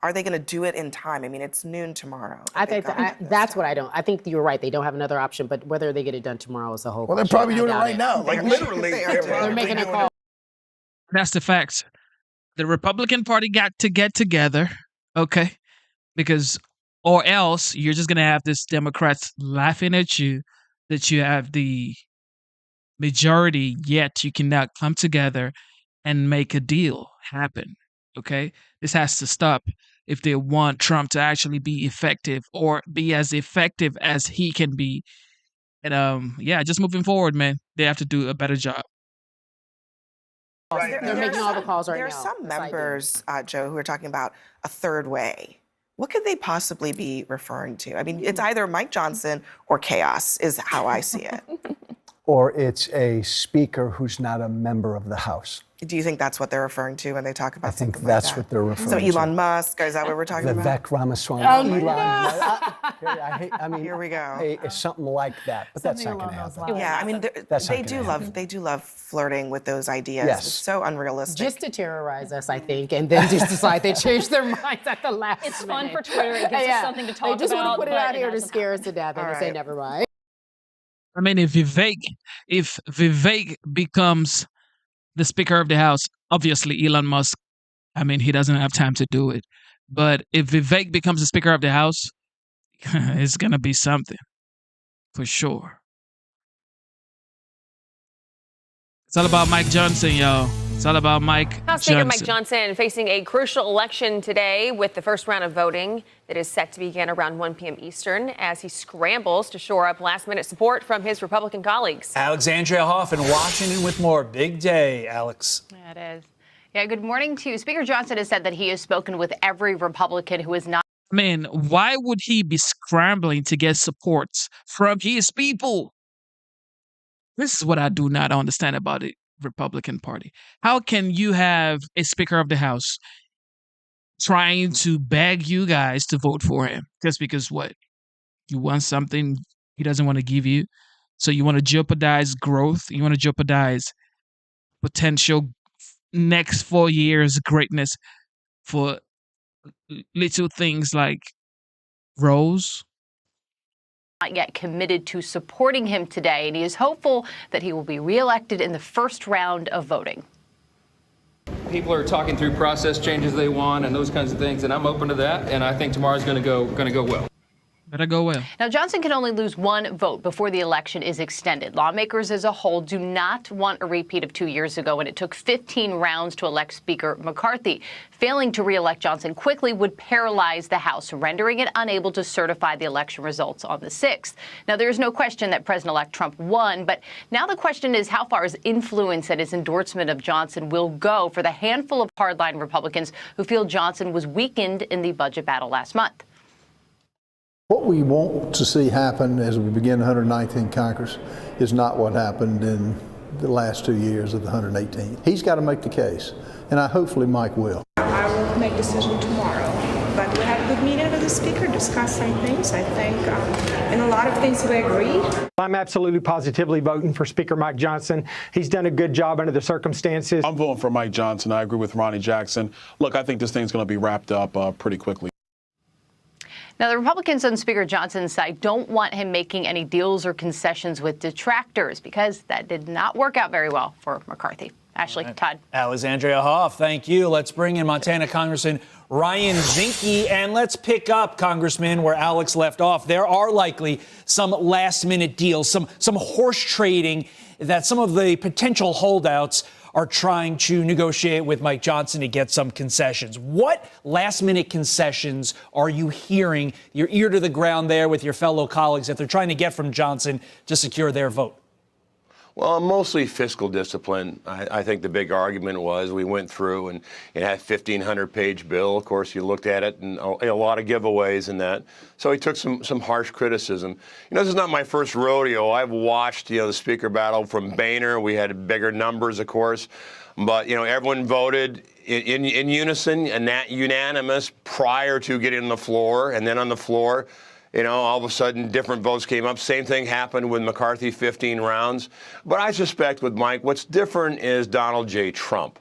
are they going to do it in time? I mean, it's noon tomorrow. I think that's what I don't. I think you're right. They don't have another option, but whether they get it done tomorrow is the whole. Well, they're probably doing it right now. Like literally, they're making a call. That's the facts. The Republican Party got to get together, okay? Because, or else you're just gonna have this Democrats laughing at you that you have the majority, yet you cannot come together and make a deal happen. Okay, this has to stop if they want Trump to actually be effective or be as effective as he can be. And just moving forward, man, they have to do a better job. They're making all the calls right now. There are some members, Joe, who are talking about a third way. What could they possibly be referring to? I mean, it's either Mike Johnson or chaos is how I see it. Or it's a speaker who's not a member of the House. Do you think that's what they're referring to when they talk about something like that? I think that's what they're referring to. So Elon Musk, is that what we're talking about? Vivek Ramaswamy. I mean, here we go. It's something like that, but that's not going to happen. Yeah, I mean, they do love flirting with those ideas. Yes. It's so unrealistic. Just to terrorize us, I think, and then just decide they change their minds at the last It's minute. fun for Twitter. It gives us something to talk about. They just want to put it out here to hasn't scare us to death and to say never mind. I mean, if Vivek becomes the Speaker of the House, obviously Elon Musk, I mean, he doesn't have time to do it. But if Vivek becomes the Speaker of the House, it's going to be something, for sure. It's all about Mike Johnson, y'all. It's all about Mike House Johnson. Speaker Mike Johnson facing a crucial election today with the first round of voting that is set to begin around 1 p.m. Eastern as he scrambles to shore up last-minute support from his Republican colleagues. Alexandria Hoff in Washington with more. Big day, Alex. Yeah, it is. Yeah, good morning to you. Speaker Johnson has said that he has spoken with every Republican who is not. I mean, why would he be scrambling to get supports from his people? This is what I do not understand about it. Republican Party. How can you have a Speaker of the House trying to beg you guys to vote for him just because what? You want something he doesn't want to give you? So you want to jeopardize growth? You want to jeopardize potential next 4 years greatness for little things like roads? not yet committed to supporting him today, and he is hopeful that he will be reelected in the first round of voting. People are talking through process changes they want and those kinds of things, and I'm open to that, and I think tomorrow's going to go well. Better go well. Now, Johnson can only lose one vote before the election is extended. Lawmakers as a whole do not want a repeat of 2 years ago when it took 15 rounds to elect Speaker McCarthy. Failing to re-elect Johnson quickly would paralyze the House, rendering it unable to certify the election results on the 6th. Now, there is no question that President-elect Trump won, but now the question is how far his influence and his endorsement of Johnson will go for the handful of hardline Republicans who feel Johnson was weakened in the budget battle last month. What we want to see happen as we begin the 119th Congress is not what happened in the last 2 years of the 118th. He's got to make the case, and hopefully Mike will. I will make a decision tomorrow, but we had a good meeting with the Speaker, discussed some things. I think in a lot of things we agree. I'm absolutely positively voting for Speaker Mike Johnson. He's done a good job under the circumstances. I'm voting for Mike Johnson. I agree with Ronnie Jackson. Look, I think this thing's going to be wrapped up pretty quickly. Now, the Republicans on Speaker Johnson's side don't want him making any deals or concessions with detractors because that did not work out very well for McCarthy. Ashley, Todd. Alexandria Hoff, thank you. Let's bring in Montana Congressman Ryan Zinke, and let's pick up, Congressman, where Alex left off. There are likely some last-minute deals, some horse trading that some of the potential holdouts are trying to negotiate with Mike Johnson to get some concessions. What last-minute concessions are you hearing, your ear to the ground there with your fellow colleagues, that they're trying to get from Johnson to secure their vote? Well, mostly fiscal discipline. I think the big argument was we went through and it had a 1,500-page bill. Of course, you looked at it and a lot of giveaways in that. So he took some harsh criticism. This is not my first rodeo. I've watched, the Speaker battle from Boehner. We had bigger numbers, of course. But, everyone voted in unison and that unanimous prior to getting on the floor. And then on the floor, all of a sudden, different votes came up. Same thing happened with McCarthy, 15 rounds. But I suspect with Mike, what's different is Donald J. Trump.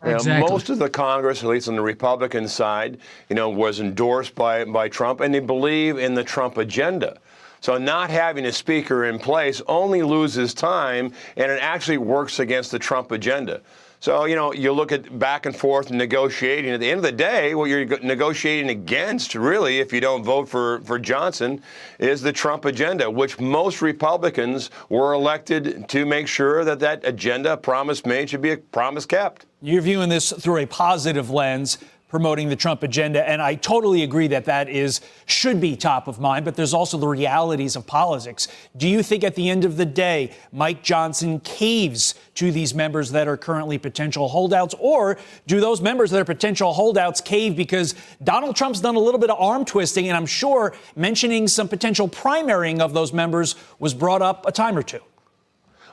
Exactly. Most of the Congress, at least on the Republican side, was endorsed by Trump, and they believe in the Trump agenda. So not having a speaker in place only loses time, and it actually works against the Trump agenda. So, you look at back and forth negotiating. At the end of the day, what you're negotiating against, really, if you don't vote for Johnson, is the Trump agenda, which most Republicans were elected to make sure that agenda, promise made, should be a promise kept. You're viewing this through a positive lens, promoting the Trump agenda, and I totally agree that should be top of mind, but there's also the realities of politics. Do you think at the end of the day, Mike Johnson caves to these members that are currently potential holdouts, or do those members that are potential holdouts cave because Donald Trump's done a little bit of arm twisting, and I'm sure mentioning some potential primarying of those members was brought up a time or two?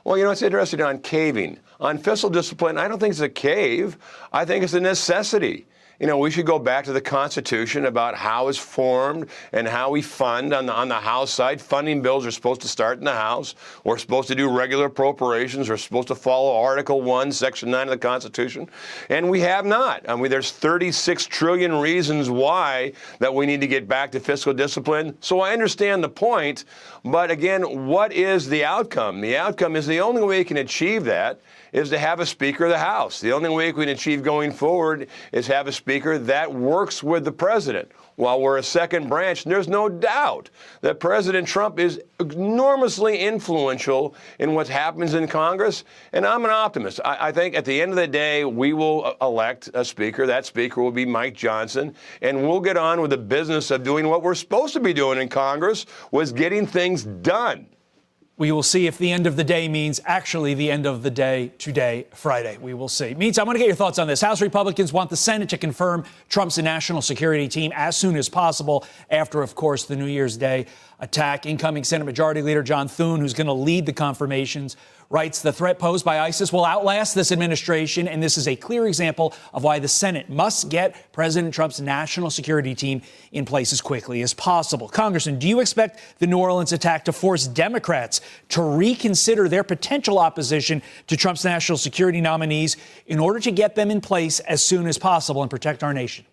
Well, it's interesting on caving. On fiscal discipline, I don't think it's a cave. I think it's a necessity. We should go back to the Constitution about how it's formed and how we fund on the House side. Funding bills are supposed to start in the House. We're supposed to do regular appropriations. We're supposed to follow Article 1, Section 9 of the Constitution. And we have not. There's 36 trillion reasons why that we need to get back to fiscal discipline. So I understand the point. But again, what is the outcome? The outcome is the only way you can achieve that is to have a Speaker of the House. The only way we can achieve going forward is have a Speaker that works with the President. While we're a second branch, there's no doubt that President Trump is enormously influential in what happens in Congress, and I'm an optimist. I think at the end of the day, we will elect a Speaker. That Speaker will be Mike Johnson, and we'll get on with the business of doing what we're supposed to be doing in Congress, was getting things done. We will see if the end of the day means actually the end of the day today, Friday. We will see. Meantime, I want to get your thoughts on this. House Republicans want the Senate to confirm Trump's national security team as soon as possible after, of course, the New Year's Day attack. Incoming Senate Majority Leader John Thune, who's going to lead the confirmations, writes the threat posed by ISIS will outlast this administration, and this is a clear example of why the Senate must get President Trump's national security team in place as quickly as possible. Congressman, do you expect the New Orleans attack to force Democrats to reconsider their potential opposition to Trump's national security nominees in order to get them in place as soon as possible and protect our nation?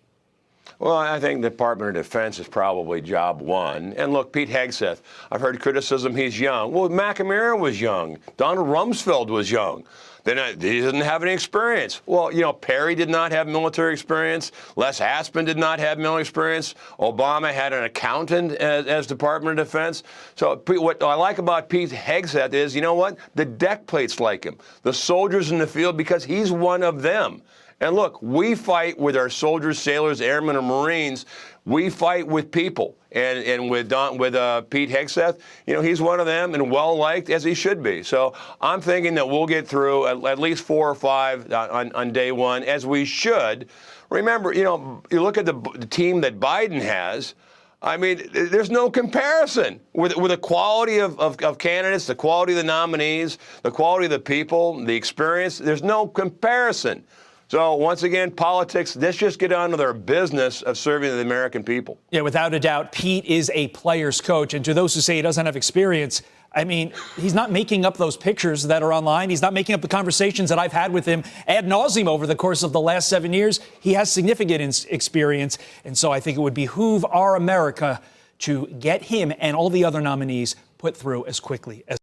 Well, I think the Department of Defense is probably job one. And look, Pete Hegseth, I've heard criticism he's young. Well, McNamara was young. Donald Rumsfeld was young. He didn't have any experience. Well, Perry did not have military experience. Les Aspin did not have military experience. Obama had an accountant as Department of Defense. So what I like about Pete Hegseth is, you know what? The deck plates like him. The soldiers in the field, because he's one of them. And look, we fight with our soldiers, sailors, airmen, and Marines. We fight with people. And with Pete Hegseth, he's one of them and well-liked as he should be. So I'm thinking that we'll get through at least 4 or 5 on day one, as we should. Remember, you look at the team that Biden has. I mean, there's no comparison with the quality of candidates, the quality of the nominees, the quality of the people, the experience. There's no comparison. So once again, politics, let's just get on to their business of serving the American people. Yeah, without a doubt, Pete is a player's coach. And to those who say he doesn't have experience, I mean, he's not making up those pictures that are online. He's not making up the conversations that I've had with him ad nauseum over the course of the last 7 years. He has significant experience. And so I think it would behoove our America to get him and all the other nominees put through as quickly as.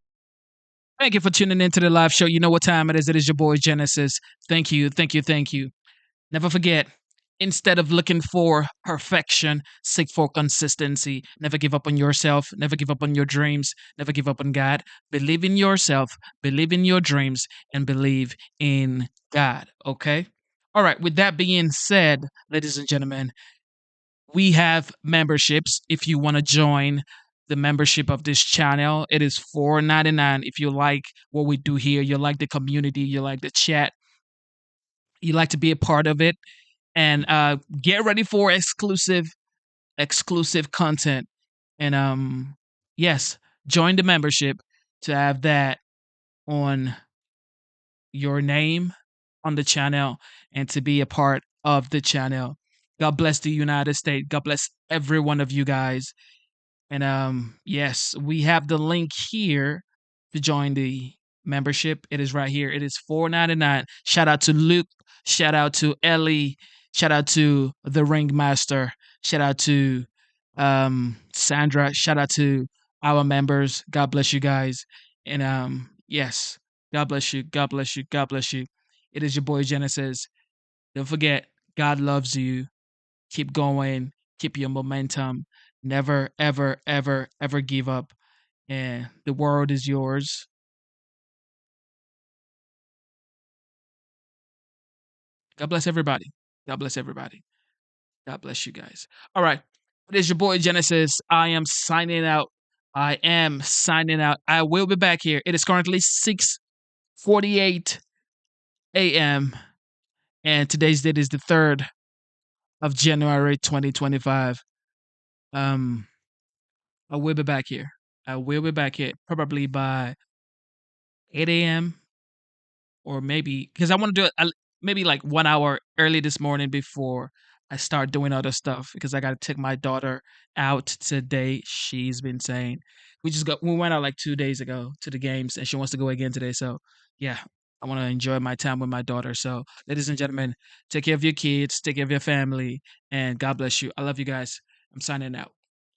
Thank you for tuning into the live show. You know what time it is. It is your boy Genesis. Thank you, thank you, thank you. Never forget, instead of looking for perfection, seek for consistency. Never give up on yourself. Never give up on your dreams. Never give up on God. Believe in yourself. Believe in your dreams. And believe in God. Okay? All right. With that being said, ladies and gentlemen, we have memberships. If you want to join the membership of this channel, it is $4.99. If you like what we do here, you like the community, you like the chat, you like to be a part of it, and get ready for exclusive content. And yes, join the membership to have that on your name on the channel and to be a part of the channel. God bless the United States. God bless every one of you guys. And yes, we have the link here to join the membership. It is right here. It is $4.99. Shout out to Luke. Shout out to Ellie. Shout out to the Ringmaster. Shout out to Sandra. Shout out to our members. God bless you guys. And yes, God bless you. God bless you. God bless you. It is your boy Genesis. Don't forget, God loves you. Keep going. Keep your momentum. Never, ever, ever, ever give up. And the world is yours. God bless everybody. God bless everybody. God bless you guys. All right. It is your boy Genesis. I am signing out. I am signing out. I will be back here. It is currently 6:48 a.m. And today's date is the 3rd of January 2025. I will be back here. I will be back here probably by 8 a.m. or maybe because I want to do it maybe like 1 hour early this morning before I start doing other stuff because I got to take my daughter out today. She's been saying we went out like 2 days ago to the games and she wants to go again today. So yeah, I want to enjoy my time with my daughter. So ladies and gentlemen, take care of your kids, take care of your family, and God bless you. I love you guys. I'm signing out.